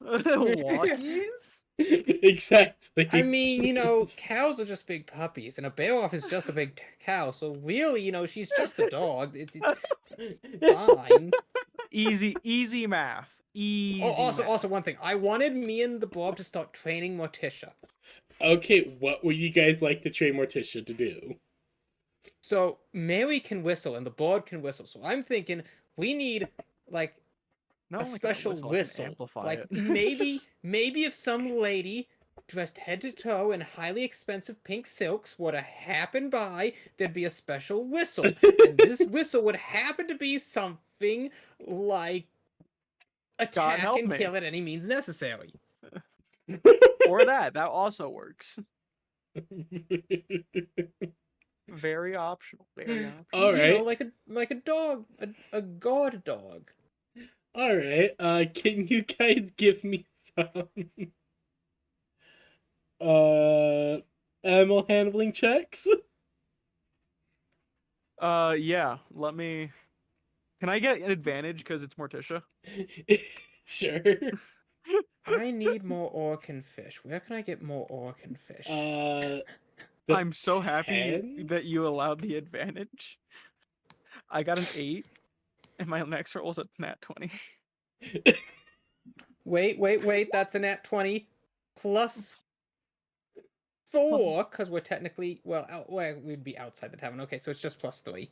Speaker 1: Walkies.
Speaker 2: Exactly.
Speaker 3: I mean, cows are just big puppies, and a bear is just a big cow. So really, she's just a dog. It's fine.
Speaker 1: Easy math. Easy.
Speaker 3: Also,
Speaker 1: math.
Speaker 3: one thing. I wanted me and the Bob to start training Morticia.
Speaker 2: Okay, what would you guys like to train Morticia to do?
Speaker 3: So Mary can whistle, and the Bob can whistle. So I'm thinking we need like
Speaker 1: Not
Speaker 3: a
Speaker 1: only can I
Speaker 3: special
Speaker 1: I can
Speaker 3: whistle.
Speaker 1: amplify
Speaker 3: Like
Speaker 1: it.
Speaker 3: maybe if some lady dressed head to toe in highly expensive pink silks were to happen by, there'd be a special whistle. And this whistle would happen to be something like attack
Speaker 1: help
Speaker 3: and
Speaker 1: me.
Speaker 3: kill at any means necessary.
Speaker 1: Or that also works. Very optional. Very optional.
Speaker 2: All right.
Speaker 3: Like a dog, a guard dog.
Speaker 2: All right. Can you guys give me some animal handling checks?
Speaker 1: Yeah. Let me. Can I get an advantage because it's Morticia?
Speaker 2: Sure.
Speaker 3: I need more orcan fish. Where can I get more orcan fish?
Speaker 1: I'm so happy that you
Speaker 2: Depends.
Speaker 1: allowed the advantage. I got an 8, and my next roll was a nat 20.
Speaker 3: Wait. That's a nat 20 plus 4, because we're technically we'd be outside the tavern. Okay, so it's just plus 3.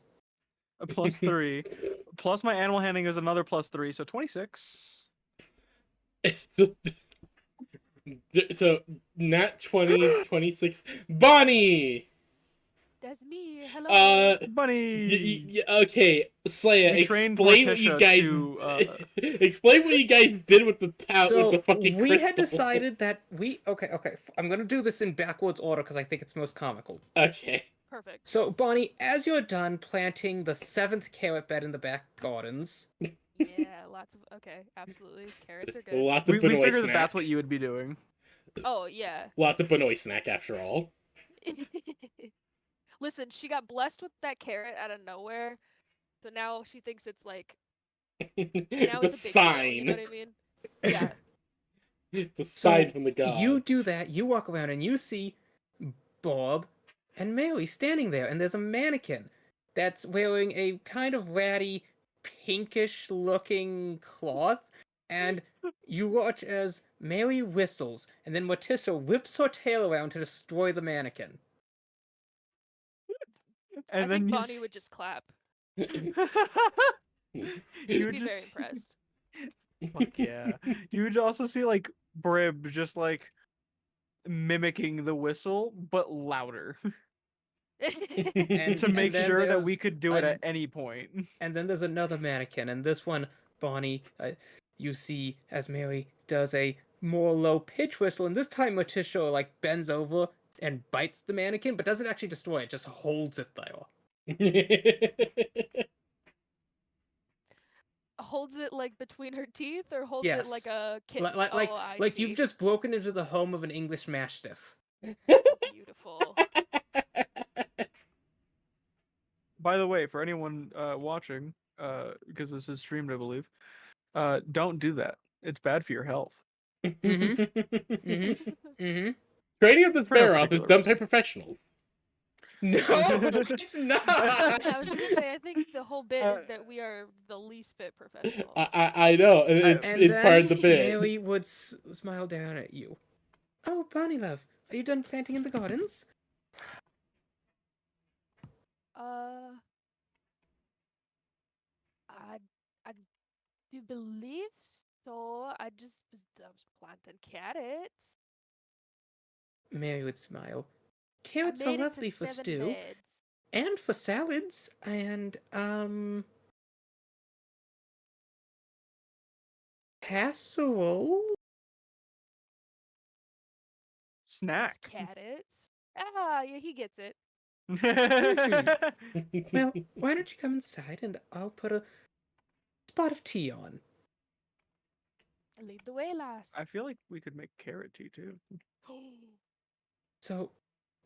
Speaker 1: A plus 3. Plus my animal handling is another plus 3, so 26.
Speaker 2: So, nat 20, 26. Bonnie!
Speaker 5: That's me. Hello.
Speaker 1: Bunny!
Speaker 2: Okay, Slaya,
Speaker 1: We trained
Speaker 2: explain what you
Speaker 1: Morticia
Speaker 2: guys
Speaker 1: to,
Speaker 2: explain what you guys did with the
Speaker 3: So
Speaker 2: with the fucking
Speaker 3: we had
Speaker 2: crystal.
Speaker 3: decided that okay. I'm gonna do this in backwards order because I think it's most comical.
Speaker 2: Okay.
Speaker 5: Perfect.
Speaker 3: So Bonnie, as you're done planting the 7th carrot bed in the back gardens,
Speaker 5: Yeah, lots of okay, absolutely. Carrots are good.
Speaker 2: Lots of
Speaker 1: We
Speaker 2: Benoit
Speaker 1: figured
Speaker 2: snack.
Speaker 1: that's what you would be doing.
Speaker 5: Oh yeah.
Speaker 2: Lots of Benoit snack, after all.
Speaker 5: Listen, she got blessed with that carrot out of nowhere, so now she thinks it's like now
Speaker 2: The
Speaker 5: it's a big
Speaker 2: sign.
Speaker 5: deal. You know what I mean? Yeah.
Speaker 2: The
Speaker 3: so
Speaker 2: sign from the gods.
Speaker 3: you do that. You walk around and you see Bob and Mary standing there, and there's a mannequin that's wearing a kind of ratty, pinkish-looking cloth, and you watch as Mary whistles, and then Morticia whips her tail around to destroy the mannequin.
Speaker 1: And
Speaker 5: I
Speaker 1: then
Speaker 5: think
Speaker 1: you
Speaker 5: Bonnie would just clap.
Speaker 1: you
Speaker 5: She'd
Speaker 1: would
Speaker 5: be very
Speaker 1: just
Speaker 5: impressed.
Speaker 1: fuck yeah. You would also see like Brib just like mimicking the whistle but louder
Speaker 3: And
Speaker 1: to make
Speaker 3: then
Speaker 1: sure that we
Speaker 3: there's
Speaker 1: could do it at any point.
Speaker 3: And then there's another mannequin, and this one, Bonnie, you see as Mary does a more low pitch whistle, and this time Morticia like bends over and bites the mannequin, but doesn't actually destroy it, just holds it there.
Speaker 5: Holds it like between her teeth, or holds it like
Speaker 3: Yes.
Speaker 5: a kitten. I
Speaker 3: Like
Speaker 5: see.
Speaker 3: you've just broken into the home of an English Mastiff.
Speaker 5: Beautiful.
Speaker 1: By the way, for anyone watching, because this is streamed, I believe, don't do that. It's bad for your health.
Speaker 3: Mm-hmm.
Speaker 2: Training of the
Speaker 1: For no
Speaker 2: sparrow is
Speaker 1: particular
Speaker 2: done
Speaker 1: reason.
Speaker 2: by professionals.
Speaker 3: No, it's not.
Speaker 5: I was gonna say, I think the whole bit is that we are the least bit professionals.
Speaker 2: I know.
Speaker 3: And
Speaker 2: It's
Speaker 3: then
Speaker 2: part of the bit.
Speaker 3: Mary would smile down at you. Oh, Bonnie love, are you done planting in the gardens?
Speaker 5: I do believe so. I was planting carrots.
Speaker 3: Mary would smile.
Speaker 5: I
Speaker 3: Carrots are
Speaker 5: made it
Speaker 3: lovely
Speaker 5: to
Speaker 3: for
Speaker 5: 7
Speaker 3: stew
Speaker 5: beds.
Speaker 3: and for salads and casserole.
Speaker 5: It's
Speaker 1: Snack.
Speaker 5: carrots. Ah, yeah, he gets it.
Speaker 3: Well, why don't you come inside and I'll put a spot of tea on.
Speaker 5: Lead the way, lass.
Speaker 1: I feel like we could make carrot tea too.
Speaker 3: So,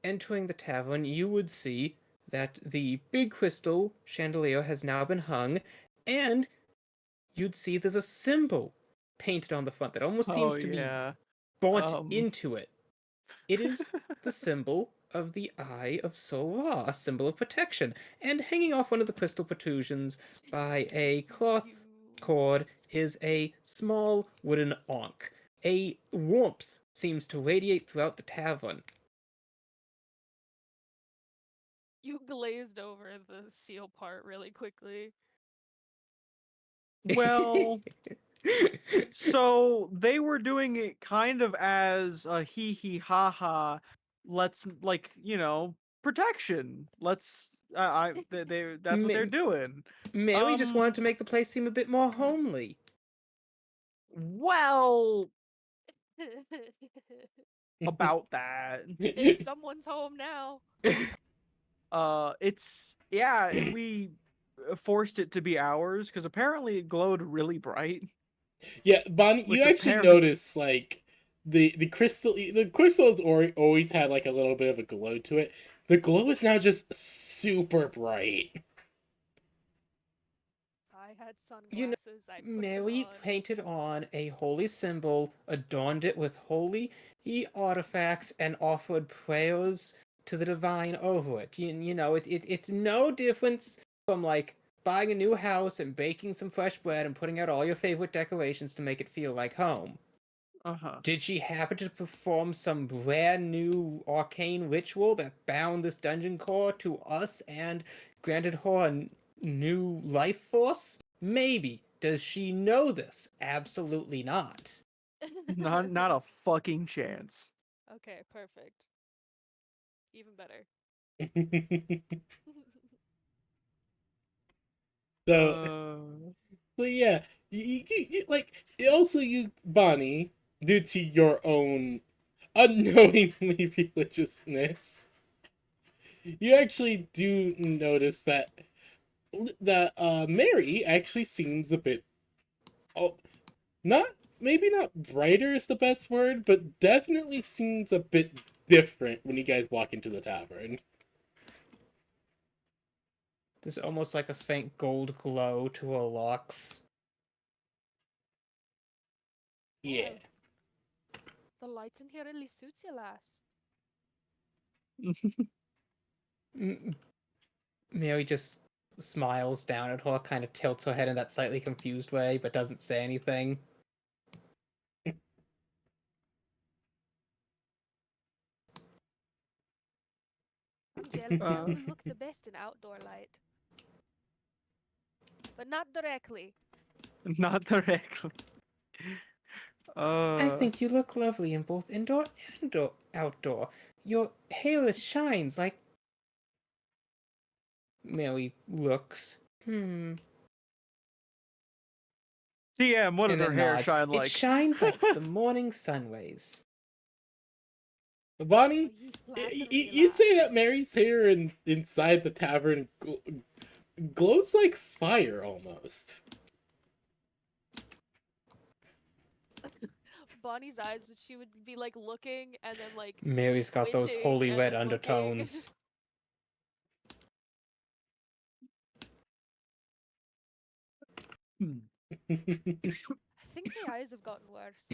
Speaker 3: entering the tavern, you would see that the big crystal chandelier has now been hung, and you'd see there's a symbol painted on the front that almost
Speaker 1: Oh
Speaker 3: seems to be
Speaker 1: yeah.
Speaker 3: burnt
Speaker 1: Um.
Speaker 3: into it. It is the symbol of the Eye of Solar, a symbol of protection, and hanging off one of the crystal protrusions by a cloth cord is a small wooden ankh. A warmth seems to radiate throughout the tavern.
Speaker 5: You glazed over the seal part really quickly.
Speaker 1: Well, so they were doing it kind of as a hee hee ha ha. Let's protection. Let's that's what they're
Speaker 3: Ma-
Speaker 1: doing.
Speaker 3: Mary just wanted
Speaker 1: Um.
Speaker 3: to make the place seem a bit more homely.
Speaker 1: Well, about that.
Speaker 5: It's someone's home now.
Speaker 1: It's yeah. We forced it to be ours because apparently it glowed really bright.
Speaker 2: Yeah, Bonnie, you
Speaker 1: Which
Speaker 2: actually notice like the crystals always had like a little bit of a glow to it. The glow is now just super bright.
Speaker 5: I had
Speaker 3: You know,
Speaker 5: sunglasses. I put them
Speaker 3: Mary
Speaker 5: on.
Speaker 3: painted on a holy symbol, adorned it with holy artifacts, and offered prayers to the divine over it. It's no difference from like buying a new house and baking some fresh bread and putting out all your favorite decorations to make it feel like home.
Speaker 1: Uh-huh.
Speaker 3: Did she happen to perform some brand new arcane ritual that bound this dungeon core to us and granted her a new life force? Maybe. Does she know this? Absolutely not.
Speaker 1: Not a fucking chance.
Speaker 5: Okay, perfect. Even better.
Speaker 2: So,
Speaker 1: Uh,
Speaker 2: so yeah, like also you, Bonnie, due to your own unknowingly religiousness, you actually do notice that Mary actually seems a bit, oh, not maybe not brighter is the best word, but definitely seems a bit different when you guys walk into the tavern.
Speaker 3: There's almost like a faint gold glow to her locks.
Speaker 2: Yeah.
Speaker 5: Well, the lights in here really suits you, lass.
Speaker 3: Mary just smiles down at her, kind of tilts her head in that slightly confused way, but doesn't say anything.
Speaker 5: I'm jealous. You
Speaker 1: Uh.
Speaker 5: look the best in outdoor light. But not directly.
Speaker 1: Not directly.
Speaker 3: I think you look lovely in both indoor and outdoor. Your hair shines like. Mary looks.
Speaker 1: TM, what does
Speaker 3: And
Speaker 1: her
Speaker 3: then
Speaker 1: hair
Speaker 3: nods.
Speaker 1: shine
Speaker 3: It
Speaker 1: like?
Speaker 3: shines like the morning sun rays.
Speaker 2: Bonnie,
Speaker 5: Oh, ye flatter me,
Speaker 2: you'd say
Speaker 5: lass.
Speaker 2: that Mary's hair inside the tavern glows like fire almost.
Speaker 5: Bonnie's eyes, she would be like looking and then like
Speaker 3: Mary's got those
Speaker 5: squinting
Speaker 3: holy
Speaker 5: and
Speaker 3: red
Speaker 5: then looking.
Speaker 3: undertones.
Speaker 5: I think my eyes have gotten worse.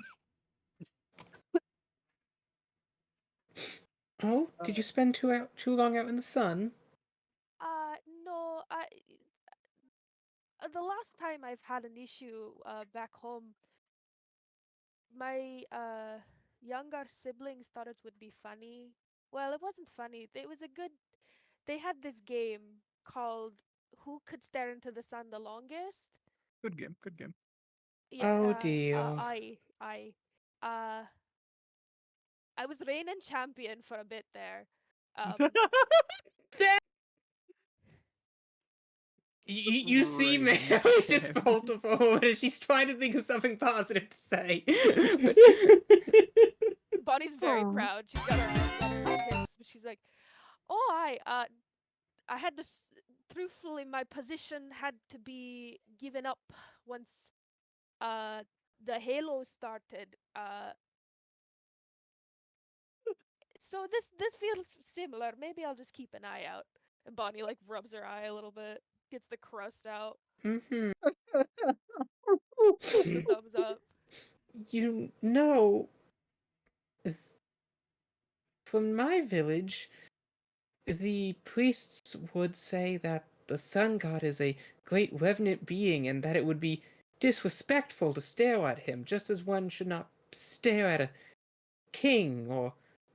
Speaker 3: Oh, did you spend too long out in the sun?
Speaker 5: No, the last time I've had an issue back home, my younger siblings thought it would be funny. Well, it wasn't funny. It was a good. They had this game called Who Could Stare into the Sun the Longest.
Speaker 1: Good game. Good game.
Speaker 5: Yeah,
Speaker 3: Oh dear.
Speaker 5: uh, I was reigning champion for a bit there.
Speaker 3: That you see Mary
Speaker 1: Raging
Speaker 3: just
Speaker 1: champion.
Speaker 3: falter forward as she's trying to think of something positive to say. But
Speaker 5: Bonnie's very
Speaker 1: Oh.
Speaker 5: proud. She's got her hands on her hips, but she's like, "Oh, I had this. Truthfully, my position had to be given up once uh the Halo started. So this feels similar. Maybe I'll just keep an eye out. And Bonnie like rubs her eye a little bit, gets the crust out,
Speaker 3: Mm-hmm.
Speaker 5: gives a thumbs up.
Speaker 3: You know, from my village, the priests would say that the sun god is a great revenant being and that it would be disrespectful to stare at him, just as one should not stare at a king or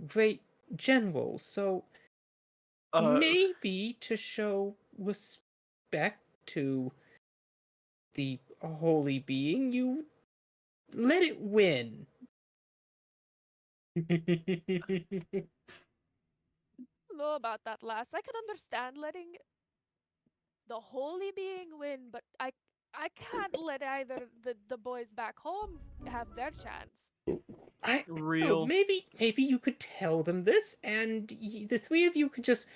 Speaker 3: great general. So maybe to show respect to the holy being, you let it win.
Speaker 5: I don't know about that last. I could understand letting the holy being win, but I can't let either the boys back home have their chance.
Speaker 3: I oh,
Speaker 1: Real.
Speaker 3: maybe you could tell them this, and the three of you could just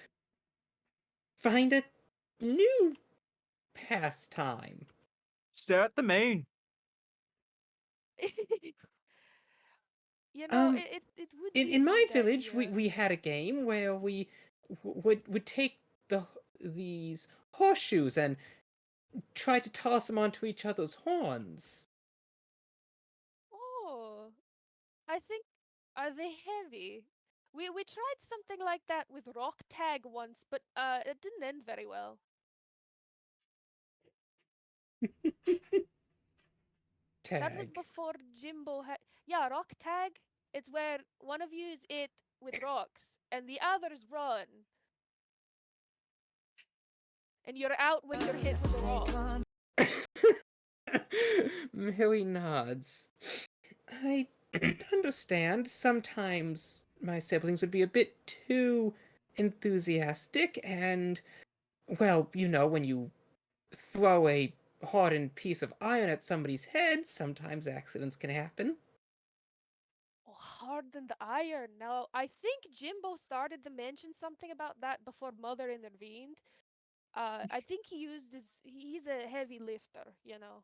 Speaker 3: find a new pastime.
Speaker 1: Stare at the main.
Speaker 5: You know,
Speaker 3: Um,
Speaker 5: it would
Speaker 3: in
Speaker 5: be a
Speaker 3: in my
Speaker 5: good
Speaker 3: village,
Speaker 5: idea.
Speaker 3: we had a game where we would take these horseshoes and try to toss them onto each other's horns.
Speaker 5: Oh, I think are they heavy? We tried something like that with rock tag once, but it didn't end very well. That was
Speaker 3: Tag.
Speaker 5: before Jimbo had yeah, rock tag. It's where one of you is it with rocks and the others run, and you're out when you're hit with a rock.
Speaker 3: Millie nods. I understand. Sometimes my siblings would be a bit too enthusiastic, and, well, when you throw a hardened piece of iron at somebody's head, sometimes accidents can happen.
Speaker 5: Oh, harden the iron. Now, I think Jimbo started to mention something about that before Mother intervened. I think he's a heavy lifter, you know.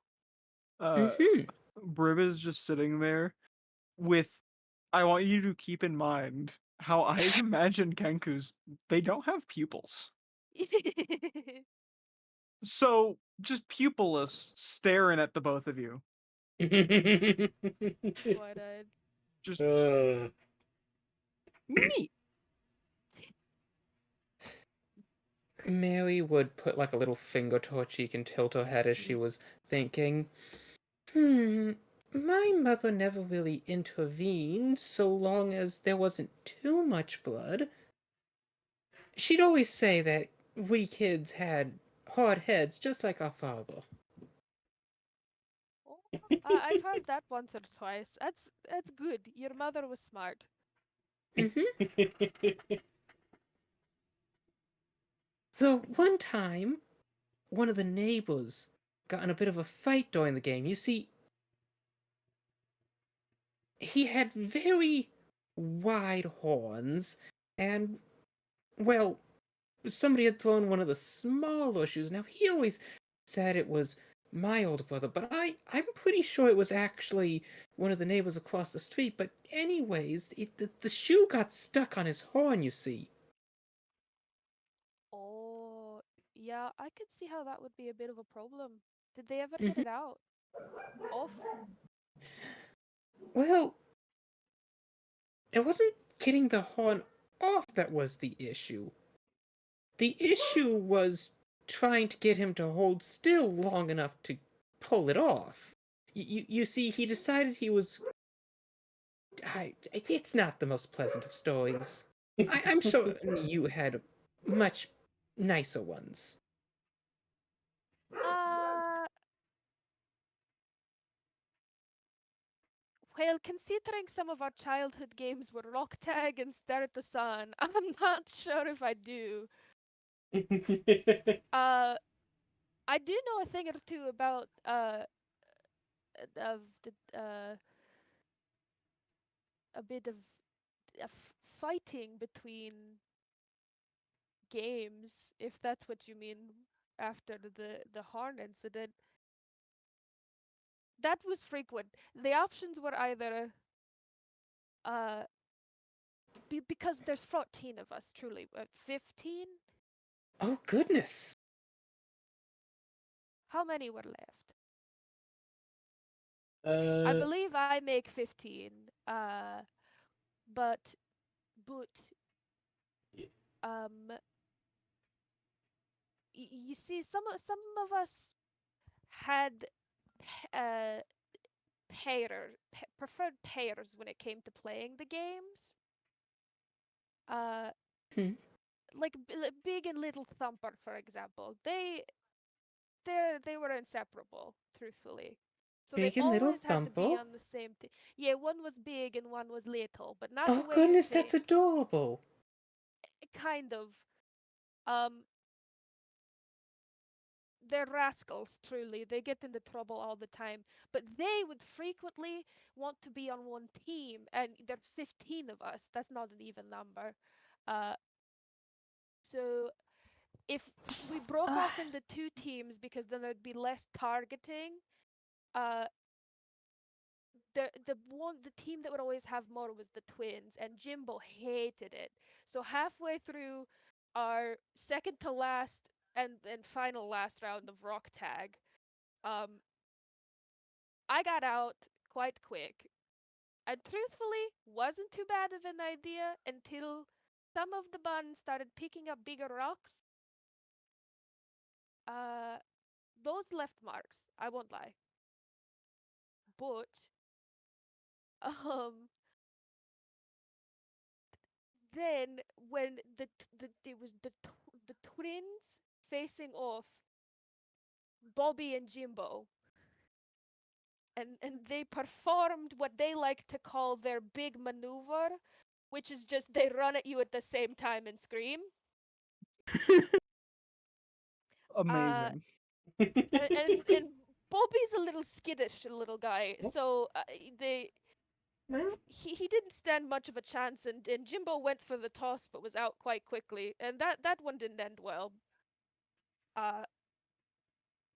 Speaker 1: Uh,
Speaker 3: Mm-hmm.
Speaker 1: Brib is just sitting there with. I want you to keep in mind how I imagine Kenkus. They don't have pupils. So just pupilless staring at the both of you.
Speaker 5: Wide-eyed.
Speaker 1: Just
Speaker 2: Uh,
Speaker 1: neat.
Speaker 3: Mary would put like a little finger to her cheek and tilt her head as she was thinking, my mother never really intervened so long as there wasn't too much blood. She'd always say that we kids had hard heads just like our father.
Speaker 5: Oh, I've heard that once or twice. That's good. Your mother was smart.
Speaker 3: Mm-hmm. Though one time, one of the neighbors got in a bit of a fight during the game. You see, he had very wide horns, and, well, somebody had thrown one of the smaller shoes. Now, he always said it was my older brother, but I'm pretty sure it was actually one of the neighbors across the street. But anyways, the shoe got stuck on his horn, you see.
Speaker 5: Oh, yeah, I could see how that would be a bit of a problem. Did they ever get
Speaker 3: Hmm.
Speaker 5: it out? Off?
Speaker 3: Well, it wasn't getting the horn off that was the issue. The issue was trying to get him to hold still long enough to pull it off. You see, he decided he was. It's not the most pleasant of stories. I'm sure you had much nicer ones.
Speaker 5: Uh, well, considering some of our childhood games were rock tag and stare at the sun, I'm not sure if I do. Uh, I do know a thing or two about of the a bit of fighting between games, if that's what you mean after the horn incident. That was frequent. The options were either uh because there's 14 of us, truly. 15?
Speaker 3: Oh, goodness.
Speaker 5: How many were left? I
Speaker 2: Uh,
Speaker 5: believe I make 15. But, but,
Speaker 2: Yeah.
Speaker 5: um, you see, some of us had uh preferred pairs when it came to playing the games. Uh,
Speaker 3: Hmm.
Speaker 5: like Big and Little Thumper, for example. They were inseparable, truthfully. So they
Speaker 3: Big and Little
Speaker 5: always had to be
Speaker 3: Thumper?
Speaker 5: on the same team. Yeah, one was big and one was little, but not the
Speaker 3: Oh,
Speaker 5: way you
Speaker 3: goodness, that's
Speaker 5: think.
Speaker 3: adorable.
Speaker 5: Kind of. Um, they're rascals, truly. They get into trouble all the time. But they would frequently want to be on one team, and there's 15 of us. That's not an even number. Uh, so if we broke off into two teams because then there'd be less targeting, uh, the team that would always have more was the twins, and Jimbo hated it. So halfway through our second to last and final last round of rock tag, um, I got out quite quick, and truthfully, wasn't too bad of an idea until some of the buns started picking up bigger rocks. Uh, those left marks. I won't lie, but um, then when it was the twins facing off Bobby and Jimbo, and they performed what they like to call their big maneuver, which is just they run at you at the same time and scream. Uh,
Speaker 1: Amazing.
Speaker 5: and Bobby's a little skittish little guy, so they he didn't stand much of a chance, and Jimbo went for the toss but was out quite quickly, and that one didn't end well. Uh,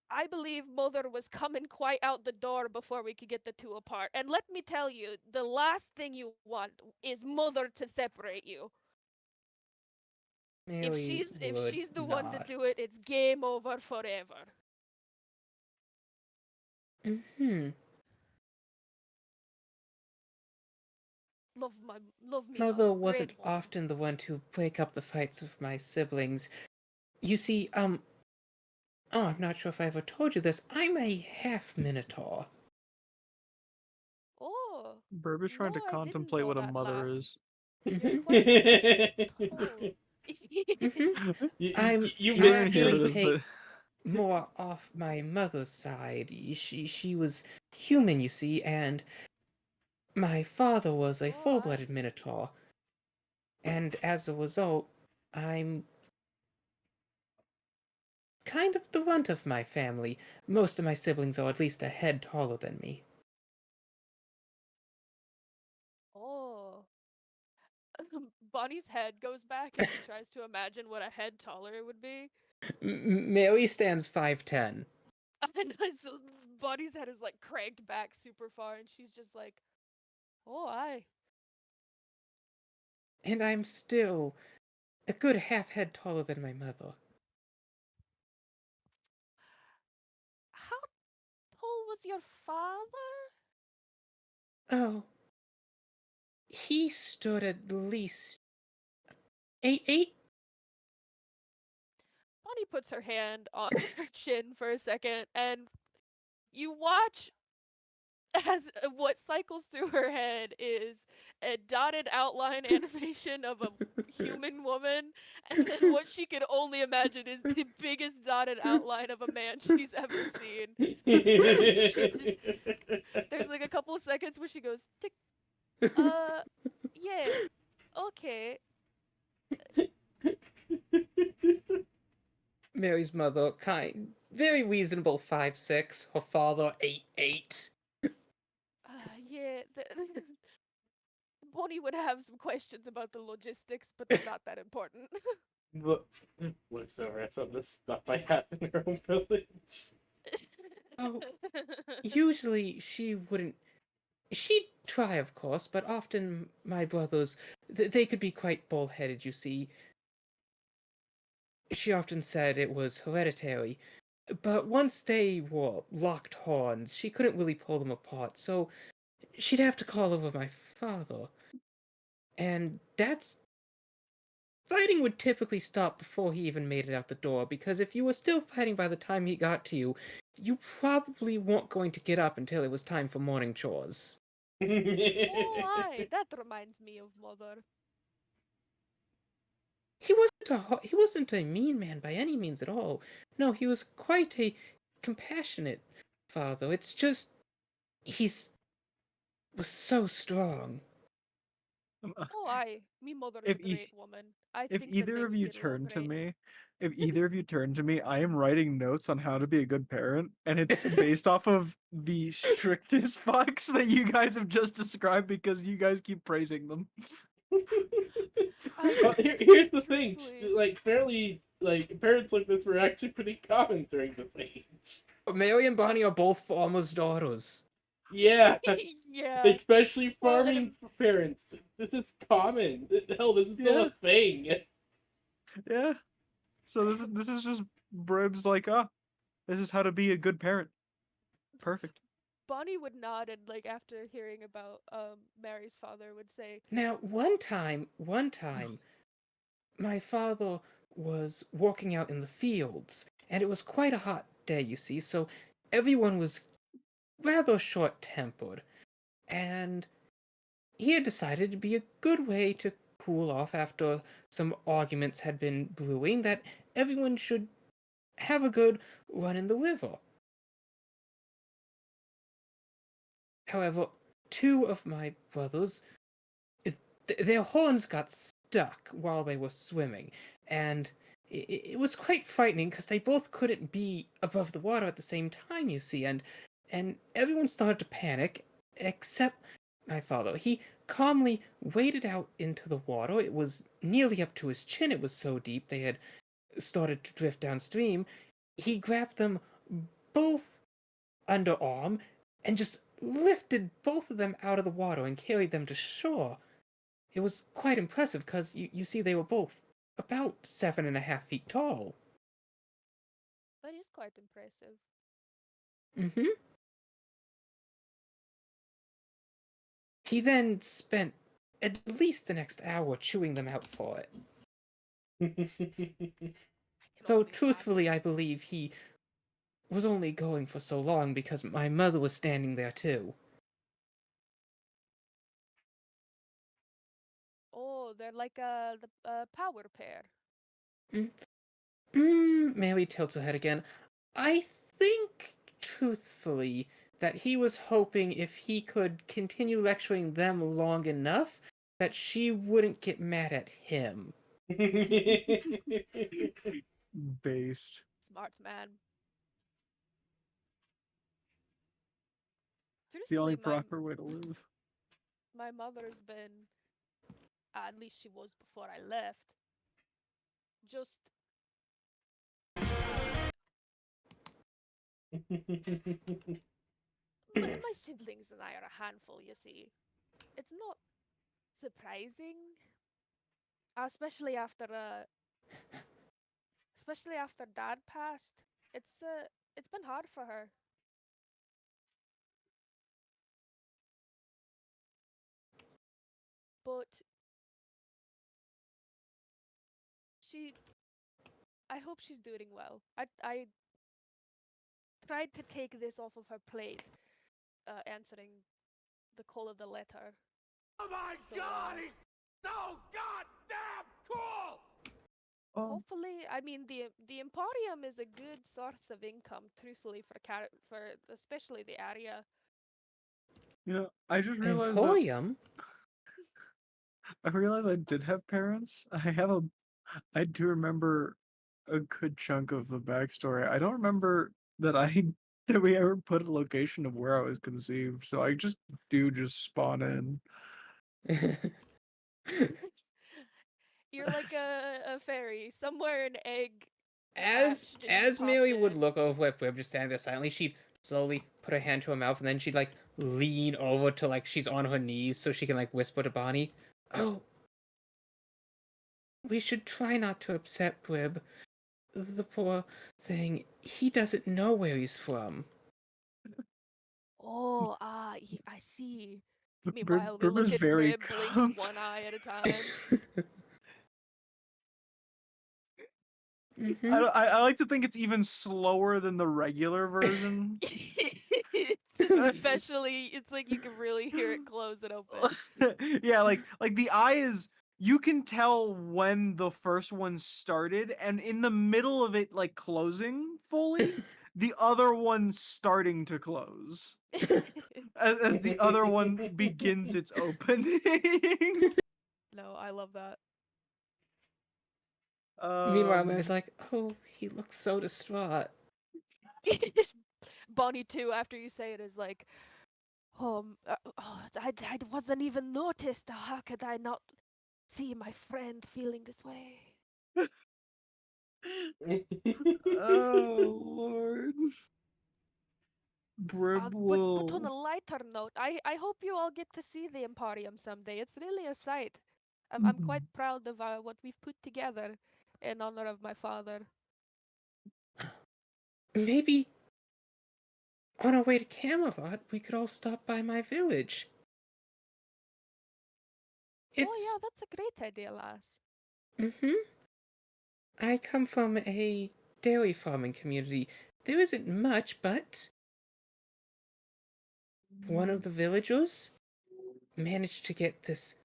Speaker 5: I believe Mother was coming quite out the door before we could get the two apart. And let me tell you, the last thing you want is Mother to separate you.
Speaker 3: Mary
Speaker 5: If
Speaker 3: would
Speaker 5: she's the one to
Speaker 3: not.
Speaker 5: do it, it's game over forever.
Speaker 3: Hmm.
Speaker 5: Love me
Speaker 3: Mother
Speaker 5: mother,
Speaker 3: wasn't
Speaker 5: great woman.
Speaker 3: often the one to break up the fights of my siblings. You see, oh, I'm not sure if I ever told you this. I'm a half Minotaur.
Speaker 5: Oh,
Speaker 1: Burb is
Speaker 5: no,
Speaker 1: trying to
Speaker 5: I didn't
Speaker 1: contemplate
Speaker 5: know
Speaker 1: what a
Speaker 5: that,
Speaker 1: mother
Speaker 5: lass.
Speaker 1: is.
Speaker 5: You're
Speaker 3: Mhm.
Speaker 5: quite tall.
Speaker 3: Mhm.
Speaker 2: you,
Speaker 3: I'm
Speaker 2: you
Speaker 1: You
Speaker 3: I
Speaker 1: weren't here for
Speaker 3: actually
Speaker 2: misspeak.
Speaker 1: this,
Speaker 3: take
Speaker 1: but
Speaker 3: more off my mother's side. She was human, you see, and my father was a
Speaker 5: Oh,
Speaker 3: full-blooded Minotaur. And as a result, I'm kind of the runt of my family. Most of my siblings are at least a head taller than me.
Speaker 5: oh. Bonnie's head goes back and she tries to imagine what a head taller would be.
Speaker 3: Mary stands 5'10".
Speaker 5: And so Bonnie's head is like cranked back super far, and she's just like, "Oh, I."
Speaker 3: And I'm still a good half head taller than my mother.
Speaker 5: How tall was your father?
Speaker 3: Oh, he stood at least 8'8".
Speaker 5: Bonnie puts her hand on her chin for a second, and you watch as what cycles through her head is a dotted outline animation of a human woman, and then what she can only imagine is the biggest dotted outline of a man she's ever seen. She just there's like a couple of seconds where she goes tick, uh yeah, okay.
Speaker 3: Mary's mother, very reasonable 5'6". Her father, 8'8".
Speaker 5: Yeah, Bonnie would have some questions about the logistics, but they're not that important.
Speaker 2: Look, looks over at some of the stuff I have in her own village.
Speaker 3: Oh, usually she wouldn't She'd try, of course, but often my brothers, they could be quite bull-headed, you see. She often said it was hereditary, but once they were locked horns, she couldn't really pull them apart, so she'd have to call over my father. And Dad's fighting would typically stop before he even made it out the door, because if you were still fighting by the time he got to you, you probably weren't going to get up until it was time for morning chores.
Speaker 5: Oh, aye, that reminds me of mother.
Speaker 3: He wasn't a mean man by any means at all. No, he was quite a compassionate father. It's just he's was so strong.
Speaker 5: Oh, aye, me mother is
Speaker 1: If
Speaker 5: a
Speaker 1: e-
Speaker 5: great woman. I
Speaker 1: If
Speaker 5: think that they
Speaker 1: either of
Speaker 5: would
Speaker 1: you
Speaker 5: get along
Speaker 1: turn to
Speaker 5: great.
Speaker 1: me, if either of you turn to me, I am writing notes on how to be a good parent, and it's based off of the strictest fucks that you guys have just described because you guys keep praising them.
Speaker 5: I
Speaker 2: Well, here's the thing.
Speaker 5: truthfully,
Speaker 2: Like, fairly, like, parents like this were actually pretty common during this age.
Speaker 3: Mary and Bonnie are both farmers' daughters.
Speaker 2: Yeah,
Speaker 5: yeah.
Speaker 2: especially
Speaker 5: Well,
Speaker 2: farming parents. This is common. Hell, this is still
Speaker 1: Yeah.
Speaker 2: a thing.
Speaker 1: Yeah. So this is just Bribs like, oh, this is how to be a good parent. Perfect.
Speaker 5: Bonnie would nod and like after hearing about Mary's father would say,
Speaker 3: Now, one time, my father was walking out in the fields, and it was quite a hot day, you see, so everyone was rather short-tempered, and he had decided it'd be a good way to cool off after some arguments had been brewing that everyone should have a good run in the river. However, two of my brothers, their horns got stuck while they were swimming, and it was quite frightening because they both couldn't be above the water at the same time, you see, and everyone started to panic except my father. He calmly waded out into the water. It was nearly up to his chin. It was so deep they had started to drift downstream. He grabbed them both underarm and just lifted both of them out of the water and carried them to shore. It was quite impressive because you see they were both about 7.5 feet tall.
Speaker 5: that is quite impressive.
Speaker 3: Mm-hmm. He then spent at least the next hour chewing them out for it.
Speaker 5: I can
Speaker 3: Though
Speaker 5: only
Speaker 3: truthfully, I
Speaker 5: imagine.
Speaker 3: believe he was only going for so long because my mother was standing there too.
Speaker 5: Oh, they're like the power pair.
Speaker 3: Mary tilts her head again. I think, truthfully, that he was hoping if he could continue lecturing them long enough that she wouldn't get mad at him.
Speaker 1: Based.
Speaker 5: Smart man.
Speaker 1: It's the only
Speaker 5: Truthfully,
Speaker 1: proper way to live.
Speaker 5: my mother's been, at least she was before I left, just my siblings and I are a handful, you see. It's not surprising, especially after dad passed. It's been hard for her. But she I hope she's doing well. I tried to take this off of her plate, answering the call of the letter.
Speaker 6: Oh my
Speaker 5: So,
Speaker 6: god, he's so goddamn cool!
Speaker 1: Oh,
Speaker 5: hopefully, I mean the Emporium is a good source of income, truthfully, for especially the area.
Speaker 1: you know, I just
Speaker 3: An
Speaker 1: realized that
Speaker 3: emporium?
Speaker 1: I realized I did have parents. I do remember a good chunk of the backstory. I don't remember that I that we ever put a location of where I was conceived, so I just spawn in.
Speaker 5: You're like a fairy, somewhere an egg
Speaker 3: as
Speaker 5: hatched and you
Speaker 3: as
Speaker 5: popped
Speaker 3: Mary would
Speaker 5: in.
Speaker 3: look over at Wib just standing there silently, she'd slowly put her hand to her mouth and then she'd like lean over to like she's on her knees so she can like whisper to Bonnie, "Oh, we should try not to upset Brib. The poor thing. He doesn't know where he's from."
Speaker 5: Oh, I see.
Speaker 1: Brib,
Speaker 5: Meanwhile, we
Speaker 1: Brib
Speaker 5: look
Speaker 1: is
Speaker 5: at
Speaker 1: very
Speaker 5: Brib, blinks
Speaker 1: calm.
Speaker 5: one eye at a time.
Speaker 3: Mhm.
Speaker 1: I like to think it's even slower than the regular version.
Speaker 5: It's especially, it's like you can really hear it close and open.
Speaker 1: Yeah, like the eye is, you can tell when the first one started, and in the middle of it like closing fully, the other one's starting to close. As the other one begins its opening.
Speaker 5: No, I love that.
Speaker 3: Meanwhile, Mary's like, "Oh, he looks so distraught."
Speaker 5: Bonnie too, after you say it, is like, I wasn't even noticed. How could I not see my friend feeling this way?
Speaker 1: Oh Lord. Brib
Speaker 5: But on a
Speaker 1: will.
Speaker 5: lighter note, I hope you all get to see the Emporium someday. It's really a sight. I'm quite proud of what we've put together in honor of my father.
Speaker 3: Maybe on our way to Camelot, we could all stop by my village.
Speaker 5: Oh
Speaker 3: It's
Speaker 5: yeah, that's a great idea, lass.
Speaker 3: Mm-hmm. I come from a dairy farming community. There isn't much, but one of the villagers managed to get this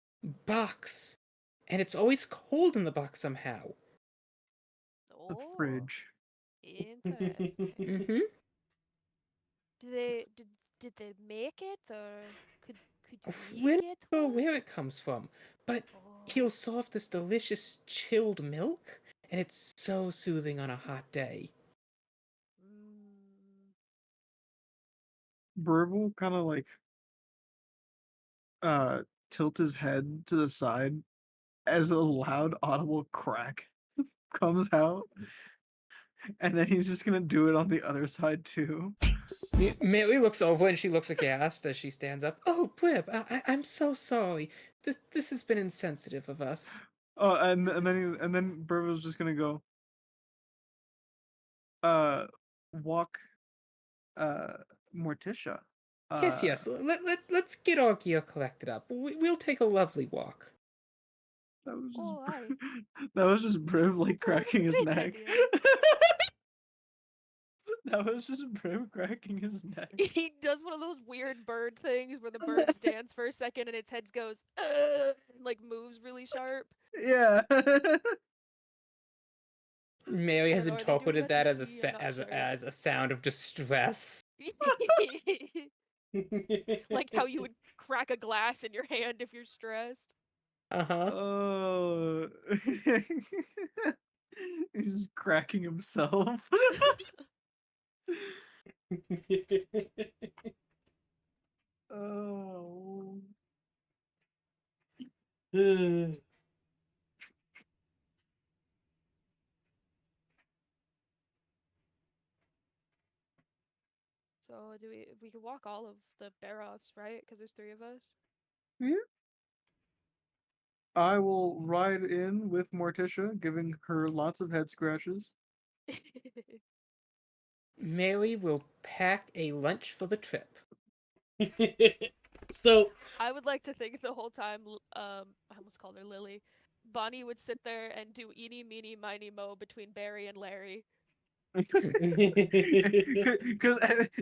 Speaker 3: box, and it's always cold in the box somehow.
Speaker 1: The
Speaker 5: Oh,
Speaker 1: fridge.
Speaker 5: interesting.
Speaker 3: Mm-hmm.
Speaker 5: Did they make it, or could we
Speaker 3: We're not
Speaker 5: get
Speaker 3: sure
Speaker 5: one?
Speaker 3: where it comes from, but
Speaker 5: Oh,
Speaker 3: he'll serve this delicious chilled milk, and it's so soothing on a hot day.
Speaker 5: mm,
Speaker 1: Brib will kind of like uh tilt his head to the side as a loud audible crack comes out, and then he's just gonna do it on the other side too.
Speaker 3: Mary looks over and she looks aghast as she stands up. "Oh, Brib, I'm so sorry. This has been insensitive of us."
Speaker 1: Oh, and then Brib was just gonna go uh walk uh Morticia.
Speaker 3: Yes,
Speaker 1: Uh
Speaker 3: yes. Let's get our gear collected up. We'll take a lovely walk.
Speaker 1: that was just
Speaker 5: oh, aye.
Speaker 1: that was just Brib like
Speaker 5: That's
Speaker 1: cracking
Speaker 5: a
Speaker 1: his
Speaker 5: great
Speaker 1: neck.
Speaker 5: idea.
Speaker 1: That was just Brib cracking his neck.
Speaker 5: He does one of those weird bird things where the bird stands for a second and its head goes, and, like moves really sharp.
Speaker 1: Yeah.
Speaker 3: Mary
Speaker 5: I
Speaker 3: has
Speaker 5: don't know. Are they doing
Speaker 3: interpreted
Speaker 5: that to
Speaker 3: that as a
Speaker 5: C? I'm not sure.
Speaker 3: as a sound of distress.
Speaker 5: Like how you would crack a glass in your hand if you're stressed.
Speaker 3: Uh-huh.
Speaker 1: Oh. He's cracking himself. Oh.
Speaker 5: So do we can walk all of the Barroths, right? Because there's three of us.
Speaker 1: Yeah. I will ride in with Morticia, giving her lots of head scratches.
Speaker 3: Mary will pack a lunch for the trip.
Speaker 2: So
Speaker 5: I would like to think the whole time, I almost called her Lily. Bonnie would sit there and do eeny, meeny, miny, mo between Barry and Larry.
Speaker 1: Because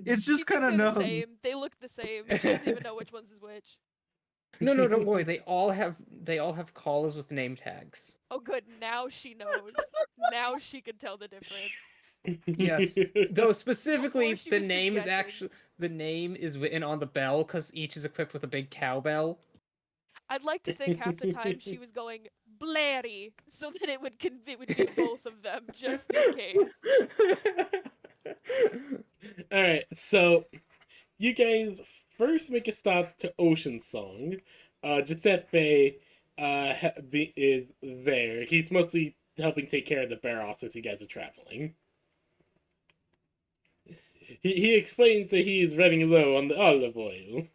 Speaker 1: it's
Speaker 5: She
Speaker 1: just kind
Speaker 5: thinks
Speaker 1: of
Speaker 5: they're the
Speaker 1: known.
Speaker 5: same. They look the same. She doesn't even know which one's is which.
Speaker 3: No, no, don't worry. They all have collars with name tags.
Speaker 5: Oh, good. Now she knows. Now she can tell the difference.
Speaker 3: Yes. Though specifically
Speaker 5: Before she was just guessing.
Speaker 3: the name is written on the bell because each is equipped with a big cowbell.
Speaker 5: I'd like to think half the time she was going Blairy, so that it would be both of them just in case.
Speaker 2: all right, so you guys first make a stop to Ocean Song. Giuseppe is there. He's mostly helping take care of the Barrows as you guys are traveling. he explains that he is running low on the olive oil.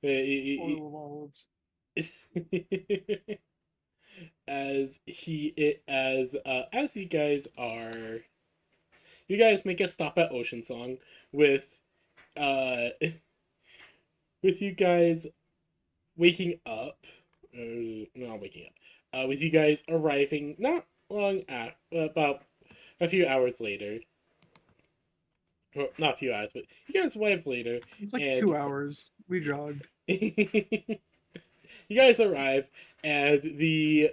Speaker 1: Oil of olives.
Speaker 2: As you guys make a stop at Ocean Song with uh with you guys waking up, not waking up, with you guys arriving not long after, about a few hours later. Well, not a few hours, but you guys arrive later.
Speaker 1: It's like
Speaker 2: and
Speaker 1: 2 hours. We jogged.
Speaker 2: you guys arrive, and you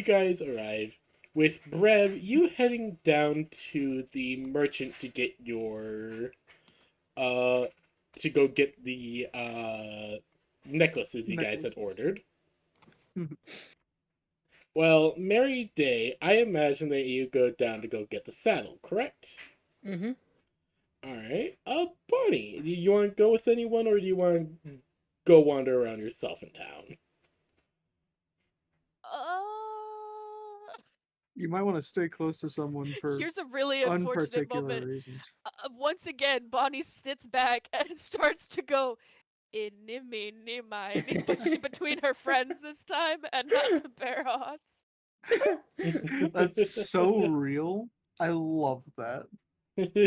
Speaker 2: guys arrive with Brev. You heading down to the merchant to get your to go get the necklaces you guys had ordered. Well, Mary Day, I imagine that you go down to go get the saddle, correct?
Speaker 3: Mm-hmm.
Speaker 2: Alright. Bonnie, do you want to go with anyone, or do you want to go wander around yourself in town?
Speaker 1: You might want to stay close to someone for
Speaker 5: Here's a really unfortunate
Speaker 1: unparticular
Speaker 5: moment.
Speaker 1: reasons.
Speaker 5: Once again, Bonnie sits back and starts to go, "Inni, mini, miny," but between her friends this time and not the bear odds.
Speaker 1: That's so real. I love that.
Speaker 3: Okay,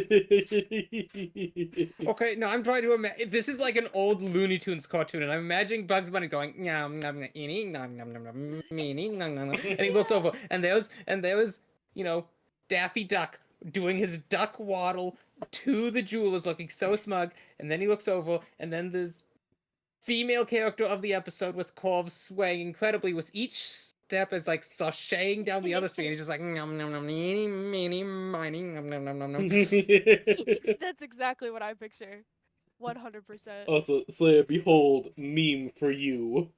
Speaker 3: no, I'm trying to imagine. This is like an old Looney Tunes cartoon, and I'm imagining Bugs Bunny going nom nom nom eeny, nom nom nom nom meeny, nom nom nom, and he looks over, and there's Daffy Duck doing his duck waddle to the jewelers, looking so smug, and then he looks over, and then there's female character of the episode with Corv swaying incredibly with each step is like sashaying down the other street, and he's just like nom nom nom eeny, meeny, miny, nom nom nom nom nom.
Speaker 5: That's exactly what I picture. 100%.
Speaker 2: Also, Slayer, behold, meme for you.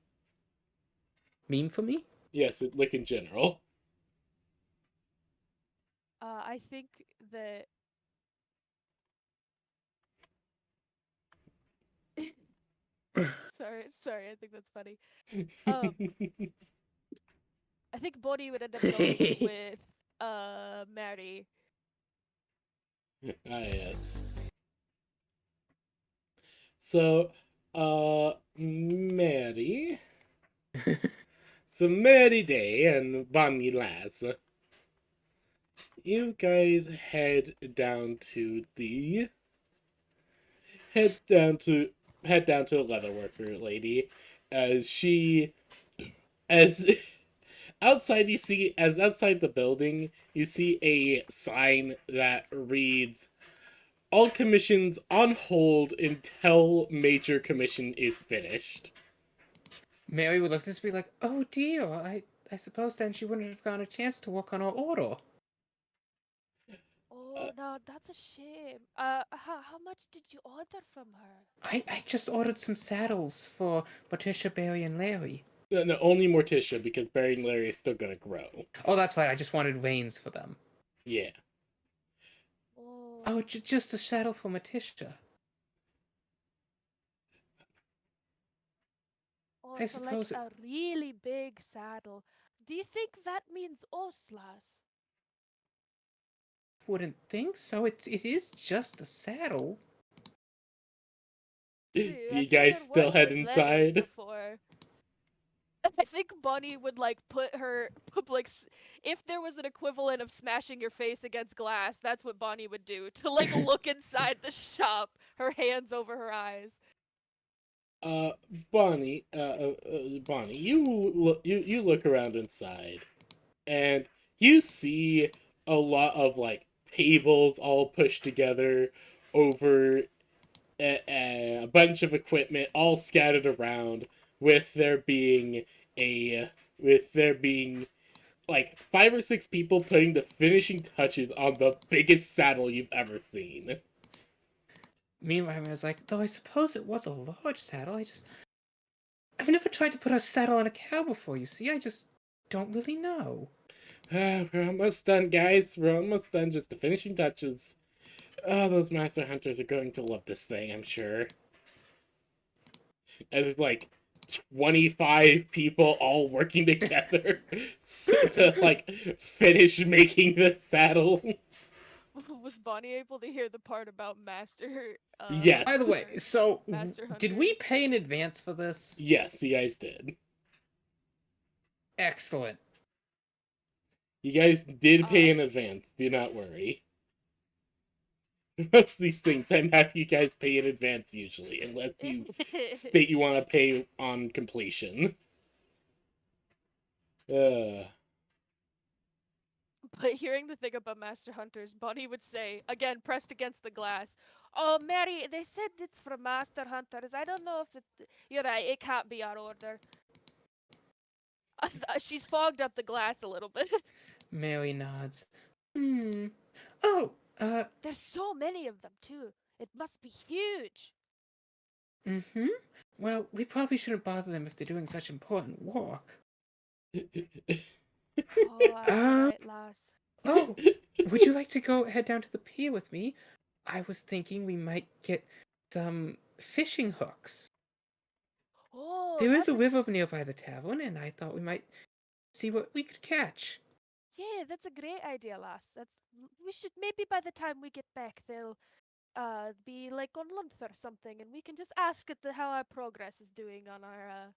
Speaker 3: Meme for me?
Speaker 2: Yes, like in general.
Speaker 5: I think that sorry, I think that's funny. I think Bonnie would end up going with Mary.
Speaker 2: Yes. So, Mary. So, Mary Day and Bonnie Lass. You guys head down to the leatherworker lady, as outside the building you see a sign that reads, "All commissions on hold until major commission is finished."
Speaker 3: Mary would look at this and be like, "Oh dear, I suppose then she wouldn't have gotten a chance to work on her order."
Speaker 5: Oh no, that's a shame. How much did you order from her?
Speaker 3: I just ordered some saddles for Morticia, Barry, and Larry.
Speaker 2: No, only Morticia, because Barry and Larry is still gonna grow.
Speaker 3: Oh, that's right. I just wanted reins for them.
Speaker 2: Yeah.
Speaker 3: Oh, just a saddle for Morticia.
Speaker 5: Oh,
Speaker 3: I
Speaker 5: so
Speaker 3: suppose
Speaker 5: like a really big saddle. Do you think that means Oslas?
Speaker 3: Wouldn't think so. It is just a saddle.
Speaker 2: Do you guys still head inside?
Speaker 5: Before. I think Bonnie would like put if there was an equivalent of smashing your face against glass, that's what Bonnie would do to like look inside the shop, her hands over her eyes.
Speaker 2: Bonnie, you look around inside, and you see a lot of like tables all pushed together over a bunch of equipment all scattered around, with there being like 5 or 6 people putting the finishing touches on the biggest saddle you've ever seen.
Speaker 3: Meanwhile, I was like, though I suppose it was a large saddle. I've never tried to put a saddle on a cow before, you see. I just don't really know.
Speaker 2: We're almost done, guys. We're almost done. Just the finishing touches. Oh, those master hunters are going to love this thing, I'm sure. As like 25 people all working together to like finish making the saddle.
Speaker 5: Was Bonnie able to hear the part about Master?
Speaker 2: Yes.
Speaker 3: By the way,
Speaker 5: or
Speaker 3: so
Speaker 5: Master
Speaker 3: did we
Speaker 5: Hunters?
Speaker 3: pay in advance for this?
Speaker 2: Yes, you guys did.
Speaker 3: Excellent.
Speaker 2: You guys did pay
Speaker 5: Uh,
Speaker 2: in advance. Do not worry. Most of these things, I'm happy you guys pay in advance usually, unless you state you want to pay on completion.
Speaker 5: But hearing the thing about Master Hunters, Bonnie would say, again, pressed against the glass, "Oh, Mary, they said it's for Master Hunters. I don't know if it. You're right, it can't be our order." She's fogged up the glass a little bit.
Speaker 3: Mary nods. Hmm. Oh,
Speaker 5: There's so many of them, too. It must be huge.
Speaker 3: mm-hmm. Well, we probably shouldn't bother them if they're doing such important work.
Speaker 5: Oh, aye,
Speaker 3: Uh,
Speaker 5: right, lass.
Speaker 3: Oh, would you like to go head down to the pier with me? I was thinking we might get some fishing hooks.
Speaker 5: Oh,
Speaker 3: There is
Speaker 5: that's
Speaker 3: a river nearby the tavern, and I thought we might see what we could catch.
Speaker 5: yeah, that's a great idea, lass. We should maybe by the time we get back, they'll be like on lunch or something, and we can just ask how our progress is doing on our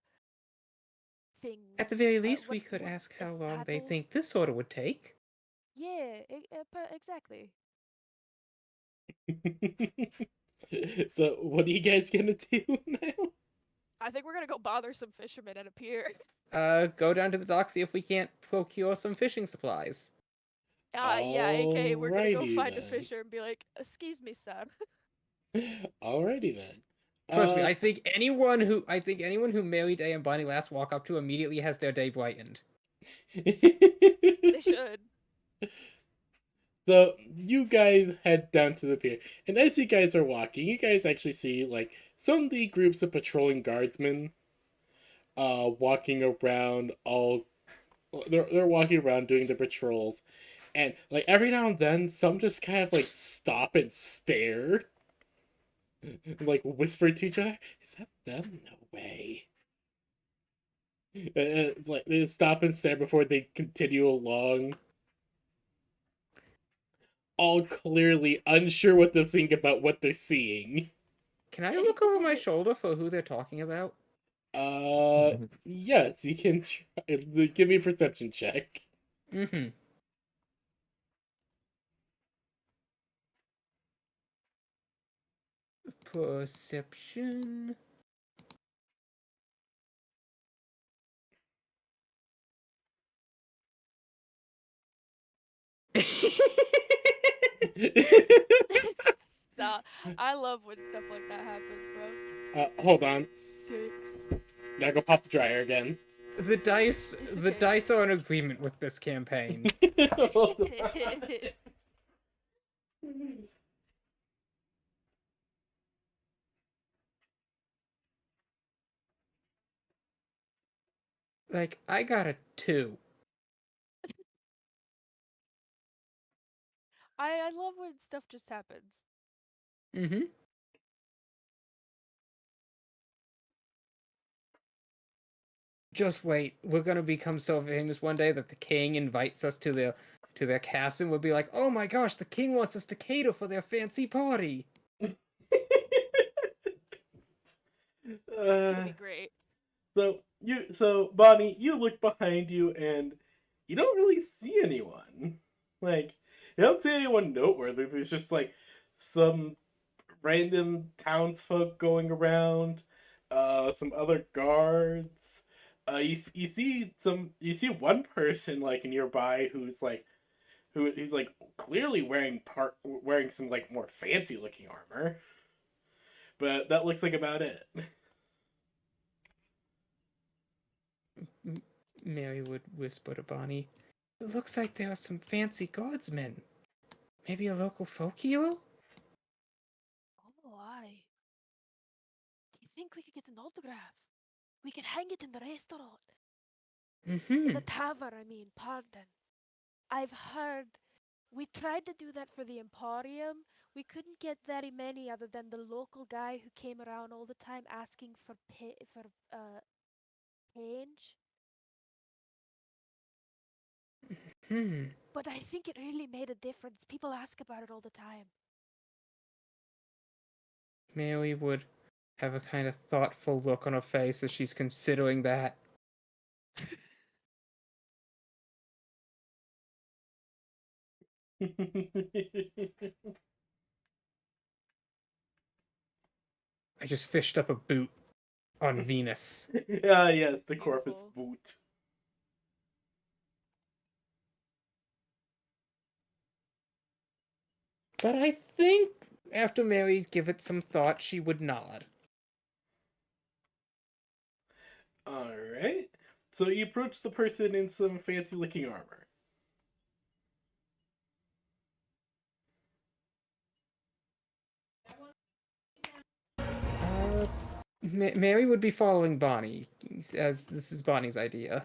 Speaker 5: thing.
Speaker 3: At the very least,
Speaker 5: What
Speaker 3: we could
Speaker 5: what
Speaker 3: ask
Speaker 5: a
Speaker 3: how long they
Speaker 5: saddle?
Speaker 3: think this order would take.
Speaker 5: Yeah, exactly.
Speaker 2: So, what are you guys gonna do now?
Speaker 5: I think we're gonna go bother some fishermen at a pier.
Speaker 3: Go down to the dock, see if we can't procure some fishing supplies.
Speaker 5: Yeah, aka we're gonna go
Speaker 2: Alrighty
Speaker 5: find a
Speaker 2: then.
Speaker 5: fisher and be like, "Excuse me, sir."
Speaker 2: Alrighty then.
Speaker 3: Trust me, I think anyone who Mary Day and Bonnie last walk up to immediately has their day brightened.
Speaker 5: They should.
Speaker 2: So you guys head down to the pier, and as you guys are walking, you guys actually see like some of the groups of patrolling guardsmen, walking around. They're walking around doing the patrols, and like every now and then, some just kind of like stop and stare, and, like whisper to each other, "Is that them? No way." It's like they stop and stare before they continue along, all clearly unsure what to think about what they're seeing.
Speaker 3: Can I look over my shoulder for who they're talking about?
Speaker 2: Yes, you can try. Give me a perception check.
Speaker 3: Mm-hmm. Perception.
Speaker 5: So, I love when stuff like that happens, bro.
Speaker 2: Hold on.
Speaker 5: 6.
Speaker 2: Gotta go pop the dryer again.
Speaker 3: The dice
Speaker 5: It's
Speaker 3: the
Speaker 5: okay.
Speaker 3: dice are in agreement with this campaign.
Speaker 2: Hold on.
Speaker 3: Like, I got a 2.
Speaker 5: I love when stuff just happens.
Speaker 3: Mm-hmm. Just wait, we're gonna become so famous one day that the king invites us to their castle and we'll be like, oh my gosh, the king wants us to cater for their fancy party.
Speaker 5: It's gonna be great.
Speaker 2: So Bonnie, you look behind you and you don't really see anyone. Like, you don't see anyone noteworthy. There's just like some random townsfolk going around, some other guards. You see one person like nearby he's like clearly wearing some like more fancy looking armor. But that looks like about it.
Speaker 3: Mary would whisper to Bonnie, it looks like there are some fancy guardsmen. Maybe a local folk hero?
Speaker 5: Oh, aye. Do you think we could get an autograph? We could hang it in the restaurant.
Speaker 3: Mm-hmm.
Speaker 5: In the tavern, I mean, pardon. I've heard we tried to do that for the Emporium. We couldn't get very many other than the local guy who came around all the time asking for change. But I think it really made a difference. People ask about it all the time.
Speaker 3: Mary would have a kind of thoughtful look on her face as she's considering that. I just fished up a boot on Venus.
Speaker 2: Ah, yes, the corpus
Speaker 5: Beautiful.
Speaker 2: boot.
Speaker 3: But I think after Mary give it some thought, she would nod.
Speaker 2: Alright. So you approach the person in some fancy looking armor.
Speaker 3: Mary would be following Bonnie, as this is Bonnie's idea.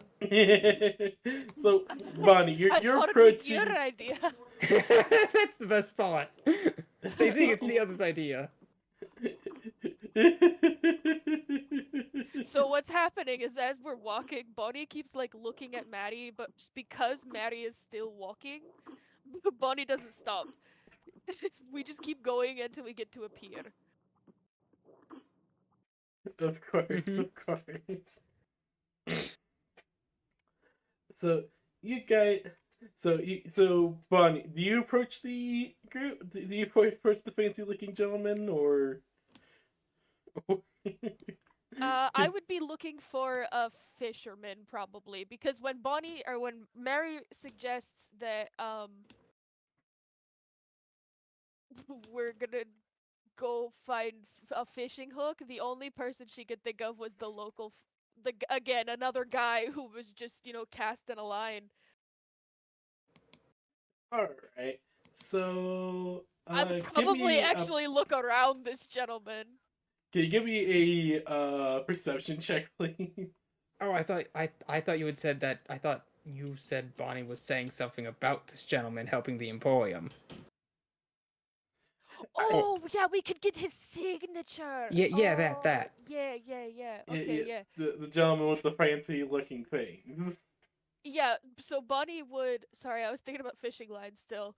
Speaker 2: So, Bonnie, you're
Speaker 5: I thought it was
Speaker 2: approaching.
Speaker 5: your idea.
Speaker 3: That's the best part. They think it's the other's idea.
Speaker 5: So what's happening is as we're walking, Bonnie keeps like looking at Maddie, but because Maddie is still walking, Bonnie doesn't stop. We just keep going until we get to a pier.
Speaker 2: Of course,
Speaker 3: Mhm.
Speaker 2: of course. So you guys, so Bonnie, do you approach the group? Do you approach the fancy looking gentleman, or?
Speaker 5: I would be looking for a fisherman probably because when Mary suggests that we're gonna go find a fishing hook, the only person she could think of was the local again another guy who was just casting a line.
Speaker 2: All right. So,
Speaker 5: I would
Speaker 2: give
Speaker 5: probably
Speaker 2: me
Speaker 5: actually look around this gentleman.
Speaker 2: can you give me a perception check, please?
Speaker 3: Oh, I thought you had said that. I thought you said Bonnie was saying something about this gentleman helping the Emporium.
Speaker 5: Oh, yeah, we could get his signature.
Speaker 3: Yeah, that.
Speaker 5: Yeah. Okay, yeah.
Speaker 2: The gentleman with the fancy looking things.
Speaker 5: Yeah, so Bonnie would. Sorry, I was thinking about fishing lines still.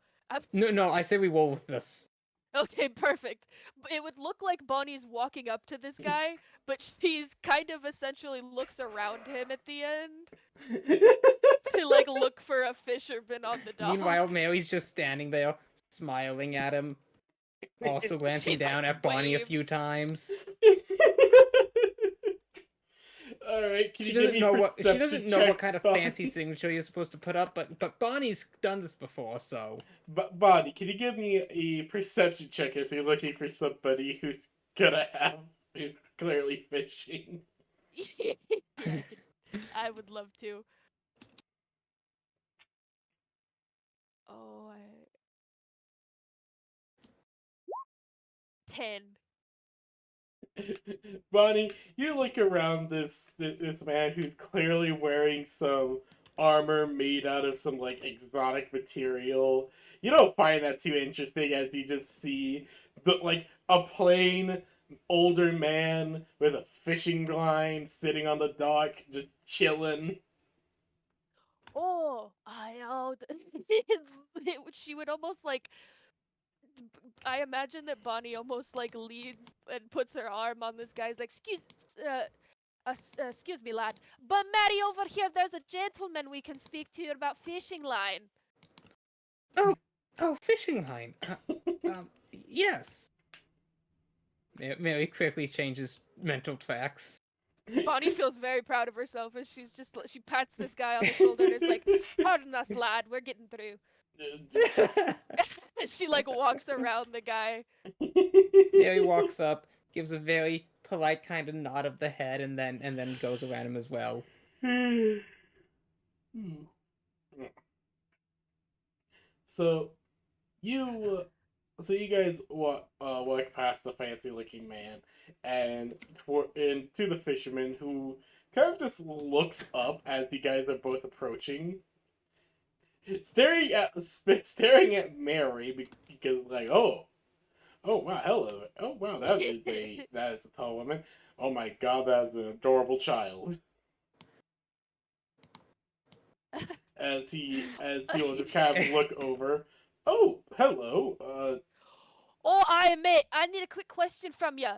Speaker 3: No, I say we roll with this.
Speaker 5: Okay, perfect. It would look like Bonnie's walking up to this guy, but she's kind of essentially looks around him at the end to like look for a fisherman on the dock.
Speaker 3: Meanwhile, Mary's just standing there, smiling at him, also glancing
Speaker 5: She,
Speaker 3: down
Speaker 5: like,
Speaker 3: at Bonnie a few
Speaker 5: waves.
Speaker 3: times.
Speaker 2: All right, can
Speaker 3: She
Speaker 2: you give me
Speaker 3: doesn't know
Speaker 2: a
Speaker 3: what she
Speaker 2: perception
Speaker 3: doesn't know
Speaker 2: check,
Speaker 3: what kind of
Speaker 2: Bonnie?
Speaker 3: fancy signature you're supposed to put up, but Bonnie's done this before, so
Speaker 2: Bonnie, can you give me a perception check as you're looking for somebody who's who's clearly fishing?
Speaker 5: Yeah, I would love to. Oh, 10.
Speaker 2: Bonnie, you look around this man who's clearly wearing some armor made out of some like exotic material. You don't find that too interesting as you just see a plain older man with a fishing line sitting on the dock just chilling.
Speaker 5: Oh, I know. She would almost like. I imagine that Bonnie almost like leads and puts her arm on this guy's like, excuse me, lad. But Maddie, over here, there's a gentleman we can speak to about fishing line.
Speaker 3: oh, fishing line. Yes. Mary quickly changes mental tracks.
Speaker 5: Bonnie feels very proud of herself as she pats this guy on the shoulder and is like, "Pardon us, lad, we're getting through." She like walks around the guy.
Speaker 3: Mary walks up, gives a very polite kind of nod of the head, and then goes around him as well.
Speaker 2: So you you guys walk past the fancy looking man and to the fisherman who kind of just looks up as you guys are both approaching, staring at Mary because like oh wow, hello, oh wow, that is a tall woman, oh my god, that is an adorable child. as he will just kind of look over. Oh, hello.
Speaker 5: Oh, I mate, I need a quick question from you.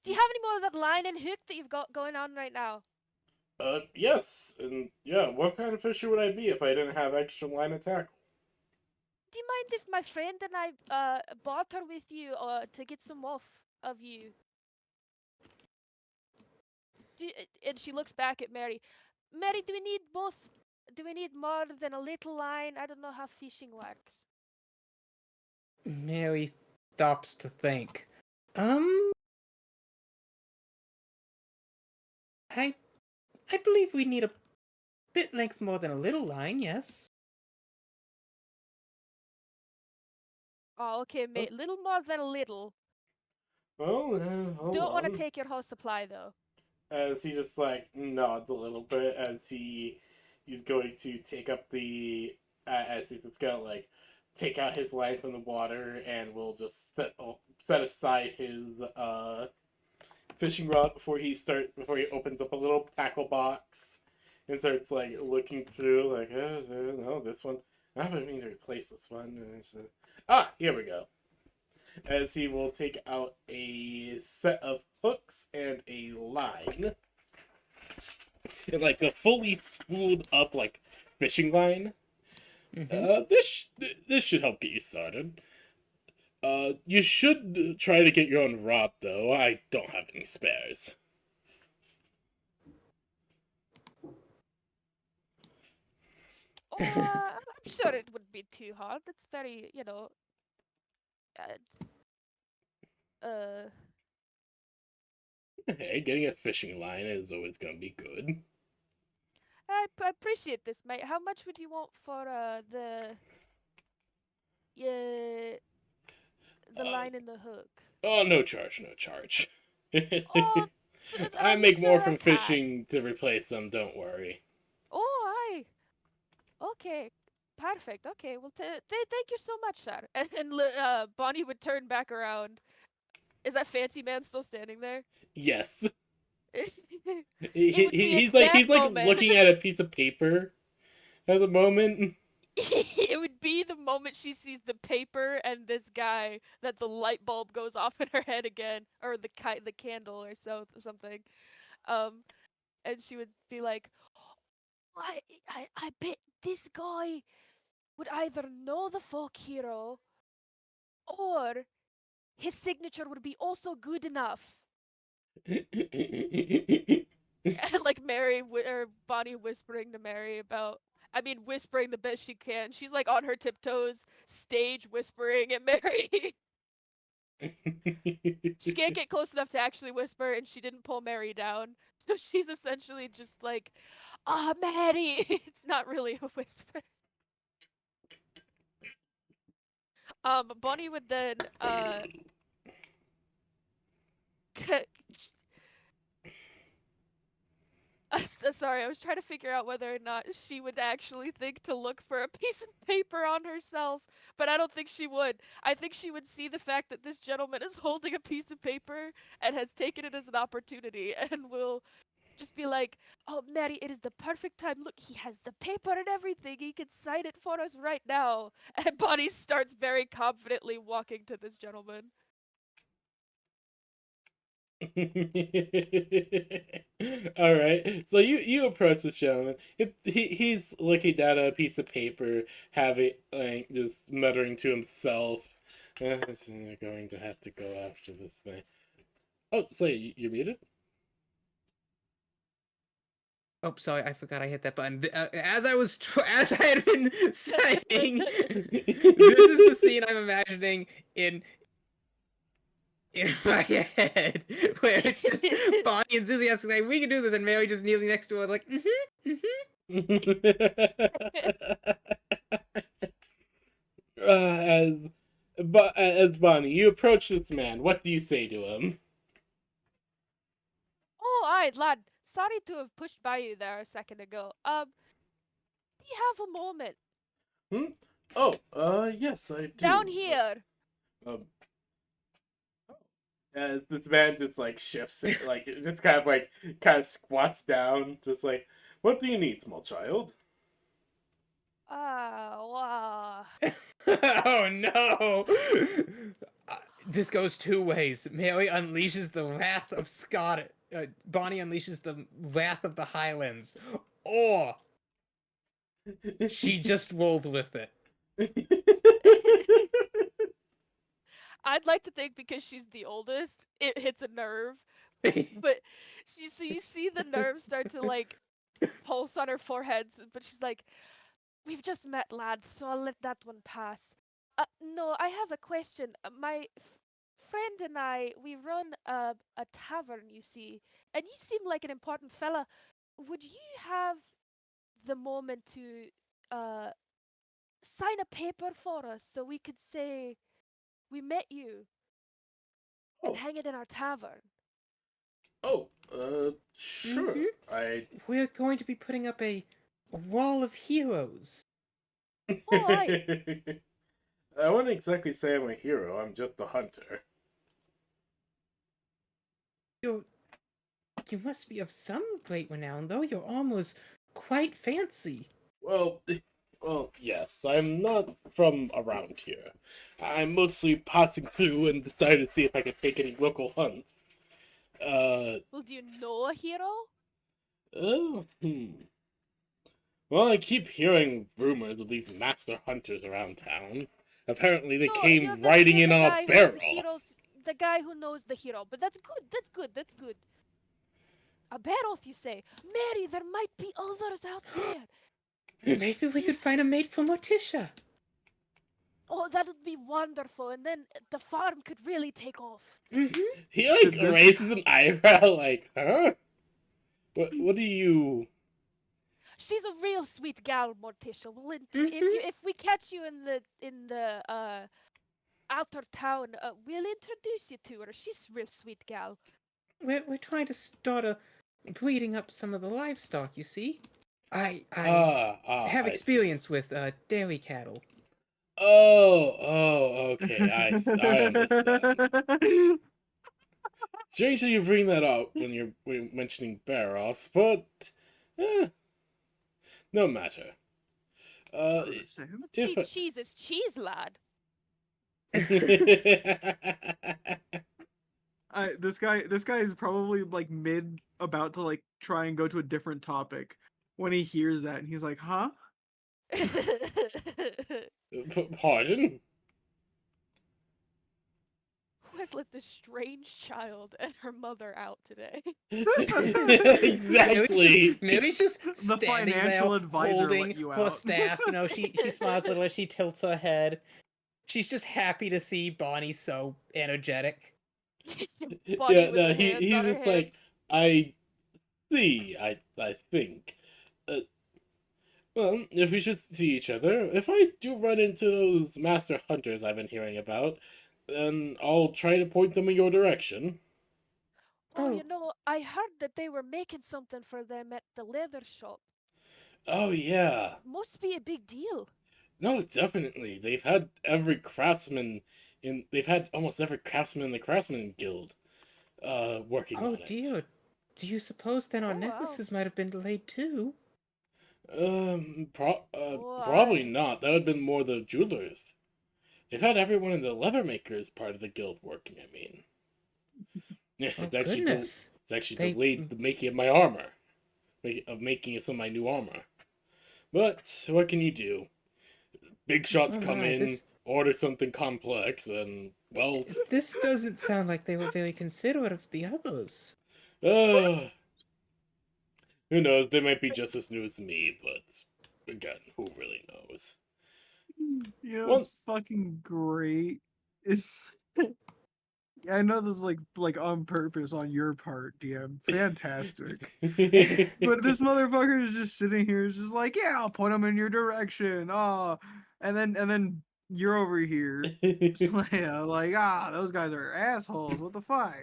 Speaker 5: Do you have any more of that line and hook that you've got going on right now?
Speaker 2: Yes, and yeah. What kind of fisher would I be if I didn't have extra line of tackle?
Speaker 5: Do you mind if my friend and I barter with you to get some off of you? And she looks back at Mary. Mary, do we need both? Do we need more than a little line? I don't know how fishing works.
Speaker 3: Mary stops to think. I I believe we need a bit length more than a little line, yes.
Speaker 5: Oh, okay, mate. Little more than a little.
Speaker 2: Well, hold
Speaker 5: Don't want to
Speaker 2: on.
Speaker 5: take your whole supply though.
Speaker 2: As he just like nods a little bit as he's going to take up the as he's just gonna like take out his line from the water and will just set aside his fishing rod before he opens up a little tackle box and starts like looking through like no, this one I've been meaning to replace this one. Here we go. As he will take out a set of hooks and a line. And like a fully spooled up like fishing line. This should help get you started. You should try to get your own rod though. I don't have any spares.
Speaker 5: Oh, I'm sure it wouldn't be too hard. It's very, uh,
Speaker 2: Hey, getting a fishing line is always gonna be good.
Speaker 5: I appreciate this, mate. How much would you want for uh, the line and the hook?
Speaker 2: Oh, no charge, no charge.
Speaker 5: Oh,
Speaker 2: I
Speaker 5: I'm
Speaker 2: make more
Speaker 5: sure I
Speaker 2: from
Speaker 5: can.
Speaker 2: fishing to replace them, don't worry.
Speaker 5: Oh, aye. Okay, perfect. Okay, well, thank you so much, sir. And Bonnie would turn back around. Is that fancy man still standing there?
Speaker 2: Yes.
Speaker 5: It would be at
Speaker 2: He's
Speaker 5: that
Speaker 2: like
Speaker 5: moment.
Speaker 2: looking at a piece of paper at the moment.
Speaker 5: It would be the moment she sees the paper and this guy that the light bulb goes off in her head again, or the candle or something. Um, and she would be like, I bet this guy would either know the folk hero or his signature would be also good enough. And like or Bonnie whispering to Mary about, I mean, whispering the best she can. She's like on her tiptoes, stage whispering at Mary. She can't get close enough to actually whisper, and she didn't pull Mary down. So she's essentially just like, Mary! It's not really a whisper. Bonnie would then, sorry, I was trying to figure out whether or not she would actually think to look for a piece of paper on herself, but I don't think she would. I think she would see the fact that this gentleman is holding a piece of paper and has taken it as an opportunity and will just be like, "Oh, Mary, it is the perfect time. Look, he has the paper and everything. He can sign it for us right now." And Bonnie starts very confidently walking to this gentleman.
Speaker 2: All right. So you approach this gentleman. He's looking down at a piece of paper, having like just muttering to himself. You're going to have to go after this thing. Oh, so you're muted?
Speaker 3: Oh, sorry, I forgot I hit that button. As as I had been saying, this is the scene I'm imagining in my head, where it's just Bonnie enthusiastic like, we can do this, and Mary just kneeling next to her like,
Speaker 2: as as Bonnie, you approach this man. What do you say to him?
Speaker 5: Oh, alright, lad. Sorry to have pushed by you there a second ago. Do you have a moment?
Speaker 2: Hmm? Oh, yes, I do.
Speaker 5: Down here.
Speaker 2: Um, as this man just like shifts, like just kind of squats down, just like, what do you need, small child?
Speaker 5: Wow.
Speaker 3: Oh no! This goes two ways. Mary unleashes the wrath of Scott. Bonnie unleashes the wrath of the Highlands, or she just rolled with it.
Speaker 5: I'd like to think because she's the oldest, it hits a nerve. But so you see the nerves start to like pulse on her forehead, but she's like, "We've just met, lad, so I'll let that one pass." No, I have a question. My friend and I, we run a tavern, you see, and you seem like an important fella. Would you have the moment to uh sign a paper for us so we could say we met you and
Speaker 2: Oh,
Speaker 5: hang it in our tavern?
Speaker 2: oh, sure.
Speaker 3: Mhm.
Speaker 2: I.
Speaker 3: We're going to be putting up a wall of heroes.
Speaker 5: Oh, aye.
Speaker 2: I wouldn't exactly say I'm a hero. I'm just a hunter.
Speaker 3: You you must be of some great renown, though. You're almost quite fancy.
Speaker 2: Well, well, yes. I'm not from around here. I'm mostly passing through and decided to see if I could take any local hunts.
Speaker 5: Well, do you know a hero?
Speaker 2: Oh, Well, I keep hearing rumors of these master hunters around town. Apparently, they
Speaker 5: So
Speaker 2: came riding
Speaker 5: you're
Speaker 2: in
Speaker 5: the
Speaker 2: on a
Speaker 5: guy who's
Speaker 2: barrel.
Speaker 5: the guy who knows the hero. But that's good. That's good. That's good. A barrel, you say? Mary, there might be others out there.
Speaker 3: Maybe we could find a mate for Morticia.
Speaker 5: Oh, that would be wonderful, and then the farm could really take off.
Speaker 3: Mm-hmm.
Speaker 2: He like
Speaker 1: This
Speaker 2: raises an eyebrow, like, huh? What do you?
Speaker 5: She's a real sweet gal, Morticia. Well,
Speaker 3: Mm-hmm.
Speaker 5: if we catch you in the outer town, we'll introduce you to her. She's a real sweet gal.
Speaker 3: We're trying to start breeding up some of the livestock. You see, I have
Speaker 2: I see.
Speaker 3: experience with dairy cattle.
Speaker 2: Okay, I understand. Strange that you bring that up when you're mentioning Barros, but eh, no matter. Uh, if I...
Speaker 5: Cheese is cheese, lad.
Speaker 1: this guy is probably like mid about to like try and go to a different topic when he hears that and he's like, huh?
Speaker 2: Pardon?
Speaker 5: Who has let this strange child and her mother out today?
Speaker 2: Exactly.
Speaker 3: Millie's just
Speaker 1: The
Speaker 3: standing
Speaker 1: financial
Speaker 3: there
Speaker 1: advisor let
Speaker 3: holding
Speaker 1: you
Speaker 3: her
Speaker 1: out.
Speaker 3: staff. You know, she smiles a little as she tilts her head. She's just happy to see Bonnie so energetic.
Speaker 5: Bunny
Speaker 2: Yeah,
Speaker 5: with
Speaker 2: no,
Speaker 5: the hands
Speaker 2: he's
Speaker 5: on her
Speaker 2: just like,
Speaker 5: hips.
Speaker 2: I see, I think. Well, if we should see each other, if I do run into those master hunters I've been hearing about, then I'll try to point them in your direction.
Speaker 5: Oh,
Speaker 3: Oh,
Speaker 5: I heard that they were making something for them at the leather shop.
Speaker 2: Oh yeah.
Speaker 5: Must be a big deal.
Speaker 2: No, definitely. They've had almost every craftsman in the Craftsman Guild working
Speaker 3: oh
Speaker 2: on it.
Speaker 3: dear. Do you suppose then our
Speaker 5: Oh, wow.
Speaker 3: necklaces might have been delayed too?
Speaker 5: Oh,
Speaker 2: Probably
Speaker 5: aye.
Speaker 2: not. That would have been more the jewelers. They've had everyone in the leather makers part of the guild working, I mean. Yeah,
Speaker 3: Oh goodness.
Speaker 2: it's actually
Speaker 3: They
Speaker 2: delayed the making of my armor. Of making some of my new armor. But what can you do? Big shots
Speaker 3: oh
Speaker 2: come
Speaker 3: my,
Speaker 2: in, order something complex, and well,
Speaker 3: this doesn't sound like they were very considerate of the others.
Speaker 2: uh, who knows? They might be just as new as me, but again, who really knows?
Speaker 1: You know,
Speaker 2: Once
Speaker 1: it's fucking great. It's I know this is like on purpose on your part, DM. Fantastic. But this motherfucker is just sitting here, is just like, yeah, I'll point him in your direction. Oh, and then you're over here, just like, those guys are assholes. What the fuck,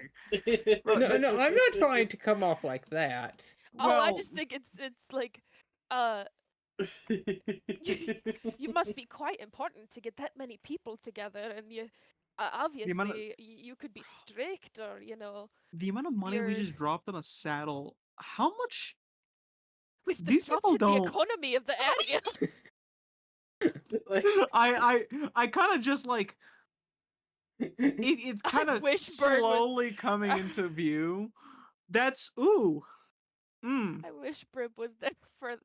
Speaker 1: bro?
Speaker 3: No, I'm not trying to come off like that.
Speaker 5: Oh, I
Speaker 1: Well,
Speaker 5: just think it's like, uh, you must be quite important to get that many people together, and you,
Speaker 1: the amount of
Speaker 5: obviously, you could be strict, or
Speaker 1: the amount of money we
Speaker 5: you're.
Speaker 1: just dropped on a saddle. How much
Speaker 5: We've
Speaker 1: these people
Speaker 5: disrupted the
Speaker 1: don't?
Speaker 5: economy of the area.
Speaker 2: Like,
Speaker 1: I kind of just like it's
Speaker 5: I
Speaker 1: kind of
Speaker 5: wish Bird was-
Speaker 1: slowly coming into view. That's ooh.
Speaker 5: I wish Brib was there for a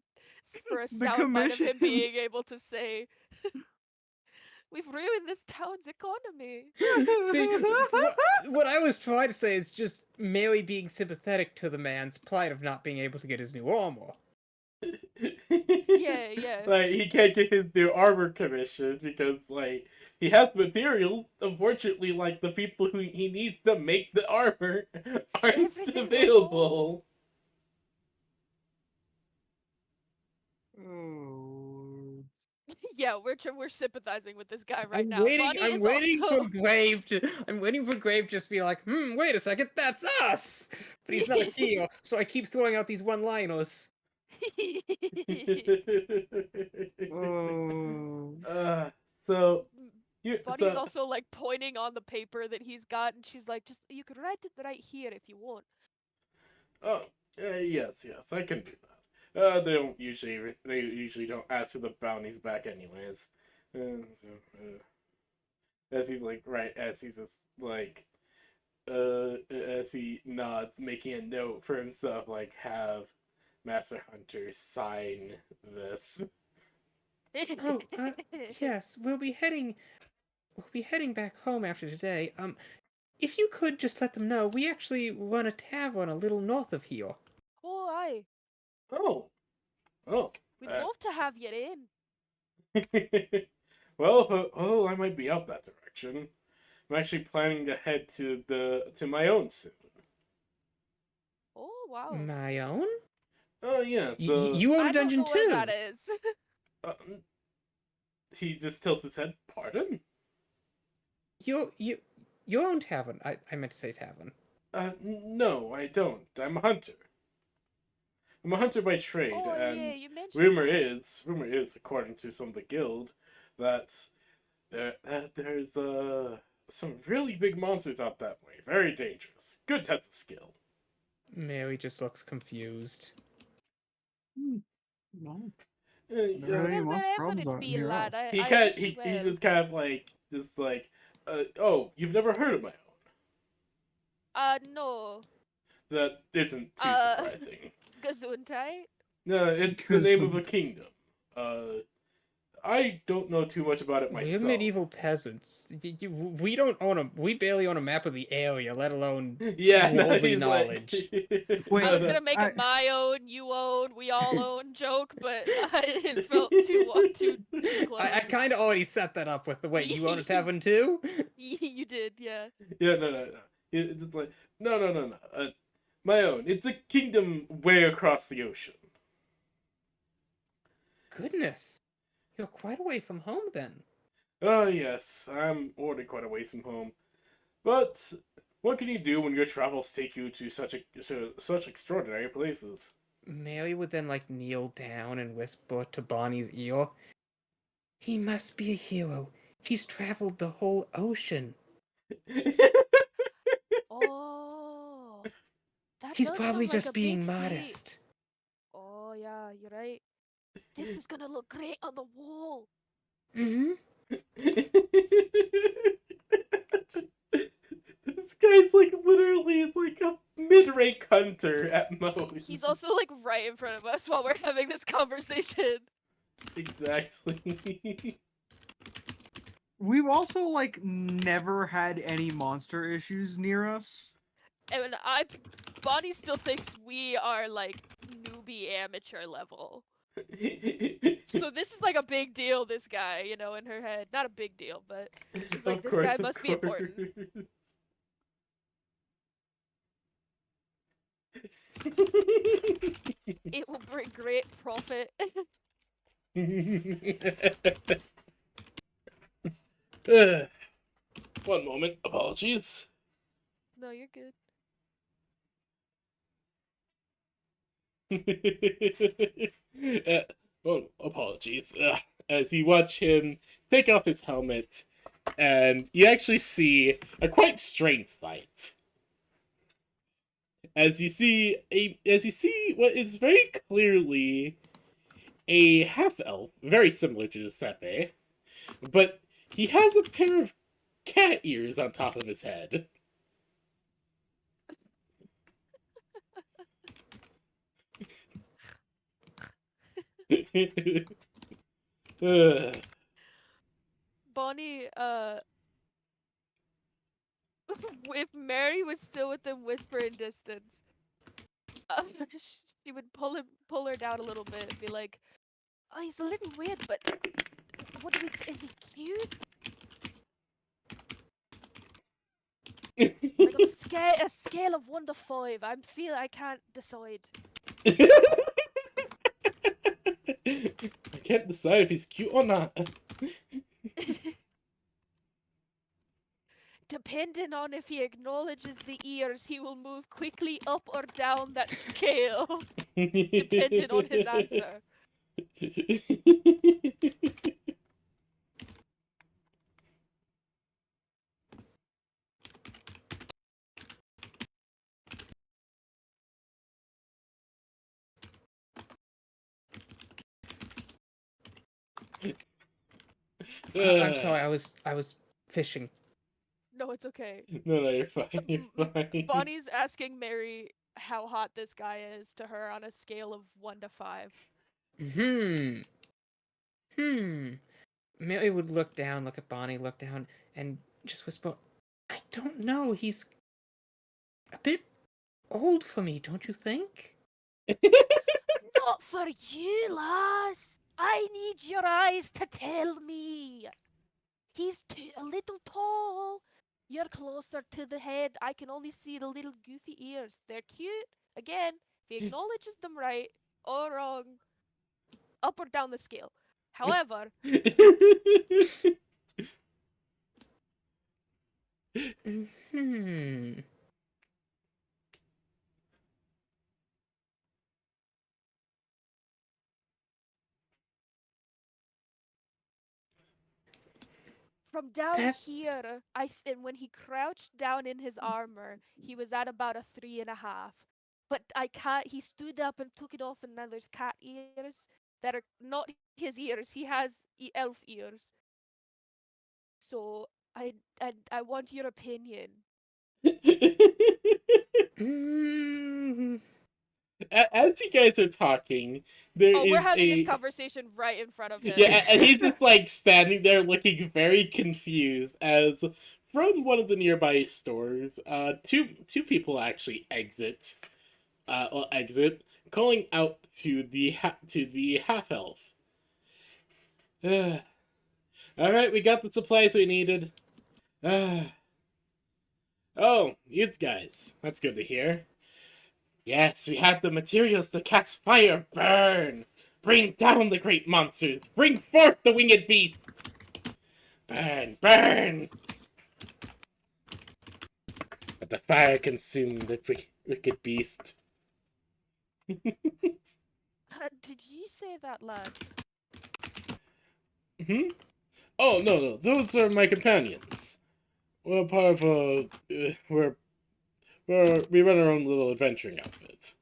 Speaker 1: The
Speaker 5: soundbite of
Speaker 1: commission.
Speaker 5: him being able to say, "We've ruined this town's economy."
Speaker 3: See, what I was trying to say is just merely being sympathetic to the man's plight of not being able to get his new armor.
Speaker 5: Yeah.
Speaker 2: Like, he can't get his new armor commissioned because, like, he has materials. Unfortunately, like, the people who he needs to make the armor aren't
Speaker 5: Everything's on
Speaker 2: available.
Speaker 1: Oh.
Speaker 5: Yeah, we're sympathizing with this guy right
Speaker 3: I'm
Speaker 5: now.
Speaker 3: waiting.
Speaker 5: Bonnie
Speaker 3: I'm
Speaker 5: is
Speaker 3: waiting
Speaker 5: also...
Speaker 3: for Grave to. I'm waiting for Grave just to be like, wait a second, that's us. But he's not here, so I keep throwing out these one-liners.
Speaker 1: Oh.
Speaker 2: So
Speaker 5: Bonnie's also like pointing on the paper that he's got, and she's like, "Just you could write it right here if you want."
Speaker 2: Oh, yes, I can do that. They usually don't ask for the bounties back anyways. As he's like, right, as he's just like, as he nods, making a note for himself, like, have Master Hunter sign this.
Speaker 3: Oh, yes, we'll be heading back home after today. If you could just let them know, we actually run a tavern a little north of here.
Speaker 5: Oh, aye.
Speaker 2: Oh.
Speaker 5: We'd love to have you in.
Speaker 2: Well, I might be out that direction. I'm actually planning to head to my own soon.
Speaker 5: Oh, wow.
Speaker 3: My own?
Speaker 2: Oh yeah,
Speaker 3: You own
Speaker 5: I
Speaker 3: a
Speaker 5: don't
Speaker 3: dungeon
Speaker 5: know where
Speaker 3: too.
Speaker 5: that is.
Speaker 2: uh, he just tilts his head. Pardon?
Speaker 3: You own tavern. I meant to say tavern.
Speaker 2: No, I don't. I'm a hunter. I'm a hunter by trade,
Speaker 5: Oh, yeah,
Speaker 2: and
Speaker 5: you mentioned
Speaker 2: rumor
Speaker 5: that.
Speaker 2: is, according to some of the guild, that there's some really big monsters out that way. Very dangerous. Good test of skill.
Speaker 3: Mary just looks confused.
Speaker 1: No.
Speaker 2: Yeah,
Speaker 1: Never had any monster
Speaker 5: Wherever
Speaker 1: problems
Speaker 5: it
Speaker 1: out
Speaker 5: be,
Speaker 1: here
Speaker 5: lad,
Speaker 1: else.
Speaker 2: he
Speaker 5: I
Speaker 2: can't.
Speaker 5: wish you
Speaker 2: He
Speaker 5: well.
Speaker 2: just kind of like just like, oh, you've never heard of my own.
Speaker 5: No.
Speaker 2: That isn't too
Speaker 5: Uh,
Speaker 2: surprising.
Speaker 5: Gesundheit?
Speaker 2: No, it's the name of a kingdom. I don't know too much about it
Speaker 3: We're
Speaker 2: myself.
Speaker 3: medieval peasants. We don't own we barely own a map of the area, let alone
Speaker 2: Yeah, no,
Speaker 3: worldly
Speaker 2: he's
Speaker 3: knowledge.
Speaker 1: Wait,
Speaker 5: I was
Speaker 1: no,
Speaker 5: gonna make
Speaker 1: I-
Speaker 5: a my own, you own, we all own joke, but it felt too close.
Speaker 3: I kind of already set that up with the way you own a tavern too.
Speaker 5: You did, yeah.
Speaker 2: Yeah, no. It's just like, no. My own. It's a kingdom way across the ocean.
Speaker 3: Goodness, you're quite away from home then.
Speaker 2: Oh, yes, I'm already quite a ways from home. But what can you do when your travels take you to such extraordinary places?
Speaker 3: Mary would then like kneel down and whisper to Bonnie's ear, "He must be a hero. He's traveled the whole ocean.
Speaker 5: Oh, that
Speaker 3: He's
Speaker 5: does
Speaker 3: probably
Speaker 5: sound like
Speaker 3: just
Speaker 5: a
Speaker 3: being
Speaker 5: big feat.
Speaker 3: modest."
Speaker 5: Oh yeah, you're right. This is gonna look great on the wall.
Speaker 3: Mm-hmm.
Speaker 2: This guy's like literally like a mid-rank hunter at most.
Speaker 5: He's also like right in front of us while we're having this conversation.
Speaker 2: Exactly.
Speaker 1: we've also like never had any monster issues near us.
Speaker 5: And Bonnie still thinks we are like newbie amateur level. So this is like a big deal, this guy, you know, in her head. Not a big deal, but she's like, this guy must be important. It will bring great profit.
Speaker 2: One moment, apologies.
Speaker 5: No, you're good.
Speaker 2: Apologies. As you watch him take off his helmet, and you actually see a quite strange sight. As you see what is very clearly a half-elf, very similar to Giuseppe, but he has a pair of cat ears on top of his head. Ugh.
Speaker 5: Bonnie, if Mary was still within whispering distance, uh, she would pull her down a little bit and be like, "Oh, he's a little weird, but what do we? Is he cute? Like on a scale of 1 to 5, I can't decide.
Speaker 2: I can't decide if he's cute or not.
Speaker 5: Depending on if he acknowledges the ears, he will move quickly up or down that scale, depending on his answer."
Speaker 3: I'm sorry, I was fishing.
Speaker 5: No, it's okay.
Speaker 2: No, you're fine. You're fine.
Speaker 5: Bonnie's asking Mary how hot this guy is to her on a scale of 1 to 5.
Speaker 3: Hmm. Mary would look down, look at Bonnie, look down, and just whisper, "I don't know. He's a bit old for me, don't you think?"
Speaker 5: Not for you, lass. I need your eyes to tell me. He's a little tall. You're closer to the head. I can only see the little goofy ears. They're cute. Again, if he acknowledges them right or wrong, up or down the scale. However,
Speaker 3: Hmm.
Speaker 5: from down
Speaker 3: That
Speaker 5: here, and when he crouched down in his armor, he was at about a 3.5. But I can't. He stood up and took it off, and now there's cat ears that are not his ears. He has elf ears. So I want your opinion.
Speaker 3: Mm,
Speaker 2: As you guys are talking, there
Speaker 5: Oh, we're
Speaker 2: is
Speaker 5: having this
Speaker 2: a
Speaker 5: conversation right in front of him.
Speaker 2: yeah, and he's just like standing there looking very confused as from one of the nearby stores, two people actually exit, calling out to the half elf. All right, we got the supplies we needed. Oh, you guys, that's good to hear. Yes, we have the materials to cast fire. Burn! Bring down the great monsters! Bring forth the winged beast! Burn! Burn! Let the fire consume the wicked beast.
Speaker 5: Did you say that, lad?
Speaker 2: Hmm? Oh, no, those are my companions. We're part of we run our own little adventuring outfit.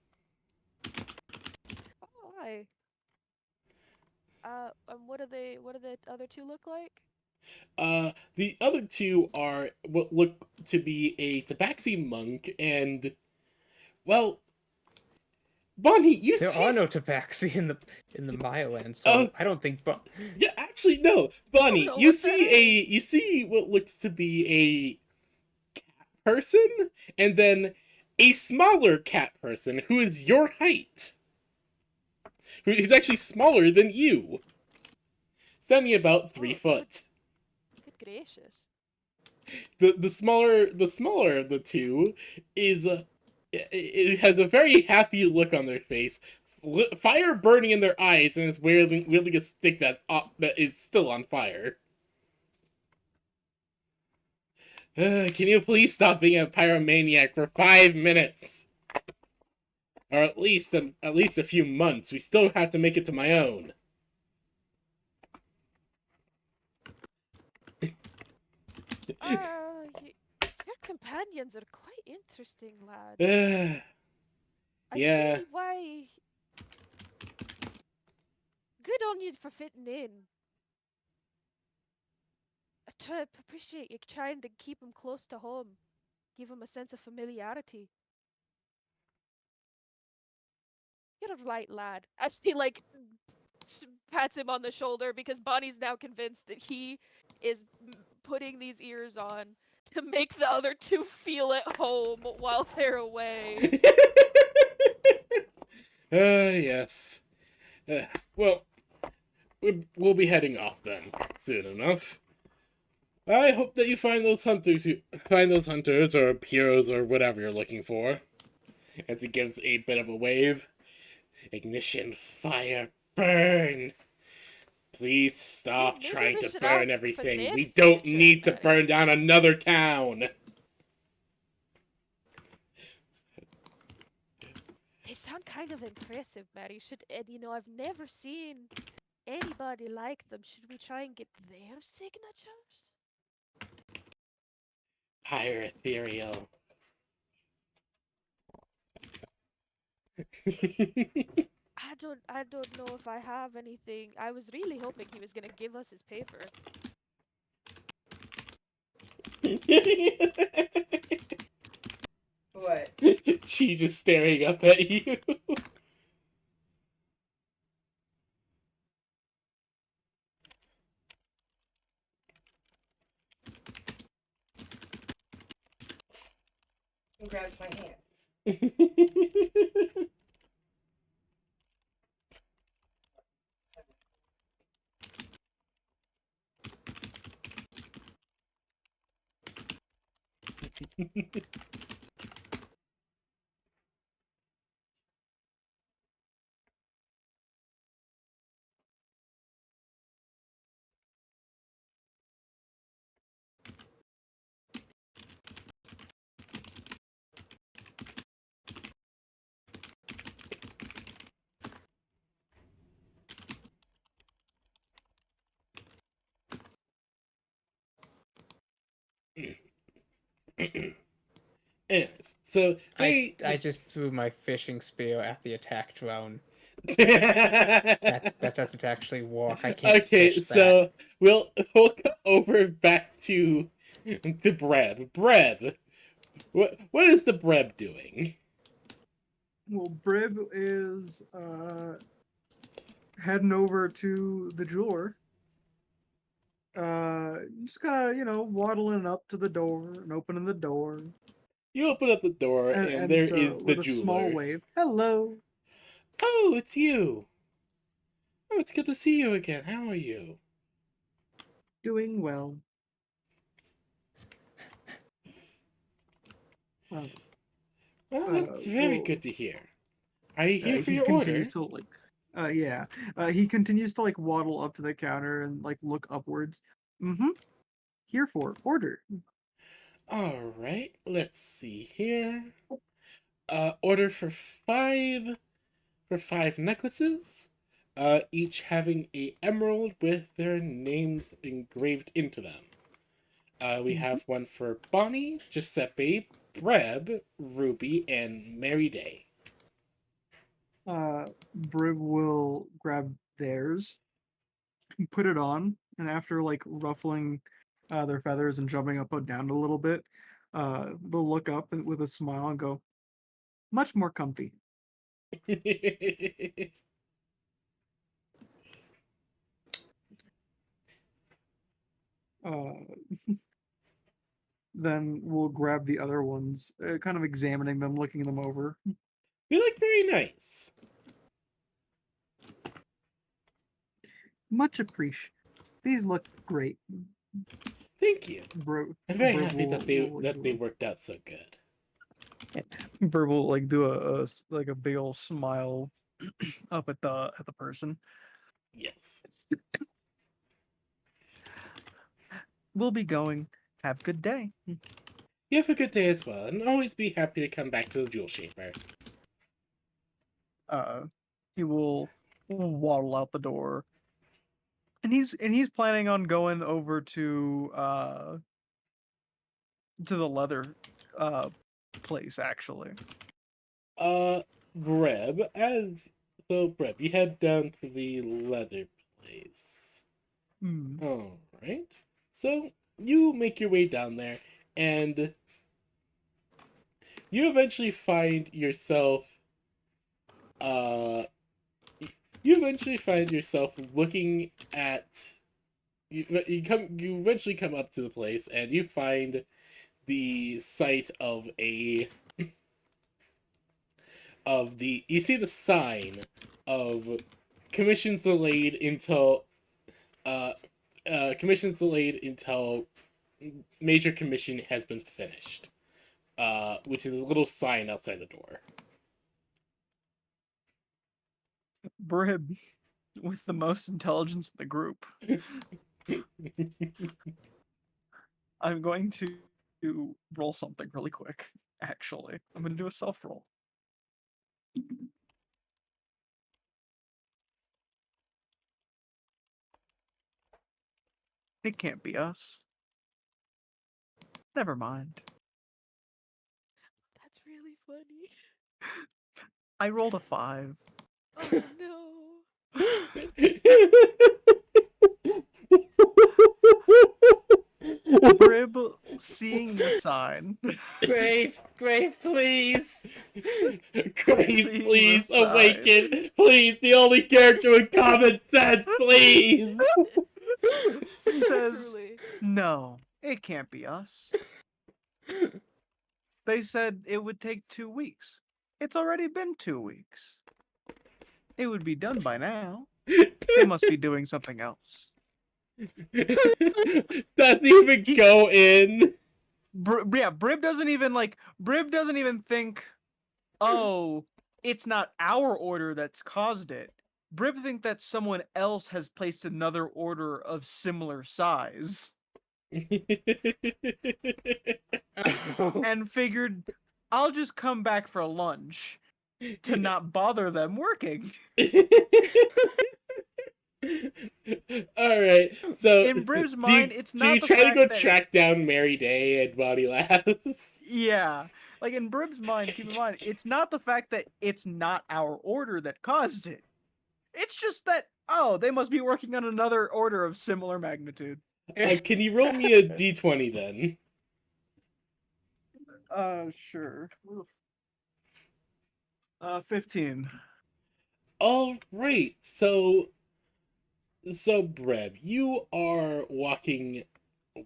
Speaker 5: Oh, hi. And what do the other two look like?
Speaker 2: The other two are what look to be a tabaxi monk and, well, Bonnie, you
Speaker 3: there
Speaker 2: see.
Speaker 3: are no tabaxi in the Mirelands, so
Speaker 2: Oh.
Speaker 3: I don't think.
Speaker 2: Yeah, actually, no, Bonnie.
Speaker 5: know
Speaker 2: You
Speaker 5: what that
Speaker 2: see you see what looks to be a cat person, and then a smaller cat person who is your height, who is actually smaller than you, standing about 3 foot.
Speaker 5: Good gracious.
Speaker 2: The smaller of the two is it has a very happy look on their face, fire burning in their eyes, and is wielding a stick that is still on fire. Can you please stop being a pyromaniac for 5 minutes? Or at least a few months. We still have to make it to my own.
Speaker 5: Your companions are quite interesting, lad.
Speaker 2: Yeah.
Speaker 5: I see why. good on you for fitting in. Appreciate you trying to keep him close to home. Give him a sense of familiarity. You're a right lad. As he pats him on the shoulder because Bonnie's now convinced that he is putting these ears on to make the other two feel at home while they're away.
Speaker 2: Yes. Well, we'll be heading off then soon enough. I hope that you find those hunters. Or heroes or whatever you're looking for. As he gives a bit of a wave. Ignition, fire, burn. Please stop
Speaker 5: Maybe
Speaker 2: trying
Speaker 5: we
Speaker 2: to
Speaker 5: should
Speaker 2: burn
Speaker 5: ask for
Speaker 2: everything.
Speaker 5: their
Speaker 2: We don't
Speaker 5: signatures,
Speaker 2: need to
Speaker 5: Barry.
Speaker 2: burn down another town.
Speaker 5: They sound kind of impressive, Mary. I've never seen anybody like them. Should we try and get their signatures?
Speaker 2: Higher ethereal.
Speaker 5: I don't know if I have anything. I was really hoping he was gonna give us his paper.
Speaker 4: What?
Speaker 2: She just staring up at you.
Speaker 4: Who grabs my hand?
Speaker 2: Anyways, so
Speaker 3: I
Speaker 2: they.
Speaker 3: just threw my fishing spear at the attack drone.
Speaker 2: Okay,
Speaker 3: That doesn't actually work. I can't fish that.
Speaker 2: so we'll go over back to the Breb. Breb, what is the Breb doing?
Speaker 1: Well, Brib is heading over to the jeweler. Just kind of, waddling up to the door and opening the door,
Speaker 2: You open up the door, and there is the
Speaker 1: with a
Speaker 2: jeweler.
Speaker 1: small wave. Hello.
Speaker 2: Oh, it's you. Oh, it's good to see you again. How are you?
Speaker 1: Doing well.
Speaker 2: Well, that's very
Speaker 1: well,
Speaker 2: good to hear. Are you here for
Speaker 1: he
Speaker 2: your order?
Speaker 1: continues to yeah. He continues to waddle up to the counter and look upwards. Mm-hmm. Here for order.
Speaker 2: All right, let's see here. Order for five necklaces. Each having a emerald with their names engraved into them. We have one for Bonnie, Giuseppe, Breb, Ruby, and Mary Day.
Speaker 1: Brib will grab theirs, put it on, and after ruffling their feathers and jumping up and down a little bit, they'll look up and with a smile and go, "Much more comfy." Uh, then we'll grab the other ones, kind of examining them, looking them over.
Speaker 2: You look very nice.
Speaker 1: Much appreciated. These look great.
Speaker 2: Thank you. I'm very happy that they
Speaker 1: will
Speaker 2: worked out so good.
Speaker 1: Brib will do a big old smile up at the person.
Speaker 2: Yes.
Speaker 1: We'll be going. Have a good day.
Speaker 2: You have a good day as well, and always be happy to come back to the Jewel Shaper.
Speaker 1: He will waddle out the door, and he's planning on going over to the leather place actually.
Speaker 2: Breb, as So, Brett, you head down to the leather place.
Speaker 1: Hmm.
Speaker 2: All right. So you make your way down there, and you eventually find yourself. Uh, you eventually find yourself looking at. You eventually come up to the place, and you find the site of a of the. You see the sign of commissions delayed until uh commissions delayed until major commission has been finished, which is a little sign outside the door.
Speaker 1: Brib, with the most intelligence in the group. I'm going to roll something really quick. Actually, I'm going to do a self roll. It can't be us. Never mind.
Speaker 5: That's really funny.
Speaker 1: I rolled a 5.
Speaker 5: Oh no.
Speaker 1: Brib, seeing the sign,
Speaker 3: Grave, please.
Speaker 2: Grace,
Speaker 1: Seeing
Speaker 2: please
Speaker 1: the sign.
Speaker 2: awaken. Please, the only character with common sense, please.
Speaker 1: says,
Speaker 5: Truly.
Speaker 1: no, it can't be us. They said it would take 2 weeks. It's already been 2 weeks. It would be done by now. They must be doing something else.
Speaker 2: Doesn't even
Speaker 1: He-
Speaker 2: go in.
Speaker 1: Brib doesn't even think, oh, it's not our order that's caused it. Brib think that someone else has placed another order of similar size
Speaker 3: Oh.
Speaker 1: and figured, I'll just come back for lunch to not bother them working.
Speaker 2: All right. So,
Speaker 1: In Brib's
Speaker 2: do you,
Speaker 1: mind, it's
Speaker 2: do you
Speaker 1: not the
Speaker 2: try to go
Speaker 1: fact that
Speaker 2: track down Mary Day and Bonnie Lass?
Speaker 1: yeah, like in Brib's mind, keep in mind, it's not the fact that it's not our order that caused it. It's just that, oh, they must be working on another order of similar magnitude.
Speaker 2: Can you roll me a d20 then?
Speaker 1: Sure. 15.
Speaker 2: All right. So Breb, you are walking.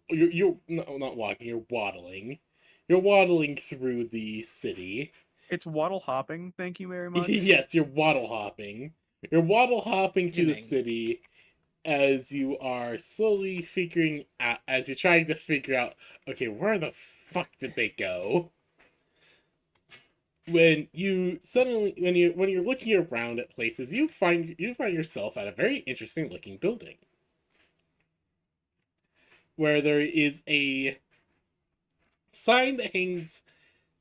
Speaker 2: You're no, not walking. You're waddling. You're waddling through the city.
Speaker 1: It's waddle hopping, thank you very much.
Speaker 2: Yes, you're waddle hopping. You're waddle hopping through the
Speaker 3: Imagining.
Speaker 2: city as you are slowly figuring out, as you're trying to figure out, okay, where the fuck did they go? When you suddenly, when you're looking around at places, you find yourself at a very interesting looking building, where there is a sign that hangs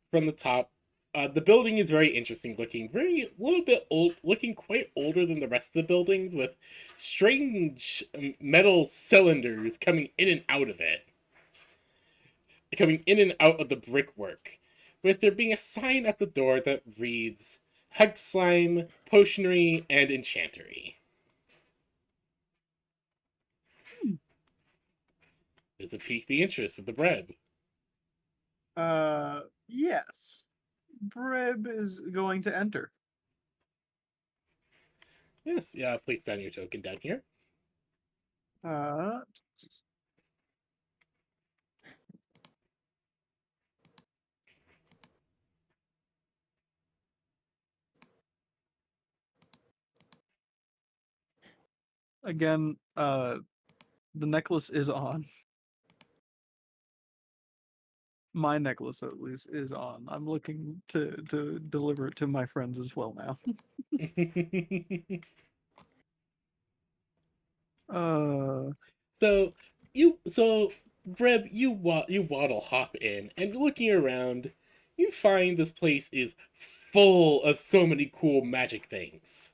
Speaker 2: from the top. The building is very interesting looking, very little bit old, looking quite older than the rest of the buildings, with strange metal cylinders coming in and out of it, coming in and out of the brickwork, with there being a sign at the door that reads Hug Slime, Potionery, and Enchantery. Does it pique the interest of the bread?
Speaker 1: Yes. Brib is going to enter.
Speaker 2: Yes, yeah, place down your token down here.
Speaker 1: Uh, Again, the necklace is on. My necklace, at least, is on. I'm looking to deliver it to my friends as well now. Uh,
Speaker 2: so Breb, you waddle hop in, and looking around, you find this place is full of so many cool magic things.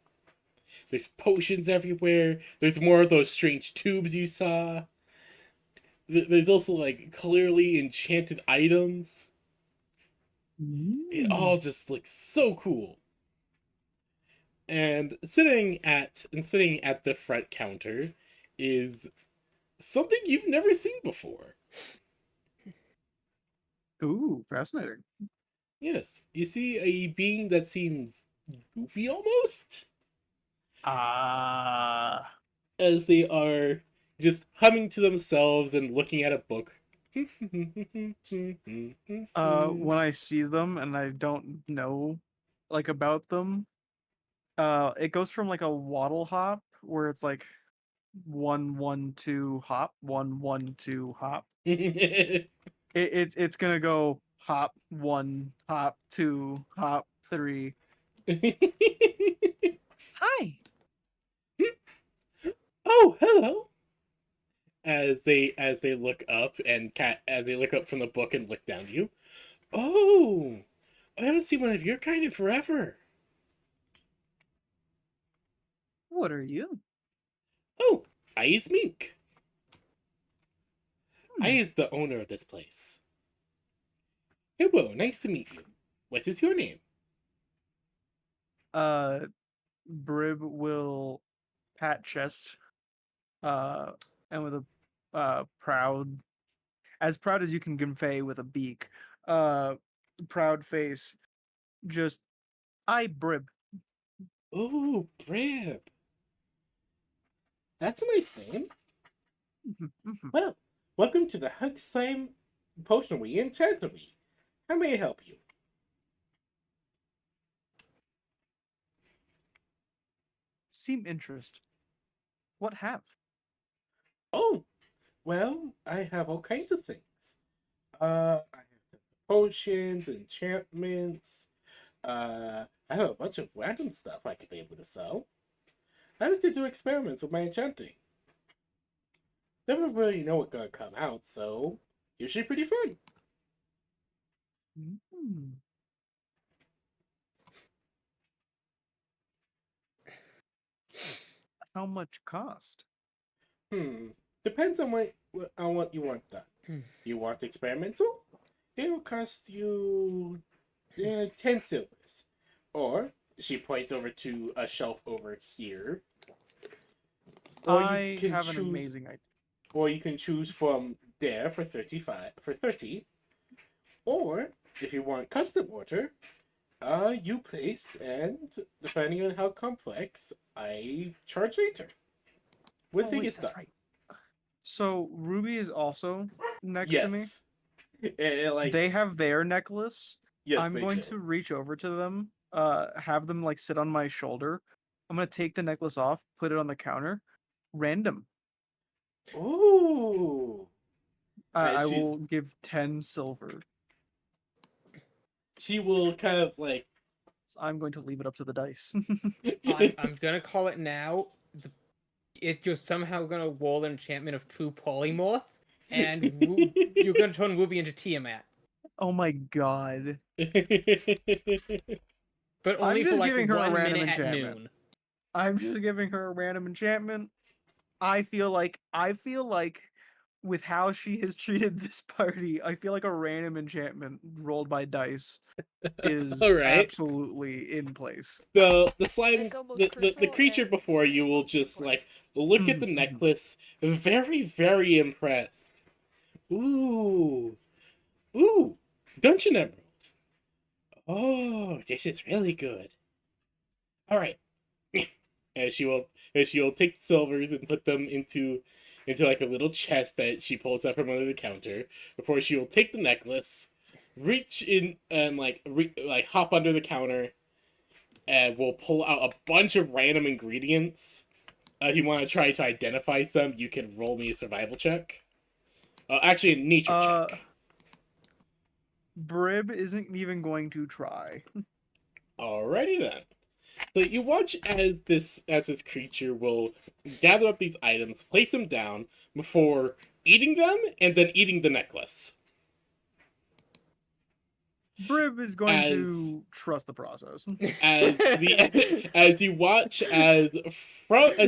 Speaker 2: There's potions everywhere. There's more of those strange tubes you saw. There's also like clearly enchanted items. It all just looks so cool. And sitting at the front counter is something you've never seen before.
Speaker 1: Ooh, fascinating.
Speaker 2: Yes, you see a being that seems goopy almost,
Speaker 1: Ah.
Speaker 2: as they are just humming to themselves and looking at a book.
Speaker 1: When I see them and I don't know like about them, it goes from like a waddle hop where it's like 1 1 2 hop, 1 1 2 hop. It's gonna go hop 1 hop 2 hop 3. Hi.
Speaker 2: Oh, hello. As they look up as they look up from the book and look down to you. Oh, I haven't seen one of your kind in forever.
Speaker 1: What are you?
Speaker 2: Oh, I is Mink. I
Speaker 1: Hmm.
Speaker 2: is the owner of this place. Hello, nice to meet you. What is your name?
Speaker 1: Brib will pat chest, uh, and with a proud, as proud as you can convey with a beak, uh, proud face, just I Brib.
Speaker 2: Oh, Brib. That's a nice name. Well, welcome to the Hug Slime Potionery and Chancery. How may I help you?
Speaker 1: Seem interest. What have?
Speaker 2: Oh, well, I have all kinds of things. I have potions, enchantments. I have a bunch of random stuff I could be able to sell. I like to do experiments with my enchanting. Never really know what's gonna come out, so usually pretty fun.
Speaker 1: Hmm. How much cost?
Speaker 2: Depends on what you want done. You want experimental? It'll cost you 10 silvers. Or she points over to a shelf over here. Or you
Speaker 1: I
Speaker 2: can
Speaker 1: have an
Speaker 2: choose
Speaker 1: amazing idea.
Speaker 2: or you can choose from there for 30. Or if you want custom order, you place, and depending on how complex, I charge later. When
Speaker 1: Oh
Speaker 2: thing
Speaker 1: wait,
Speaker 2: is done.
Speaker 1: that's right. So Ruby is also next to me.
Speaker 2: Yes. Like
Speaker 1: They have their necklace.
Speaker 2: yes,
Speaker 1: I'm
Speaker 2: they
Speaker 1: going
Speaker 2: do.
Speaker 1: to reach over to them, have them like sit on my shoulder. I'm gonna take the necklace off, put it on the counter. Random.
Speaker 2: Ooh. And
Speaker 1: I will give 10 silver.
Speaker 2: she will kind of like
Speaker 1: So I'm going to leave it up to the dice.
Speaker 3: I'm gonna call it now. If you're somehow gonna roll an enchantment of true polymorph, and you're gonna turn Ruby into Tiamat,
Speaker 1: Oh my god.
Speaker 3: but
Speaker 1: I'm
Speaker 3: only for
Speaker 1: just
Speaker 3: like
Speaker 1: giving her a
Speaker 3: 1
Speaker 1: random
Speaker 3: minute at
Speaker 1: enchantment.
Speaker 3: noon.
Speaker 1: I'm just giving her a random enchantment. I feel like with how she has treated this party, I feel like a random enchantment rolled by dice
Speaker 2: All
Speaker 1: is
Speaker 2: right.
Speaker 1: absolutely in place.
Speaker 2: The slime
Speaker 5: It's almost
Speaker 2: the
Speaker 5: crucial
Speaker 2: creature
Speaker 5: and
Speaker 2: before you will
Speaker 5: very
Speaker 2: just
Speaker 5: important.
Speaker 2: like look at the
Speaker 1: Mhm.
Speaker 2: necklace, very very impressed. Ooh. Ooh. Dungeon Emerald. Oh, this is really good. All right. And she will take the silvers and put them into like a little chest that she pulls out from under the counter before she will take the necklace, reach in and like hop under the counter, and we'll pull out a bunch of random ingredients. If you want to try to identify some, you can roll me a survival check. Actually, a nature
Speaker 1: Uh
Speaker 2: check.
Speaker 1: Brib isn't even going to try.
Speaker 2: Alrighty then. So you watch as this creature will gather up these items, place them down before eating them, and then eating the necklace.
Speaker 1: Brib is going
Speaker 2: As
Speaker 1: to trust the process.
Speaker 2: as you watch as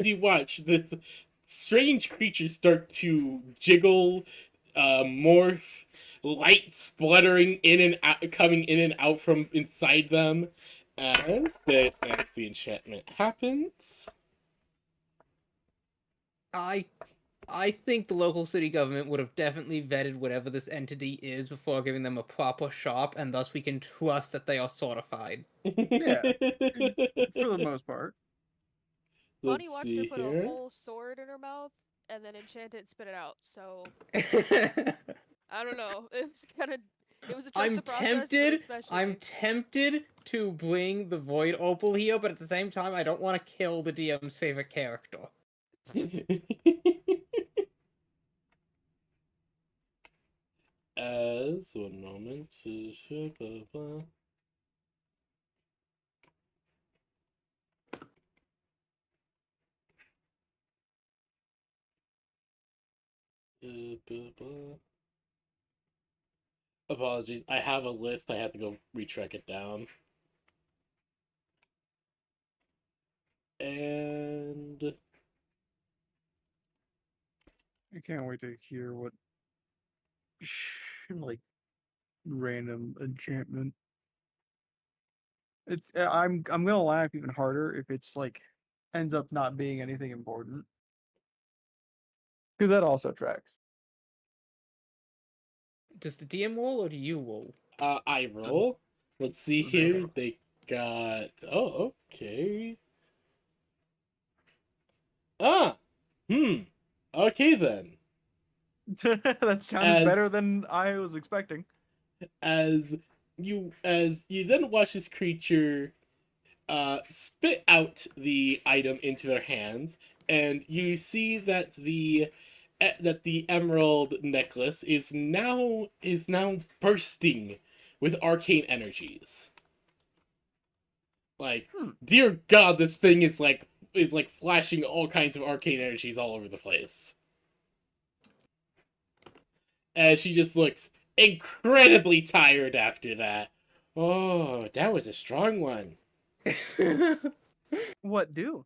Speaker 2: you watch this strange creature start to jiggle, morph, light spluttering in and out, coming in and out from inside them, as the enchantment happens.
Speaker 3: I think the local city government would have definitely vetted whatever this entity is before giving them a proper shop, and thus we can trust that they are certified.
Speaker 1: Yeah. For the most part.
Speaker 5: Bonnie
Speaker 2: Let's
Speaker 5: watched her
Speaker 2: see
Speaker 5: put a
Speaker 2: here.
Speaker 5: whole sword in her mouth and then enchant it and spit it out. So I don't know. It was a trust the process, but especially.
Speaker 3: I'm tempted to bring the Void Opal here, but at the same time, I don't want to kill the DM's favorite character.
Speaker 2: As one moment. Apologies. I have a list. I have to go retrack it down. And
Speaker 1: I can't wait to hear what like random enchantment. It's I'm gonna laugh even harder if it's like ends up not being anything important. Because that also tracks.
Speaker 3: Does the DM roll or do you roll?
Speaker 2: I roll. Let's see here. They got. Oh, okay. Ah, Okay then.
Speaker 1: That sounded better
Speaker 2: As
Speaker 1: than I was expecting.
Speaker 2: as you then watch this creature spit out the item into their hands, and you see that the emerald necklace is now bursting with arcane energies. Like, dear God, this thing is like flashing all kinds of arcane energies all over the place. And she just looks incredibly tired after that. Oh, that was a strong one.
Speaker 1: What do?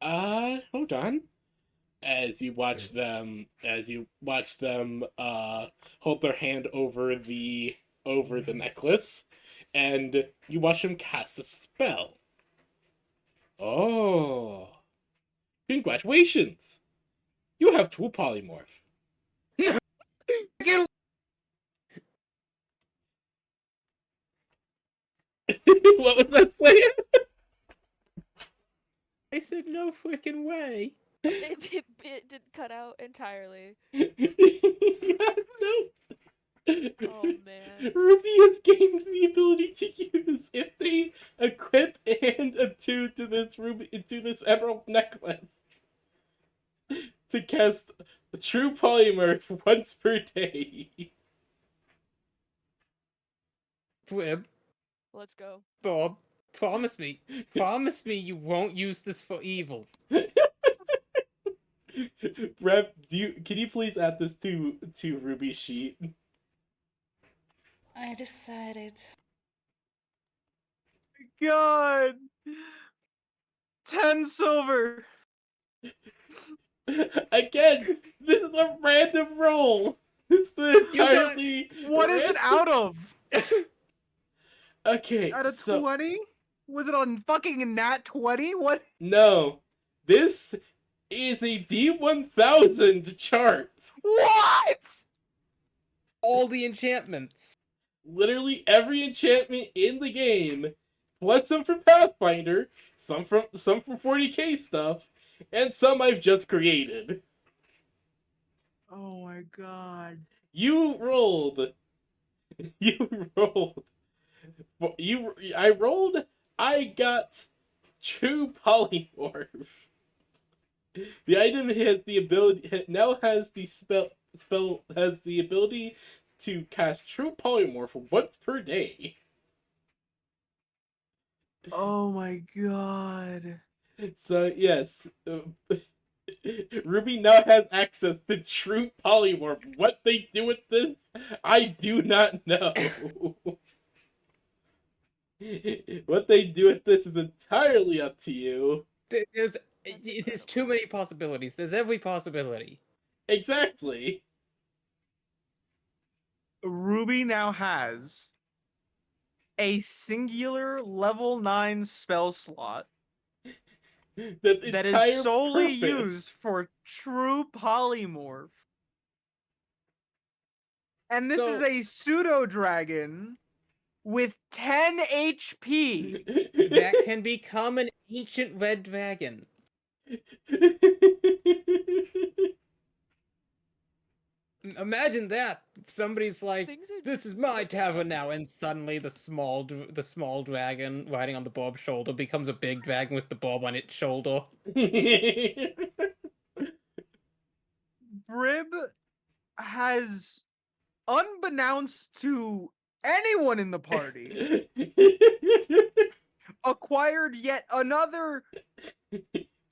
Speaker 2: Hold on. As you watch them hold their hand over the necklace, and you watch them cast a spell. Oh, congratulations! You have true polymorph. What was that saying?
Speaker 3: I said no freaking way.
Speaker 5: It didn't cut out entirely.
Speaker 2: No.
Speaker 5: Oh man.
Speaker 2: Ruby has gained the ability to use if they equip and attune to this emerald necklace to cast true polymorph once per day.
Speaker 3: Quib,
Speaker 5: Let's go.
Speaker 3: Bob, promise me you won't use this for evil.
Speaker 2: Rep, can you please add this to Ruby's sheet?
Speaker 7: I decided.
Speaker 1: God! 10 silver!
Speaker 2: Again, this is a random roll. It's entirely.
Speaker 1: What is it out of?
Speaker 2: Okay,
Speaker 1: Out of
Speaker 2: so
Speaker 1: 20? Was it on fucking nat 20? What?
Speaker 2: no, this is a D1000 chart.
Speaker 1: What?
Speaker 3: All the enchantments.
Speaker 2: Literally every enchantment in the game, plus some from Pathfinder, some from 40k stuff, and some I've just created.
Speaker 1: Oh my god.
Speaker 2: You rolled. You rolled. I rolled. I got true polymorph. The item has the ability now has the spell has the ability to cast true polymorph once per day.
Speaker 1: Oh my god.
Speaker 2: So yes, Ruby now has access to true polymorph. What they do with this, I do not know. What they do with this is entirely up to you.
Speaker 3: There's too many possibilities. There's every possibility.
Speaker 2: Exactly.
Speaker 1: Ruby now has a singular level 9 spell slot
Speaker 2: The
Speaker 1: that is
Speaker 2: entire
Speaker 1: solely
Speaker 2: purpose.
Speaker 1: used for true polymorph. And this is
Speaker 3: So-
Speaker 1: a pseudo dragon with 10 HP.
Speaker 3: That can become an ancient red dragon. Imagine that. Somebody's like,
Speaker 5: Things are
Speaker 3: "This
Speaker 5: just
Speaker 3: is my
Speaker 5: really
Speaker 3: tavern
Speaker 5: bad.
Speaker 3: now," and suddenly the small dragon riding on the Bob's shoulder becomes a big dragon with the Bob on its shoulder.
Speaker 1: Brib has, unbeknownst to anyone in the party, acquired yet another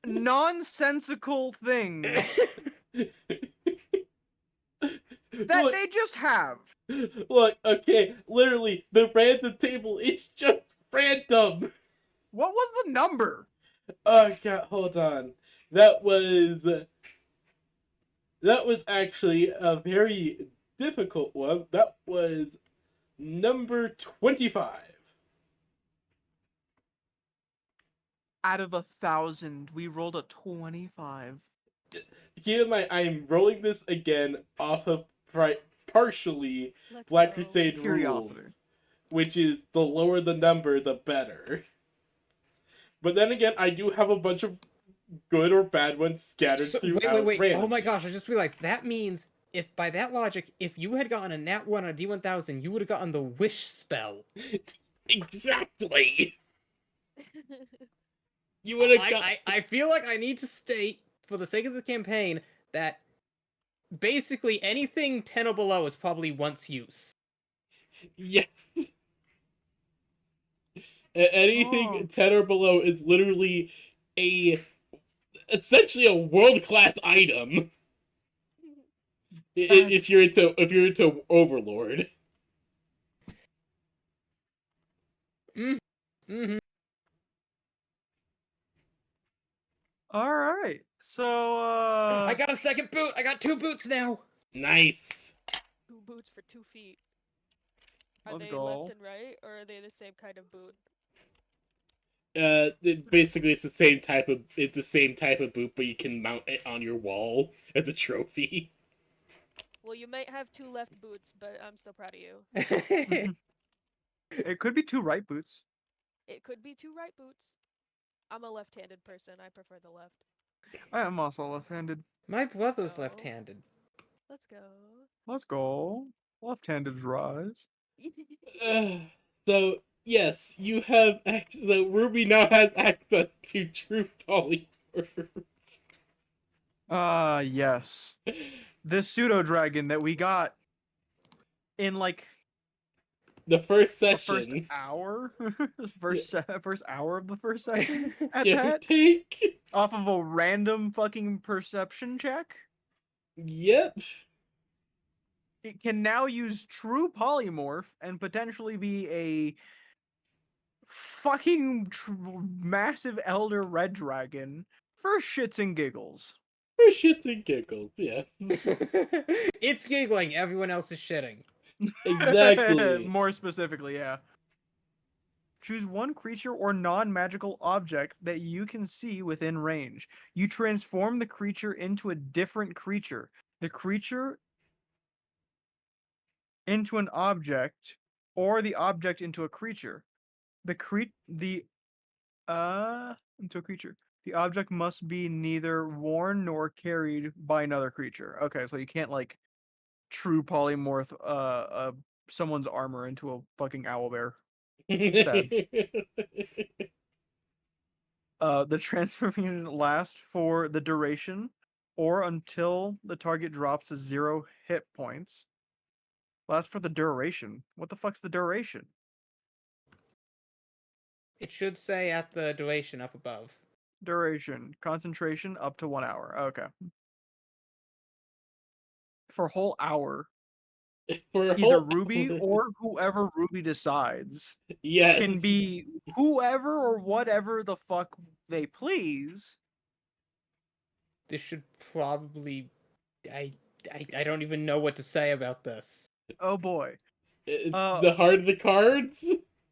Speaker 1: nonsensical thing that
Speaker 2: Look,
Speaker 1: they just have.
Speaker 2: look, okay, literally, the random table, it's just random.
Speaker 1: What was the number?
Speaker 2: Oh god, hold on. That was actually a very difficult one. That was number 25.
Speaker 1: Out of 1,000, we rolled a 25.
Speaker 2: Keep in mind, I am rolling this again off of partially
Speaker 5: Let's
Speaker 2: Black
Speaker 5: go.
Speaker 2: Crusade
Speaker 1: Curiosity.
Speaker 2: rules, which is the lower the number, the better. But then again, I do have a bunch of good or bad ones scattered throughout
Speaker 3: Wait.
Speaker 2: randomly.
Speaker 3: Oh my gosh, I just realized that means if by that logic, if you had gotten a nat 1 on a D1000, you would have gotten the wish spell.
Speaker 2: Exactly! You would have got...
Speaker 3: I feel like I need to state, for the sake of the campaign, that basically anything 10 or below is probably once use.
Speaker 2: Yes. Anything
Speaker 1: Oh.
Speaker 2: 10 or below is literally essentially a world-class item. If you're into Overlord.
Speaker 3: Mm-hmm.
Speaker 1: Alright, so,
Speaker 3: I got a second boot! I got 2 boots now!
Speaker 2: Nice.
Speaker 5: 2 boots for 2 feet. Are
Speaker 1: Let's
Speaker 5: they
Speaker 1: go.
Speaker 5: left and right, or are they the same kind of boot?
Speaker 2: Basically it's the same type of boot, but you can mount it on your wall as a trophy.
Speaker 5: Well, you might have 2 left boots, but I'm still proud of you.
Speaker 1: it could be 2 right boots.
Speaker 5: It could be 2 right boots. I'm a left-handed person. I prefer the left.
Speaker 1: I am also left-handed.
Speaker 3: My brother's
Speaker 5: Oh.
Speaker 3: left-handed.
Speaker 5: Let's go.
Speaker 1: Let's go. Left-handed rise.
Speaker 2: So yes, you have so Ruby now has access to true polymorph.
Speaker 1: Yes. This pseudo dragon that we got in like
Speaker 2: The first
Speaker 1: the
Speaker 2: session,
Speaker 1: first hour, first hour of the first session at
Speaker 2: give or
Speaker 1: that,
Speaker 2: take.
Speaker 1: off of a random fucking perception check.
Speaker 2: Yep.
Speaker 1: It can now use true polymorph and potentially be a fucking massive elder red dragon for shits and giggles.
Speaker 2: For shits and giggles, yeah.
Speaker 3: It's giggling, everyone else is shitting.
Speaker 2: Exactly.
Speaker 1: More specifically, yeah. Choose one creature or non-magical object that you can see within range. You transform the creature into a different creature. The creature into an object, or the object into a creature. Into a creature. The object must be neither worn nor carried by another creature. Okay, so you can't like true polymorph someone's armor into a fucking owlbear. Sad. The transformation lasts for the duration or until the target drops to 0 hit points. Lasts for the duration. What the fuck's the duration?
Speaker 3: It should say at the duration up above.
Speaker 1: Duration. Concentration up to 1 hour. Okay. For a whole hour.
Speaker 2: For a
Speaker 1: Either
Speaker 2: whole...
Speaker 1: Ruby or whoever Ruby decides
Speaker 2: yes.
Speaker 1: can be whoever or whatever the fuck they please.
Speaker 3: This should probably... I don't even know what to say about this.
Speaker 1: Oh boy.
Speaker 2: It's the heart of the cards.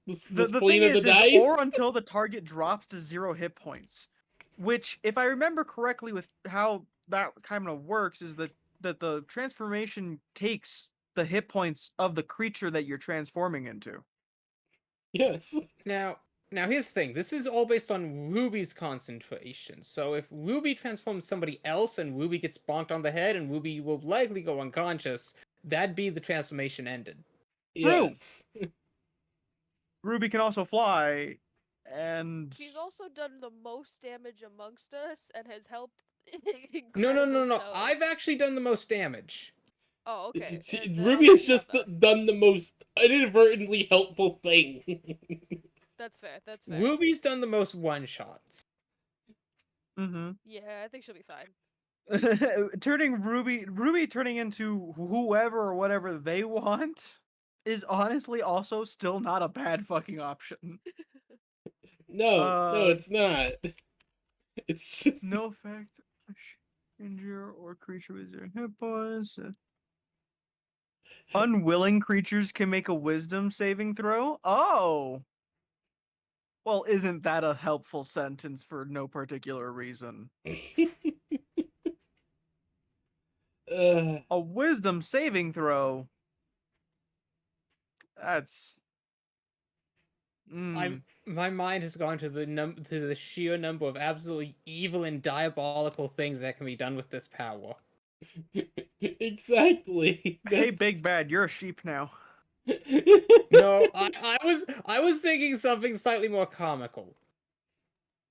Speaker 1: The
Speaker 2: spleen
Speaker 1: thing
Speaker 2: of the
Speaker 1: is
Speaker 2: dice.
Speaker 1: or until the target drops to 0 hit points. Which, if I remember correctly with how that kind of works, is that the transformation takes the hit points of the creature that you're transforming into.
Speaker 2: Yes.
Speaker 3: Now, here's the thing. This is all based on Ruby's concentration. So if Ruby transforms somebody else and Ruby gets bonked on the head and Ruby will likely go unconscious, that'd be the transformation ended.
Speaker 2: Yes.
Speaker 1: Ruby can also fly, and
Speaker 5: She's also done the most damage amongst us and has helped
Speaker 3: No,
Speaker 5: incredibly
Speaker 3: no.
Speaker 5: so.
Speaker 3: I've actually done the most damage.
Speaker 5: Oh, okay.
Speaker 2: She,
Speaker 5: Then
Speaker 2: Ruby
Speaker 5: I'll
Speaker 2: has
Speaker 5: give you
Speaker 2: just
Speaker 5: that.
Speaker 2: done the most inadvertently helpful thing.
Speaker 5: That's fair. That's fair.
Speaker 3: Ruby's done the most one-shots.
Speaker 5: Yeah, I think she'll be fine.
Speaker 1: turning Ruby turning into whoever or whatever they want is honestly also still not a bad fucking option.
Speaker 2: No, it's not. It's just
Speaker 1: No effect. Injure or creature with 0 hit points. Unwilling creatures can make a wisdom saving throw. Oh. Well, isn't that a helpful sentence for no particular reason? A wisdom saving throw. That's.
Speaker 3: My mind has gone to the sheer number of absolutely evil and diabolical things that can be done with this power.
Speaker 2: exactly.
Speaker 1: Hey, Big Bad, you're a sheep now.
Speaker 3: No, I was thinking something slightly more comical.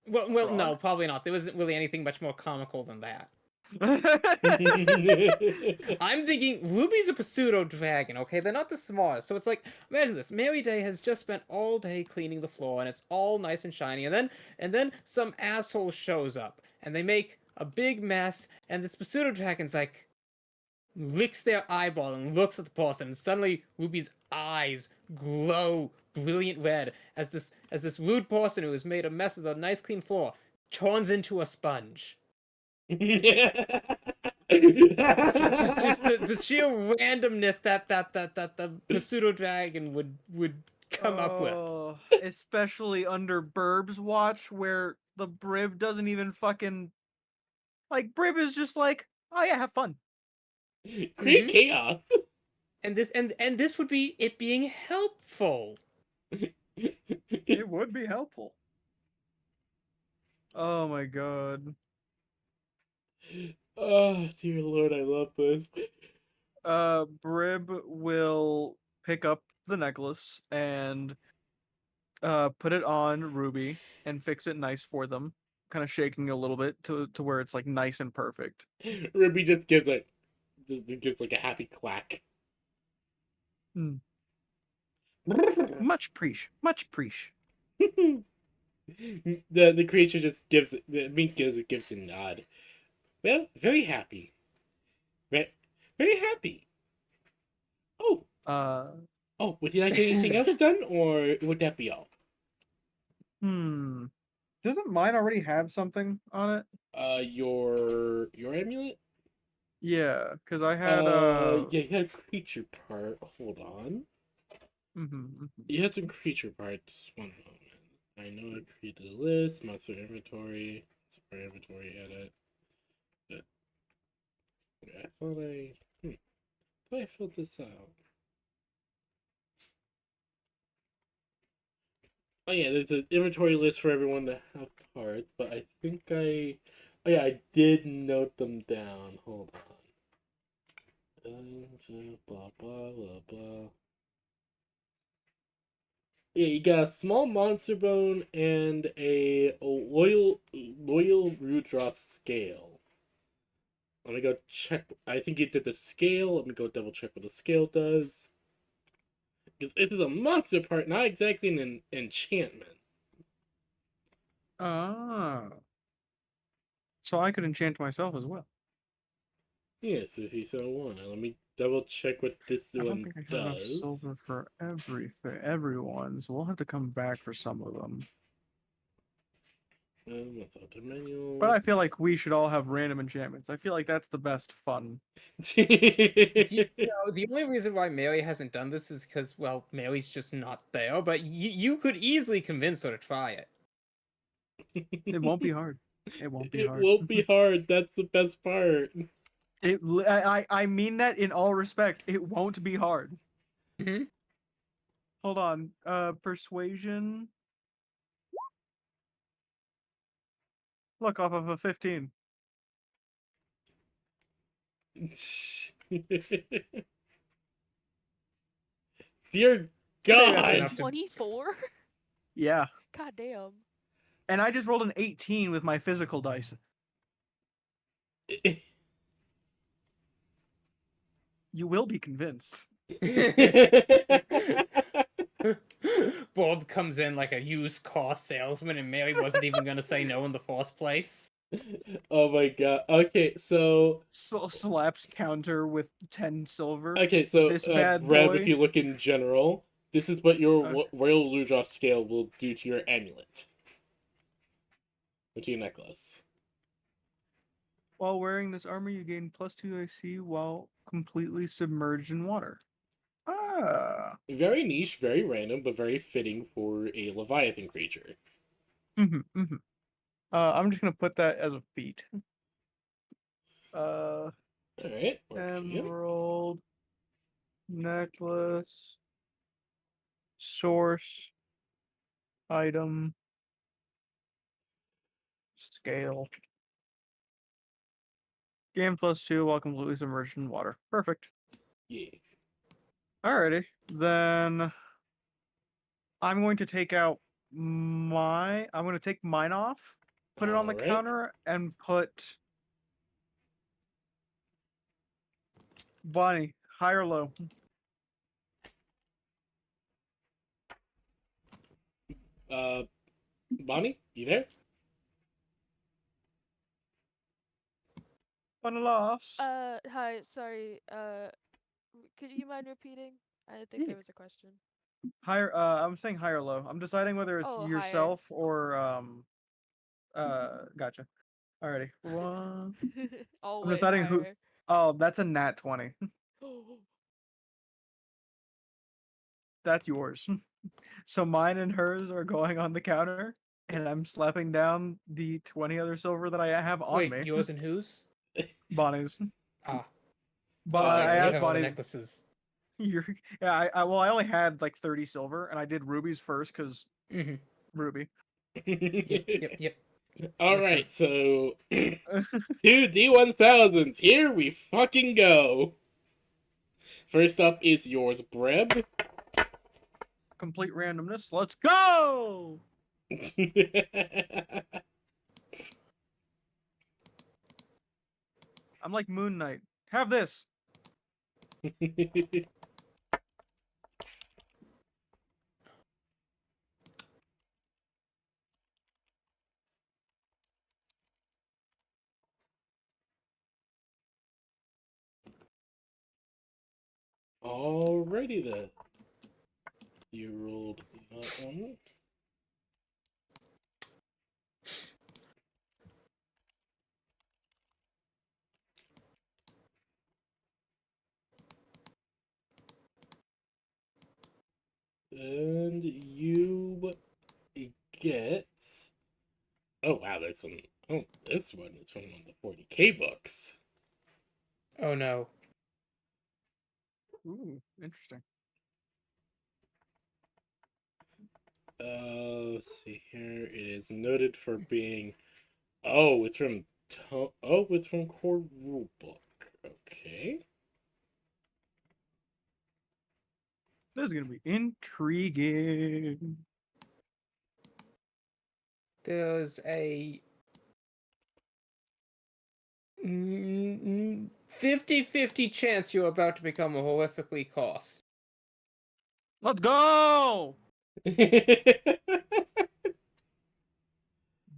Speaker 3: Well, no,
Speaker 1: Frog?
Speaker 3: probably not. There wasn't really anything much more comical than that. I'm thinking Ruby's a pseudo dragon, okay? They're not the smallest. So it's like, imagine this. Mary Day has just spent all day cleaning the floor and it's all nice and shiny, and then some asshole shows up and they make a big mess, and this pseudo dragon's like licks their eyeball and looks at the person, and suddenly Ruby's eyes glow brilliant red as this rude person who has made a mess of the nice clean floor turns into a sponge. Just the sheer randomness that the pseudo dragon would come up with.
Speaker 1: Especially under Burb's watch, where the Brib doesn't even fucking like. Brib is just like, oh yeah, have fun.
Speaker 2: Create chaos.
Speaker 3: And this would be it being helpful.
Speaker 1: It would be helpful. Oh my god.
Speaker 2: Oh dear lord, I love this.
Speaker 1: Brib will pick up the necklace and put it on Ruby and fix it nice for them, kind of shaking a little bit to where it's like nice and perfect.
Speaker 2: Ruby just gives like a happy quack.
Speaker 1: Much preach, much preach.
Speaker 2: The creature just gives the mink gives a nod. Well, very happy. Very happy. Oh. Oh, would you like anything else done, or would that be all?
Speaker 1: Doesn't mine already have something on it?
Speaker 2: Your amulet?
Speaker 1: Yeah, because I had
Speaker 2: yeah, you had creature part. Hold on. You had some creature parts. One moment. I know I created a list, monster inventory, super inventory edit. I thought I filled this out. Oh yeah, there's an inventory list for everyone to have parts, but I think oh yeah, I did note them down. Hold on. Blah blah blah blah. Yeah, you got a small monster bone and a loyal Rudra scale. Let me go check. I think you did the scale. Let me go double check what the scale does. Because this is a monster part, not exactly an enchantment.
Speaker 1: So I could enchant myself as well.
Speaker 2: Yes, if you so want. Let me double check what this
Speaker 1: I don't
Speaker 2: one
Speaker 1: think I have enough
Speaker 2: does.
Speaker 1: silver for everyone, so we'll have to come back for some of them.
Speaker 2: What's out the menu?
Speaker 1: But I feel like we should all have random enchantments. I feel like that's the best fun.
Speaker 3: You know, the only reason why Mary hasn't done this is because, well, Mary's just not there. But you could easily convince her to try it.
Speaker 1: It won't be hard. It won't be
Speaker 2: It
Speaker 1: hard.
Speaker 2: won't be hard. That's the best part.
Speaker 1: I mean that in all respect. It won't be hard.
Speaker 3: Mhm.
Speaker 1: Hold on. Persuasion. Look, off of a 15.
Speaker 2: Dear
Speaker 1: That's
Speaker 2: God.
Speaker 3: enough to-
Speaker 5: 24?
Speaker 1: Yeah.
Speaker 5: God damn.
Speaker 1: And I just rolled an 18 with my physical dice. You will be convinced.
Speaker 3: Bob comes in like a used car salesman, and Mary wasn't even gonna say no in the first place.
Speaker 2: Oh my God. Okay, so
Speaker 1: Slaps counter with 10 silver.
Speaker 2: this
Speaker 1: This bad
Speaker 2: Brad,
Speaker 1: boy.
Speaker 2: if you look in general, this is what your
Speaker 1: Okay.
Speaker 2: Royal Ludra scale will do to your amulet. Or to your necklace.
Speaker 1: While wearing this armor, you gain +2 AC while completely submerged in water. Ah.
Speaker 2: Very niche, very random, but very fitting for a Leviathan creature.
Speaker 1: Mm-hmm. I'm just gonna put that as a feat.
Speaker 2: Alright, works for you.
Speaker 1: Emerald necklace source item scale. Gain +2 while completely submerged in water. Perfect.
Speaker 2: Yeah.
Speaker 1: Alrighty, then I'm going to take out I'm going to take mine off, put it on the
Speaker 2: Alright.
Speaker 1: counter, and put Bonnie, high or low?
Speaker 2: Bonnie, you there?
Speaker 1: Bonnie lost.
Speaker 5: Hi, sorry. Could you mind repeating? I didn't think
Speaker 1: Yeah.
Speaker 5: there was a question.
Speaker 1: Higher. I'm saying high or low. I'm deciding whether it's
Speaker 5: Oh, higher.
Speaker 1: yourself or Gotcha. Alrighty. One. I'm
Speaker 5: Always
Speaker 1: deciding who.
Speaker 5: higher.
Speaker 1: Oh, that's a nat 20. That's yours. So mine and hers are going on the counter, and I'm slapping down the 20 other silver that I have on
Speaker 3: Wait,
Speaker 1: me.
Speaker 3: yours and whose?
Speaker 1: Bonnie's.
Speaker 3: Ah,
Speaker 1: But
Speaker 3: oh, so
Speaker 1: I
Speaker 3: you
Speaker 1: asked
Speaker 3: have all the
Speaker 1: Bonnie.
Speaker 3: necklaces.
Speaker 1: You're, yeah, well, I only had like 30 silver, and I did rubies first because
Speaker 3: Mm-hmm.
Speaker 1: ruby.
Speaker 3: Yep.
Speaker 2: Alright, so 2D1000s. Here we fucking go. First up is yours, Breb.
Speaker 1: Complete randomness. Let's go! I'm like Moon Knight. Have this.
Speaker 2: Alrighty then. You rolled that one. And you get. Oh wow, this one. Oh, this one is from one of the 40K books.
Speaker 3: Oh no.
Speaker 1: Ooh, interesting.
Speaker 2: Let's see here. It is noted for being. Oh, it's from. Oh, it's from Core Rulebook. Okay.
Speaker 1: This is gonna be intriguing.
Speaker 3: There's a 50-50 chance you're about to become a horrifically cost.
Speaker 1: Let's go!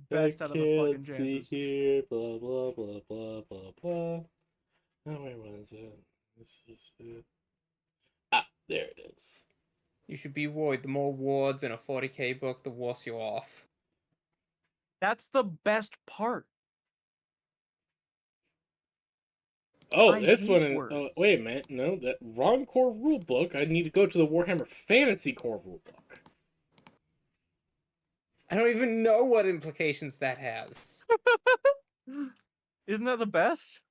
Speaker 1: Best out of the fucking
Speaker 2: see
Speaker 1: chances.
Speaker 2: here. Blah blah blah blah blah blah. Oh, where was it? This is it. Ah, there it is.
Speaker 3: You should be worried. The more wards in a 40k book, the worse you're off.
Speaker 1: That's the best part.
Speaker 2: Oh,
Speaker 1: I
Speaker 2: this
Speaker 1: hate
Speaker 2: one is.
Speaker 1: words.
Speaker 2: Oh, wait a minute. No, that wrong core rule book. I need to go to the Warhammer Fantasy core rule book.
Speaker 3: I don't even know what implications that has.
Speaker 1: Isn't that the best?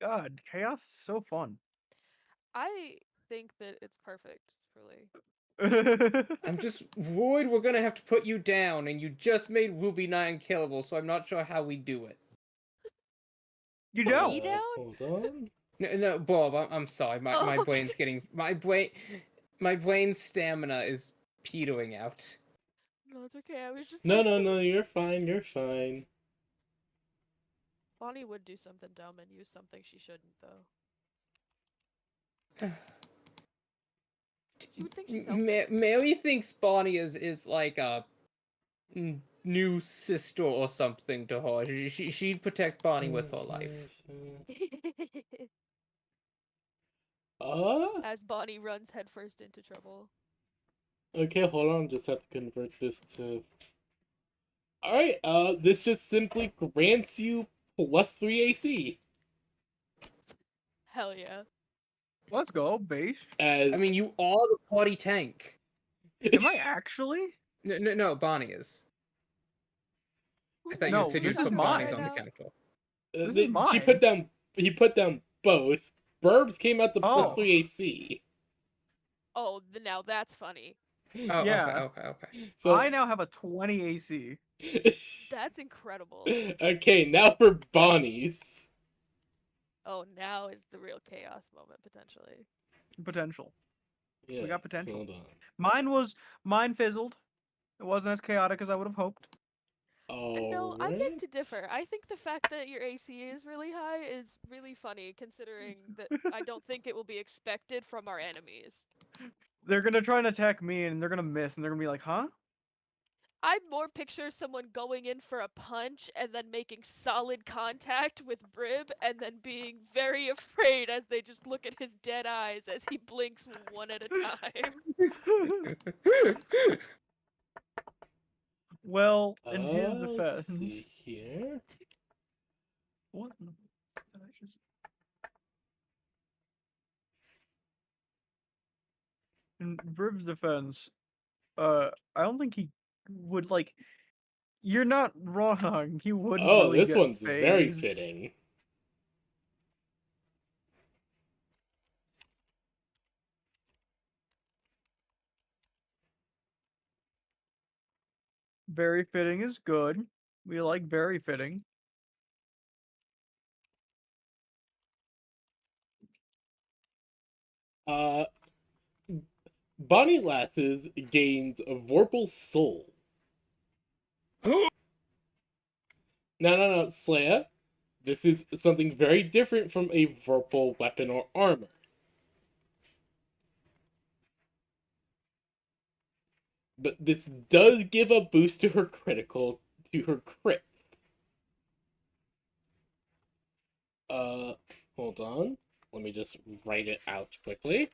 Speaker 1: God, chaos is so fun.
Speaker 5: I think that it's perfect, truly.
Speaker 3: I'm just worried we're gonna have to put you down, and you just made Ruby 9 killable, so I'm not sure how we do it.
Speaker 1: You
Speaker 5: Put
Speaker 1: don't.
Speaker 5: me down?
Speaker 2: Hold on.
Speaker 3: No, Bob, I'm sorry. My
Speaker 5: Oh,
Speaker 3: brain's
Speaker 5: okay.
Speaker 3: getting my brain's stamina is petering out.
Speaker 5: No, it's okay. I was just
Speaker 2: No,
Speaker 5: like,
Speaker 2: no, no. You're fine. You're fine.
Speaker 5: Bonnie would do something dumb and use something she shouldn't, though. She would think she's helping.
Speaker 3: Mary thinks Bonnie is like a new sister or something to her. She'd protect Bonnie with her life.
Speaker 2: Uh.
Speaker 5: As Bonnie runs headfirst into trouble.
Speaker 2: Okay, hold on. Just have to convert this to. Alright, this just simply grants you +3 AC.
Speaker 5: Hell yeah.
Speaker 1: Let's go, base.
Speaker 2: As
Speaker 3: I mean, you are the party tank.
Speaker 1: Am I actually?
Speaker 3: No, Bonnie is. I thought you
Speaker 1: No,
Speaker 3: said you'd
Speaker 1: this is
Speaker 3: put Bonnie's
Speaker 1: mine.
Speaker 3: on the
Speaker 5: Right now.
Speaker 3: counter.
Speaker 1: This is
Speaker 2: she
Speaker 1: mine.
Speaker 2: put down. He put down both. Burbs came out the
Speaker 1: Oh.
Speaker 2: +3 AC.
Speaker 5: Oh, now that's funny.
Speaker 3: Oh,
Speaker 1: Yeah.
Speaker 3: okay.
Speaker 2: So
Speaker 1: I now have a 20 AC.
Speaker 5: That's incredible.
Speaker 2: okay, now for Bonnie's.
Speaker 5: Oh, now is the real chaos moment, potentially.
Speaker 1: Potential.
Speaker 2: Yeah,
Speaker 1: got potential.
Speaker 2: Hold on.
Speaker 1: Mine fizzled. It wasn't as chaotic as I would have hoped.
Speaker 5: And no, I beg
Speaker 2: Alright.
Speaker 5: to differ. I think the fact that your AC is really high is really funny, considering that I don't think it will be expected from our enemies.
Speaker 1: They're gonna try and attack me and they're gonna miss and they're gonna be like, huh?
Speaker 5: I more picture someone going in for a punch and then making solid contact with Brib and then being very afraid as they just look at his dead eyes as he blinks one at a time.
Speaker 1: Well, in his
Speaker 2: Let's see
Speaker 1: defense.
Speaker 2: here.
Speaker 1: What? Did I just... In Brib's defense, I don't think he would like. You're not wrong. He wouldn't
Speaker 2: Oh,
Speaker 1: really
Speaker 2: this
Speaker 1: get
Speaker 2: one's very
Speaker 1: phased.
Speaker 2: fitting.
Speaker 1: Very fitting is good. We like very fitting.
Speaker 2: Uh, Bonnie Lasses gains a Vorpal Soul. No, Slaya. This is something very different from a Vorpal weapon or armor. But this does give a boost to her critical, to her crits. Hold on. Let me just write it out quickly.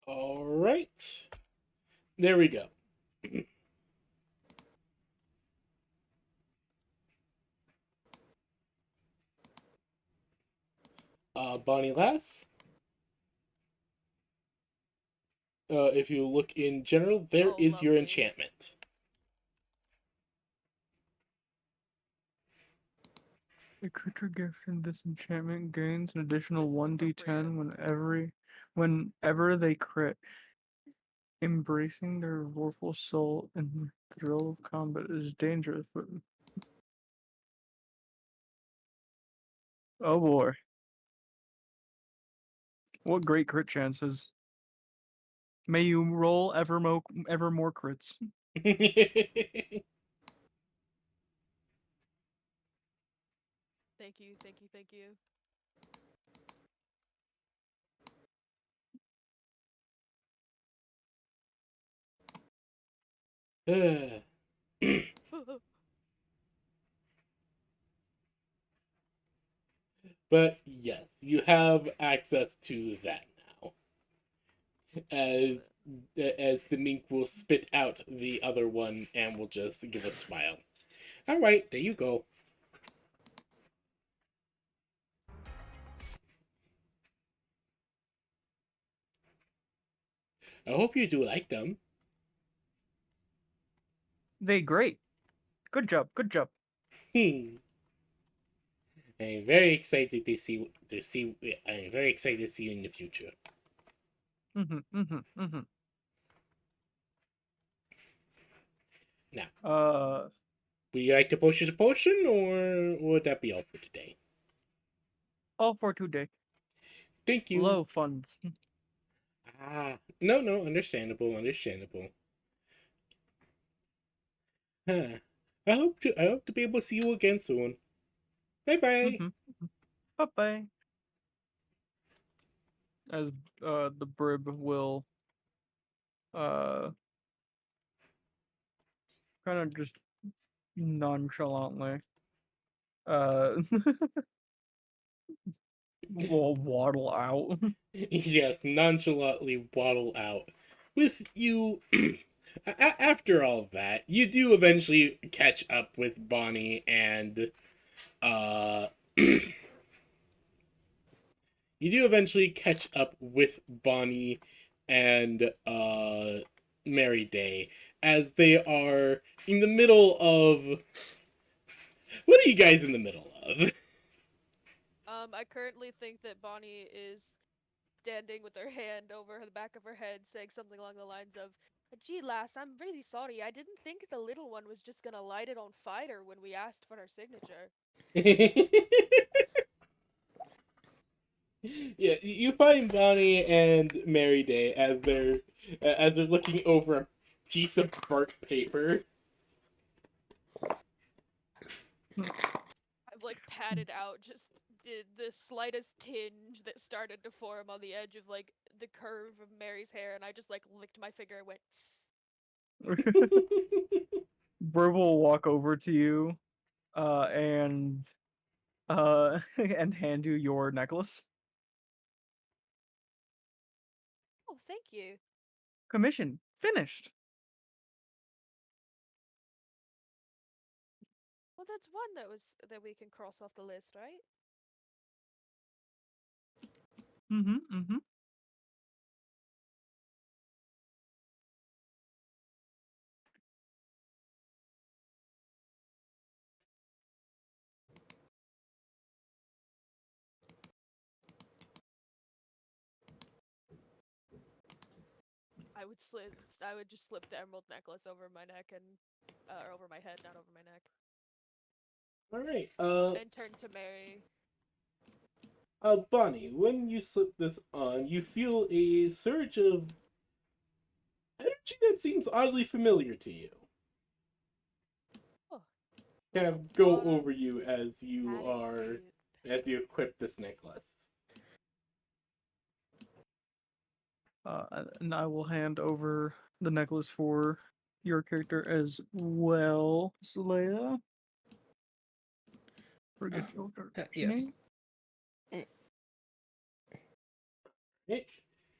Speaker 2: All right. There we go. Bonnie Lass. If you look in general, there
Speaker 5: Oh,
Speaker 2: is your
Speaker 5: lovely.
Speaker 2: enchantment.
Speaker 1: A creature gifted this enchantment gains an additional
Speaker 5: This is
Speaker 1: 1d10 whenever they crit. Embracing their remorseful soul and the thrill of combat is dangerous. Oh boy. What great crit chances. May you roll ever more crits.
Speaker 5: Thank you, thank you, thank you.
Speaker 2: But yes, you have access to that now. As the mink will spit out the other one and will just give a smile. All right, there you go. I hope you do like them.
Speaker 1: They great. Good job, good job.
Speaker 2: I'm very excited I'm very excited to see you in the future.
Speaker 1: Mm-hmm.
Speaker 2: Now, would you like to potion a potion, or would that be all for today?
Speaker 1: all for today.
Speaker 2: Thank you.
Speaker 1: Low funds.
Speaker 2: No, understandable. Huh. I hope to be able to see you again soon. Bye bye.
Speaker 1: Mm-hmm. Bye-bye. As the Brib will kind of just nonchalantly will waddle out.
Speaker 2: Yes, nonchalantly waddle out. With you, after all that, you do eventually catch up with Bonnie and, uh, you do eventually catch up with Bonnie and, Mary Day as they are in the middle of. What are you guys in the middle of?
Speaker 5: I currently think that Bonnie is standing with her hand over the back of her head, saying something along the lines of, "Gee, lass, I'm really sorry. I didn't think the little one was just gonna light it on fire when we asked for her signature."
Speaker 2: Yeah, you find Bonnie and Mary Day as they're looking over a piece of burnt paper.
Speaker 5: I've like patted out just the slightest tinge that started to form on the edge of like the curve of Mary's hair, and I just like licked my finger and went. Tss.
Speaker 1: Brib will walk over to you, and and hand you your necklace.
Speaker 5: Oh, thank you.
Speaker 1: Commission finished.
Speaker 5: Well, that's one that we can cross off the list, right?
Speaker 1: Mm-hmm.
Speaker 5: I would just slip the emerald necklace over my neck and or over my head, not over my neck,
Speaker 2: All right,
Speaker 5: and turn to Mary.
Speaker 2: Bonnie, when you slip this on, you feel a surge of energy that seems oddly familiar to you.
Speaker 5: Oh,
Speaker 2: Kind
Speaker 5: like a
Speaker 2: of go
Speaker 5: water
Speaker 2: over you as
Speaker 5: padded soup.
Speaker 2: you equip this necklace.
Speaker 1: And I will hand over the necklace for your character as well, Saleya. Forget your
Speaker 3: Yes.
Speaker 1: name.
Speaker 2: Okay.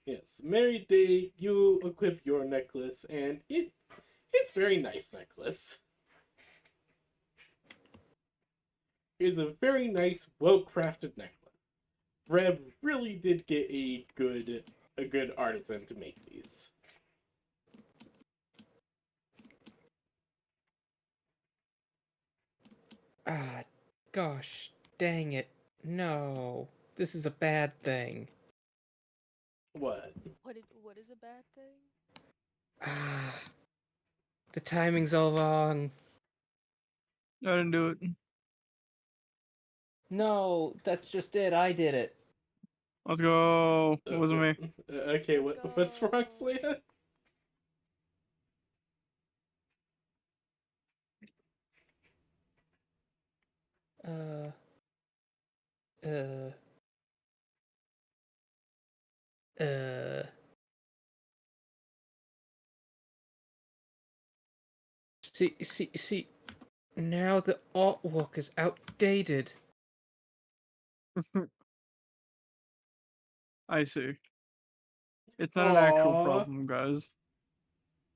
Speaker 2: Yes, Mary Day, you equip your necklace, and it's very nice necklace. It's a very nice, well-crafted necklace. Reb really did get a good artisan to make these.
Speaker 3: Ah, gosh, dang it. No, this is a bad thing.
Speaker 2: What?
Speaker 5: What is a bad thing?
Speaker 3: Ah, the timing's all wrong.
Speaker 1: I didn't do it.
Speaker 3: No, that's just it. I did it.
Speaker 1: Let's go. It wasn't me.
Speaker 2: Okay,
Speaker 5: Let's
Speaker 2: what's wrong,
Speaker 5: go.
Speaker 2: Slaya?
Speaker 3: Uh, uh, uh. See. Now the artwork is outdated.
Speaker 1: I see. It's not an actual
Speaker 2: Aww.
Speaker 1: problem, guys.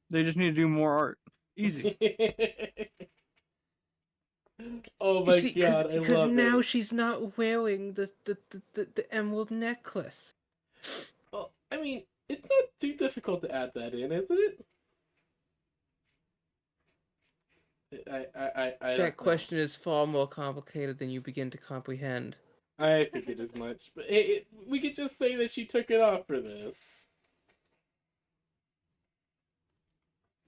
Speaker 1: They just need to do more art. Easy.
Speaker 2: Oh
Speaker 3: You
Speaker 2: my
Speaker 3: see,
Speaker 2: god, I
Speaker 3: because
Speaker 2: love
Speaker 3: now
Speaker 2: it.
Speaker 3: she's not wearing the emerald necklace.
Speaker 2: Well, I mean, it's not too difficult to add that in, is it? I don't
Speaker 3: That question is far more complicated than you begin to comprehend.
Speaker 2: know. I figured as much, but we could just say that she took it off for this.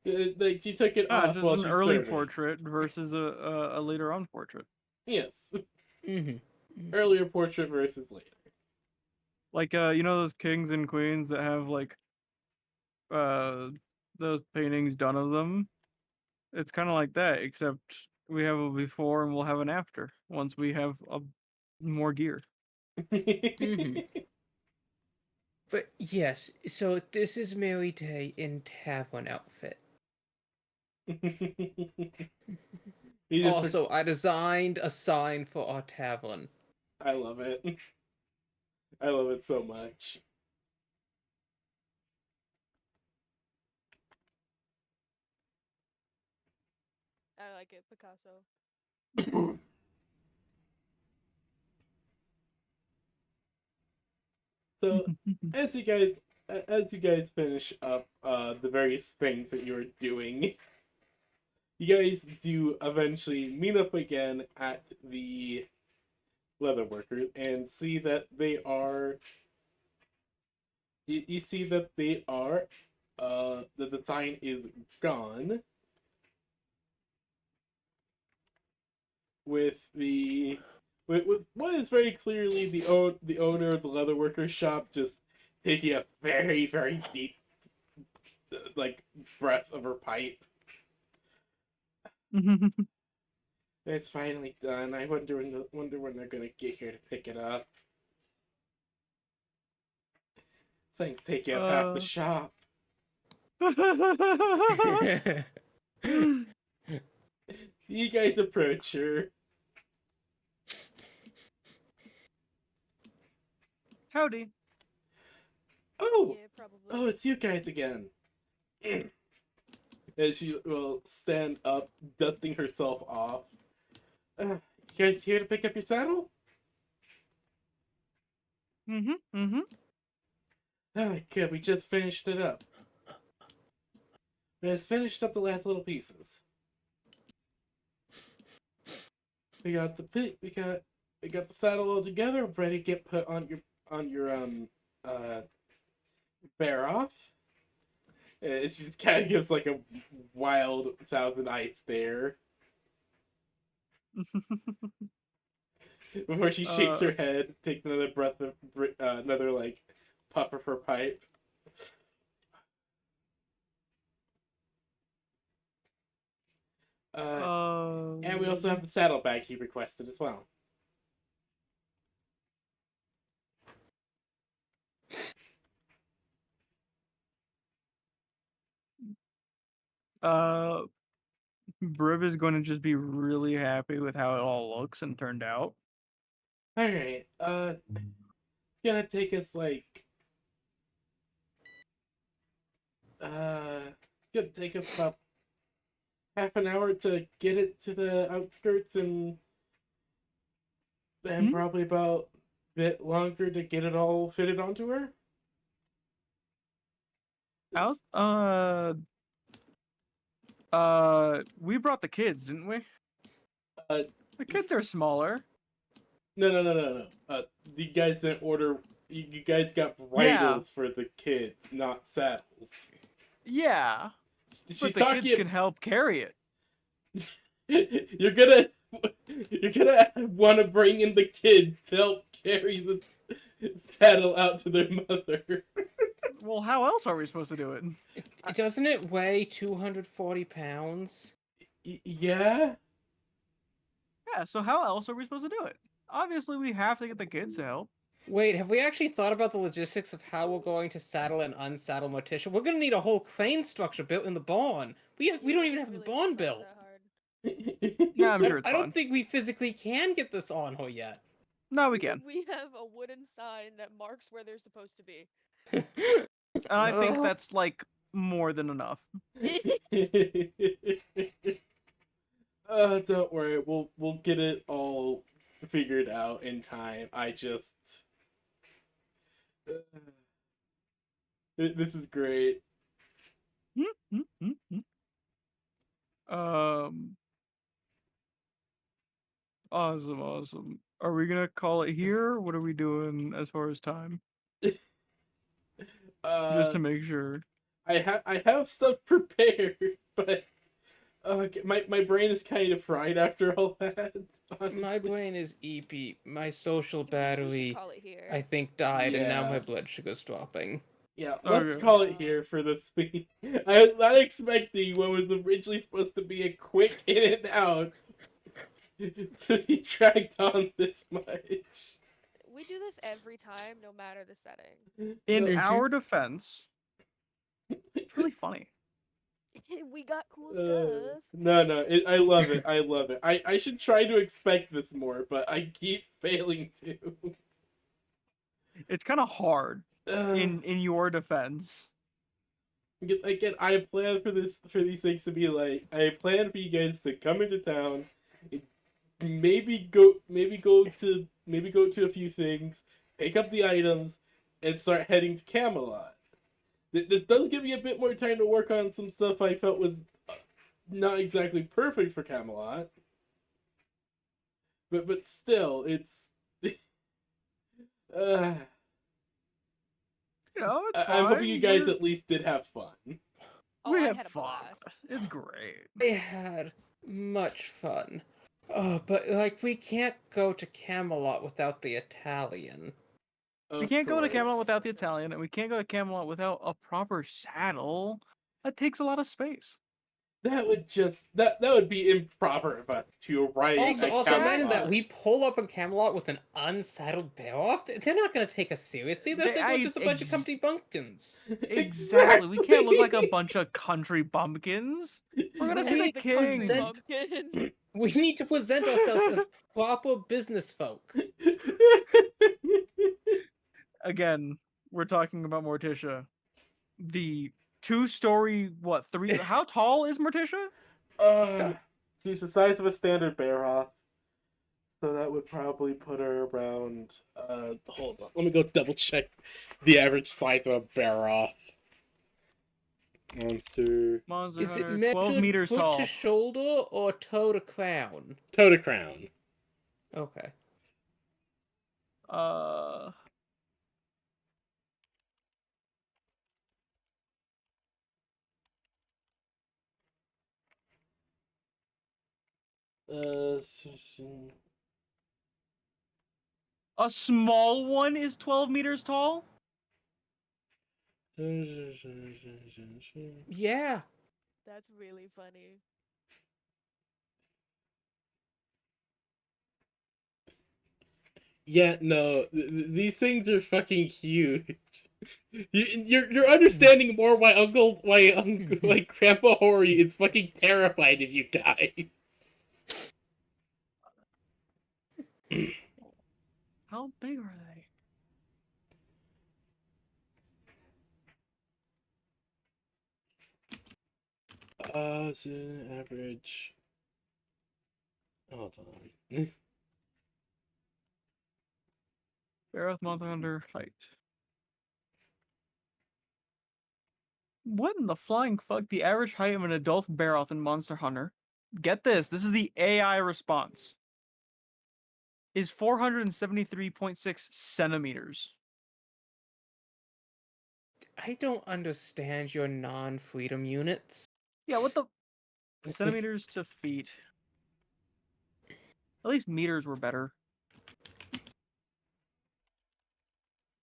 Speaker 2: Like she took it
Speaker 1: Ah,
Speaker 2: off
Speaker 1: just
Speaker 2: while
Speaker 1: an
Speaker 2: she's
Speaker 1: early
Speaker 2: serving.
Speaker 1: portrait versus a later on portrait.
Speaker 2: Yes,
Speaker 3: Mm-hmm.
Speaker 2: earlier portrait versus later.
Speaker 1: Like you know those kings and queens that have like uh those paintings done of them? It's kind of like that, except we have a before and we'll have an after once we have more gear.
Speaker 3: Mm-hmm. But yes, so this is Mary Day in tavern outfit.
Speaker 2: He just
Speaker 3: Also, I designed a sign for our tavern.
Speaker 2: I love it. I love it so much.
Speaker 5: I like it, Picasso.
Speaker 2: So as you guys finish up the various things that you are doing, you guys do eventually meet up again at the leatherworkers and see that they are you see that they are the design is gone with with what is very clearly the owner of the leatherworker shop just taking a very deep like breath of her pipe. It's finally done. I wonder when they're gonna get here to pick it up. Things taking up half the shop. You guys approach her.
Speaker 1: Howdy.
Speaker 2: Oh,
Speaker 5: Yeah, probably.
Speaker 2: oh, it's you guys again. And she will stand up, dusting herself off. You guys here to pick up your saddle?
Speaker 1: Mm-hmm.
Speaker 2: Oh, good. We just finished it up. We just finished up the last little pieces. We got we got the saddle all together, ready to get put on your bear off. She just kind of gives like a wild thousand eye stare before she shakes her head, takes another breath of another like puff of her pipe. And we also have the saddlebag he requested as well.
Speaker 1: Brib is going to just be really happy with how it all looks and turned out.
Speaker 2: All right. It's gonna take us like It's gonna take us about half an hour to get it to the outskirts, and
Speaker 1: Hmm?
Speaker 2: probably about a bit longer to get it all fitted onto her.
Speaker 1: Out. We brought the kids, didn't we?
Speaker 2: Uh,
Speaker 1: The kids are smaller.
Speaker 2: no. You guys didn't order. You guys got
Speaker 1: Yeah.
Speaker 2: bridles for the kids, not saddles.
Speaker 1: Yeah,
Speaker 2: She's
Speaker 1: but the kids
Speaker 2: talking.
Speaker 1: can help carry it.
Speaker 2: You're gonna want to bring in the kids to help carry the saddle out to their mother.
Speaker 1: Well, how else are we supposed to do it?
Speaker 3: Doesn't it weigh 240 pounds?
Speaker 2: Yeah.
Speaker 1: Yeah, so how else are we supposed to do it? Obviously, we have to get the kids to help.
Speaker 3: Wait, have we actually thought about the logistics of how we're going to saddle and unsaddle Morticia? We're gonna need a whole crane structure built in the barn. We don't even have the barn built.
Speaker 1: Yeah, I'm sure it's
Speaker 3: I
Speaker 1: fun.
Speaker 3: don't think we physically can get this on her yet.
Speaker 1: No, we can.
Speaker 5: We have a wooden sign that marks where they're supposed to be.
Speaker 1: And I think
Speaker 3: Ugh.
Speaker 1: that's like more than enough.
Speaker 2: Don't worry. We'll get it all figured out in time. I just this is great.
Speaker 1: Um. Awesome. Are we gonna call it here? What are we doing as far as time? Just to make sure.
Speaker 2: I have stuff prepared, but my brain is kind of fried after all that. Honestly.
Speaker 3: My brain is EP. My social
Speaker 5: We should
Speaker 3: battery,
Speaker 5: call it here.
Speaker 3: I think, died, and now
Speaker 2: Yeah.
Speaker 3: my blood sugar's dropping.
Speaker 2: Yeah, let's
Speaker 1: Okay.
Speaker 2: call it here for this week. I was not expecting what was originally supposed to be a quick in and out to be dragged on this much.
Speaker 5: We do this every time, no matter the setting.
Speaker 1: In
Speaker 3: Mhm.
Speaker 1: our defense, it's really funny.
Speaker 5: We got cool stuff.
Speaker 2: No, I love it. I love it. I should try to expect this more, but I keep failing to.
Speaker 1: It's kind of hard in your defense.
Speaker 2: Because again, I planned for these things to be like, I planned for you guys to come into town, maybe go to a few things, pick up the items, and start heading to Camelot. This does give me a bit more time to work on some stuff I felt was not exactly perfect for Camelot. But still, it's uh,
Speaker 1: You know, it's
Speaker 2: I'm hoping
Speaker 1: fine.
Speaker 2: you guys at least did have fun.
Speaker 5: Oh,
Speaker 1: We
Speaker 5: I
Speaker 1: had
Speaker 5: had a
Speaker 1: fun.
Speaker 5: blast.
Speaker 1: It's great.
Speaker 3: I had much fun. Oh, but like we can't go to Camelot without the Italian.
Speaker 1: We
Speaker 2: Of
Speaker 1: can't go to
Speaker 2: course.
Speaker 1: Camelot without the Italian, and we can't go to Camelot without a proper saddle. That takes a lot of space.
Speaker 2: That would just that would be improper of us to arrive
Speaker 3: Also,
Speaker 2: at
Speaker 3: also imagine that
Speaker 2: Camelot.
Speaker 3: we pull up in Camelot with an unsaddled bear off. They're not going to take us seriously. They're just a bunch of country bumpkins.
Speaker 1: Exactly. We can't look like a bunch of country bumpkins. We're gonna see the
Speaker 5: The country
Speaker 1: king.
Speaker 5: bumpkins.
Speaker 3: We need to present ourselves as proper business folk.
Speaker 1: Again, we're talking about Morticia. The 2-story, what, 3? How tall is Morticia?
Speaker 2: She's the size of a standard bear off. So that would probably put her around. Hold on. Let me go double check the average size of a bear off. Monster.
Speaker 1: Monster
Speaker 3: Is it
Speaker 1: Hunter,
Speaker 3: measured
Speaker 1: 12 meters
Speaker 3: foot
Speaker 1: tall.
Speaker 3: to shoulder or toe to crown?
Speaker 2: Toe to crown.
Speaker 3: Okay.
Speaker 1: A small one is 12 meters tall?
Speaker 3: Yeah.
Speaker 5: That's really funny.
Speaker 2: Yeah, no, these things are fucking huge. You're understanding more why Grandpa Hori is fucking terrified of you guys.
Speaker 1: How big are they?
Speaker 2: So average. Hold on.
Speaker 1: Barroth Monster Hunter height. What in the flying fuck? The average height of an adult Barroth in Monster Hunter. Get this. This is the AI response. Is 473.6 centimeters.
Speaker 3: I don't understand your non-freedom units.
Speaker 1: Yeah, what the centimeters to feet. At least meters were better.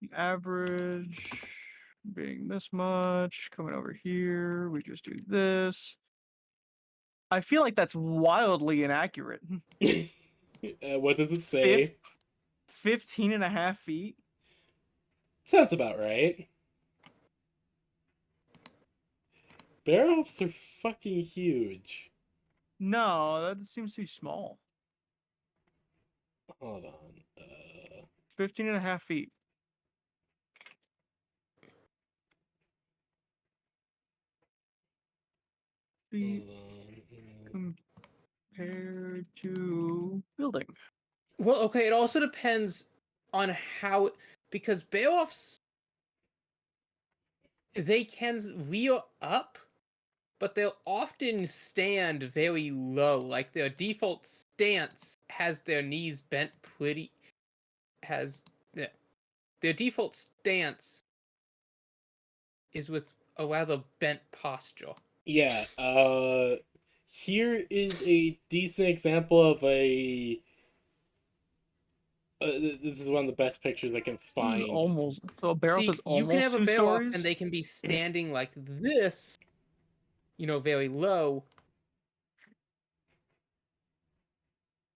Speaker 1: The average being this much. Coming over here, we just do this. I feel like that's wildly inaccurate.
Speaker 2: What does it say?
Speaker 1: 15 and a half feet.
Speaker 2: Sounds about right. Barrels are fucking huge.
Speaker 1: No, that seems too small.
Speaker 2: Hold on.
Speaker 1: 15 and a half feet. Feet
Speaker 2: Hold on.
Speaker 1: compared to building.
Speaker 3: Well, okay, it also depends on how, because Beowulfs, they can rear up, but they'll often stand very low. Like their default stance has their knees bent pretty, their default stance is with a rather bent posture.
Speaker 2: Yeah, here is a decent example of a. This is one of the best pictures I can
Speaker 1: This is
Speaker 2: find.
Speaker 1: almost so a Barroth
Speaker 3: See,
Speaker 1: is
Speaker 3: you can
Speaker 1: almost
Speaker 3: have a
Speaker 1: two
Speaker 3: Beowulf
Speaker 1: stories.
Speaker 3: and they can be standing like this, very low.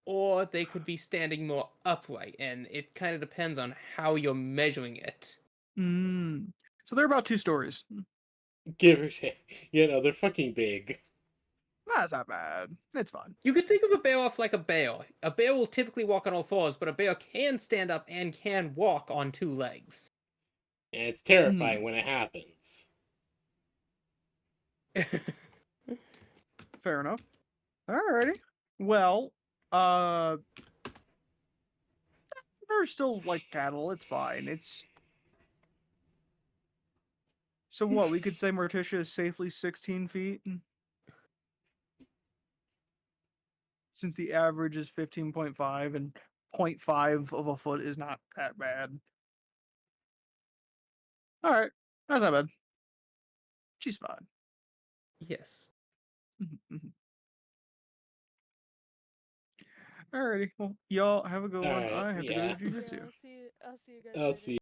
Speaker 3: Or they could be standing more upright, and it kind of depends on how you're measuring it.
Speaker 1: So they're about two stories.
Speaker 2: Give or take. They're fucking big.
Speaker 1: That's not bad. It's fine.
Speaker 3: You could think of a Beowulf like a bear. A bear will typically walk on all fours, but a bear can stand up and can walk on two legs.
Speaker 2: And it's terrifying when it happens.
Speaker 1: Fair enough. Alrighty. Well, they're still like cattle. It's fine. It's so what we could say. Morticia is safely 16 feet, since the average is 15.5, and 0.5 of a foot is not that bad. All right, that's not bad. She's fine.
Speaker 3: Yes.
Speaker 1: Alrighty. Well, y'all have a good one.
Speaker 2: Alright,
Speaker 1: I have to go
Speaker 2: yeah.
Speaker 1: to
Speaker 5: Yeah,
Speaker 1: jujitsu.
Speaker 5: I'll see you guys
Speaker 2: I'll
Speaker 5: later.
Speaker 2: see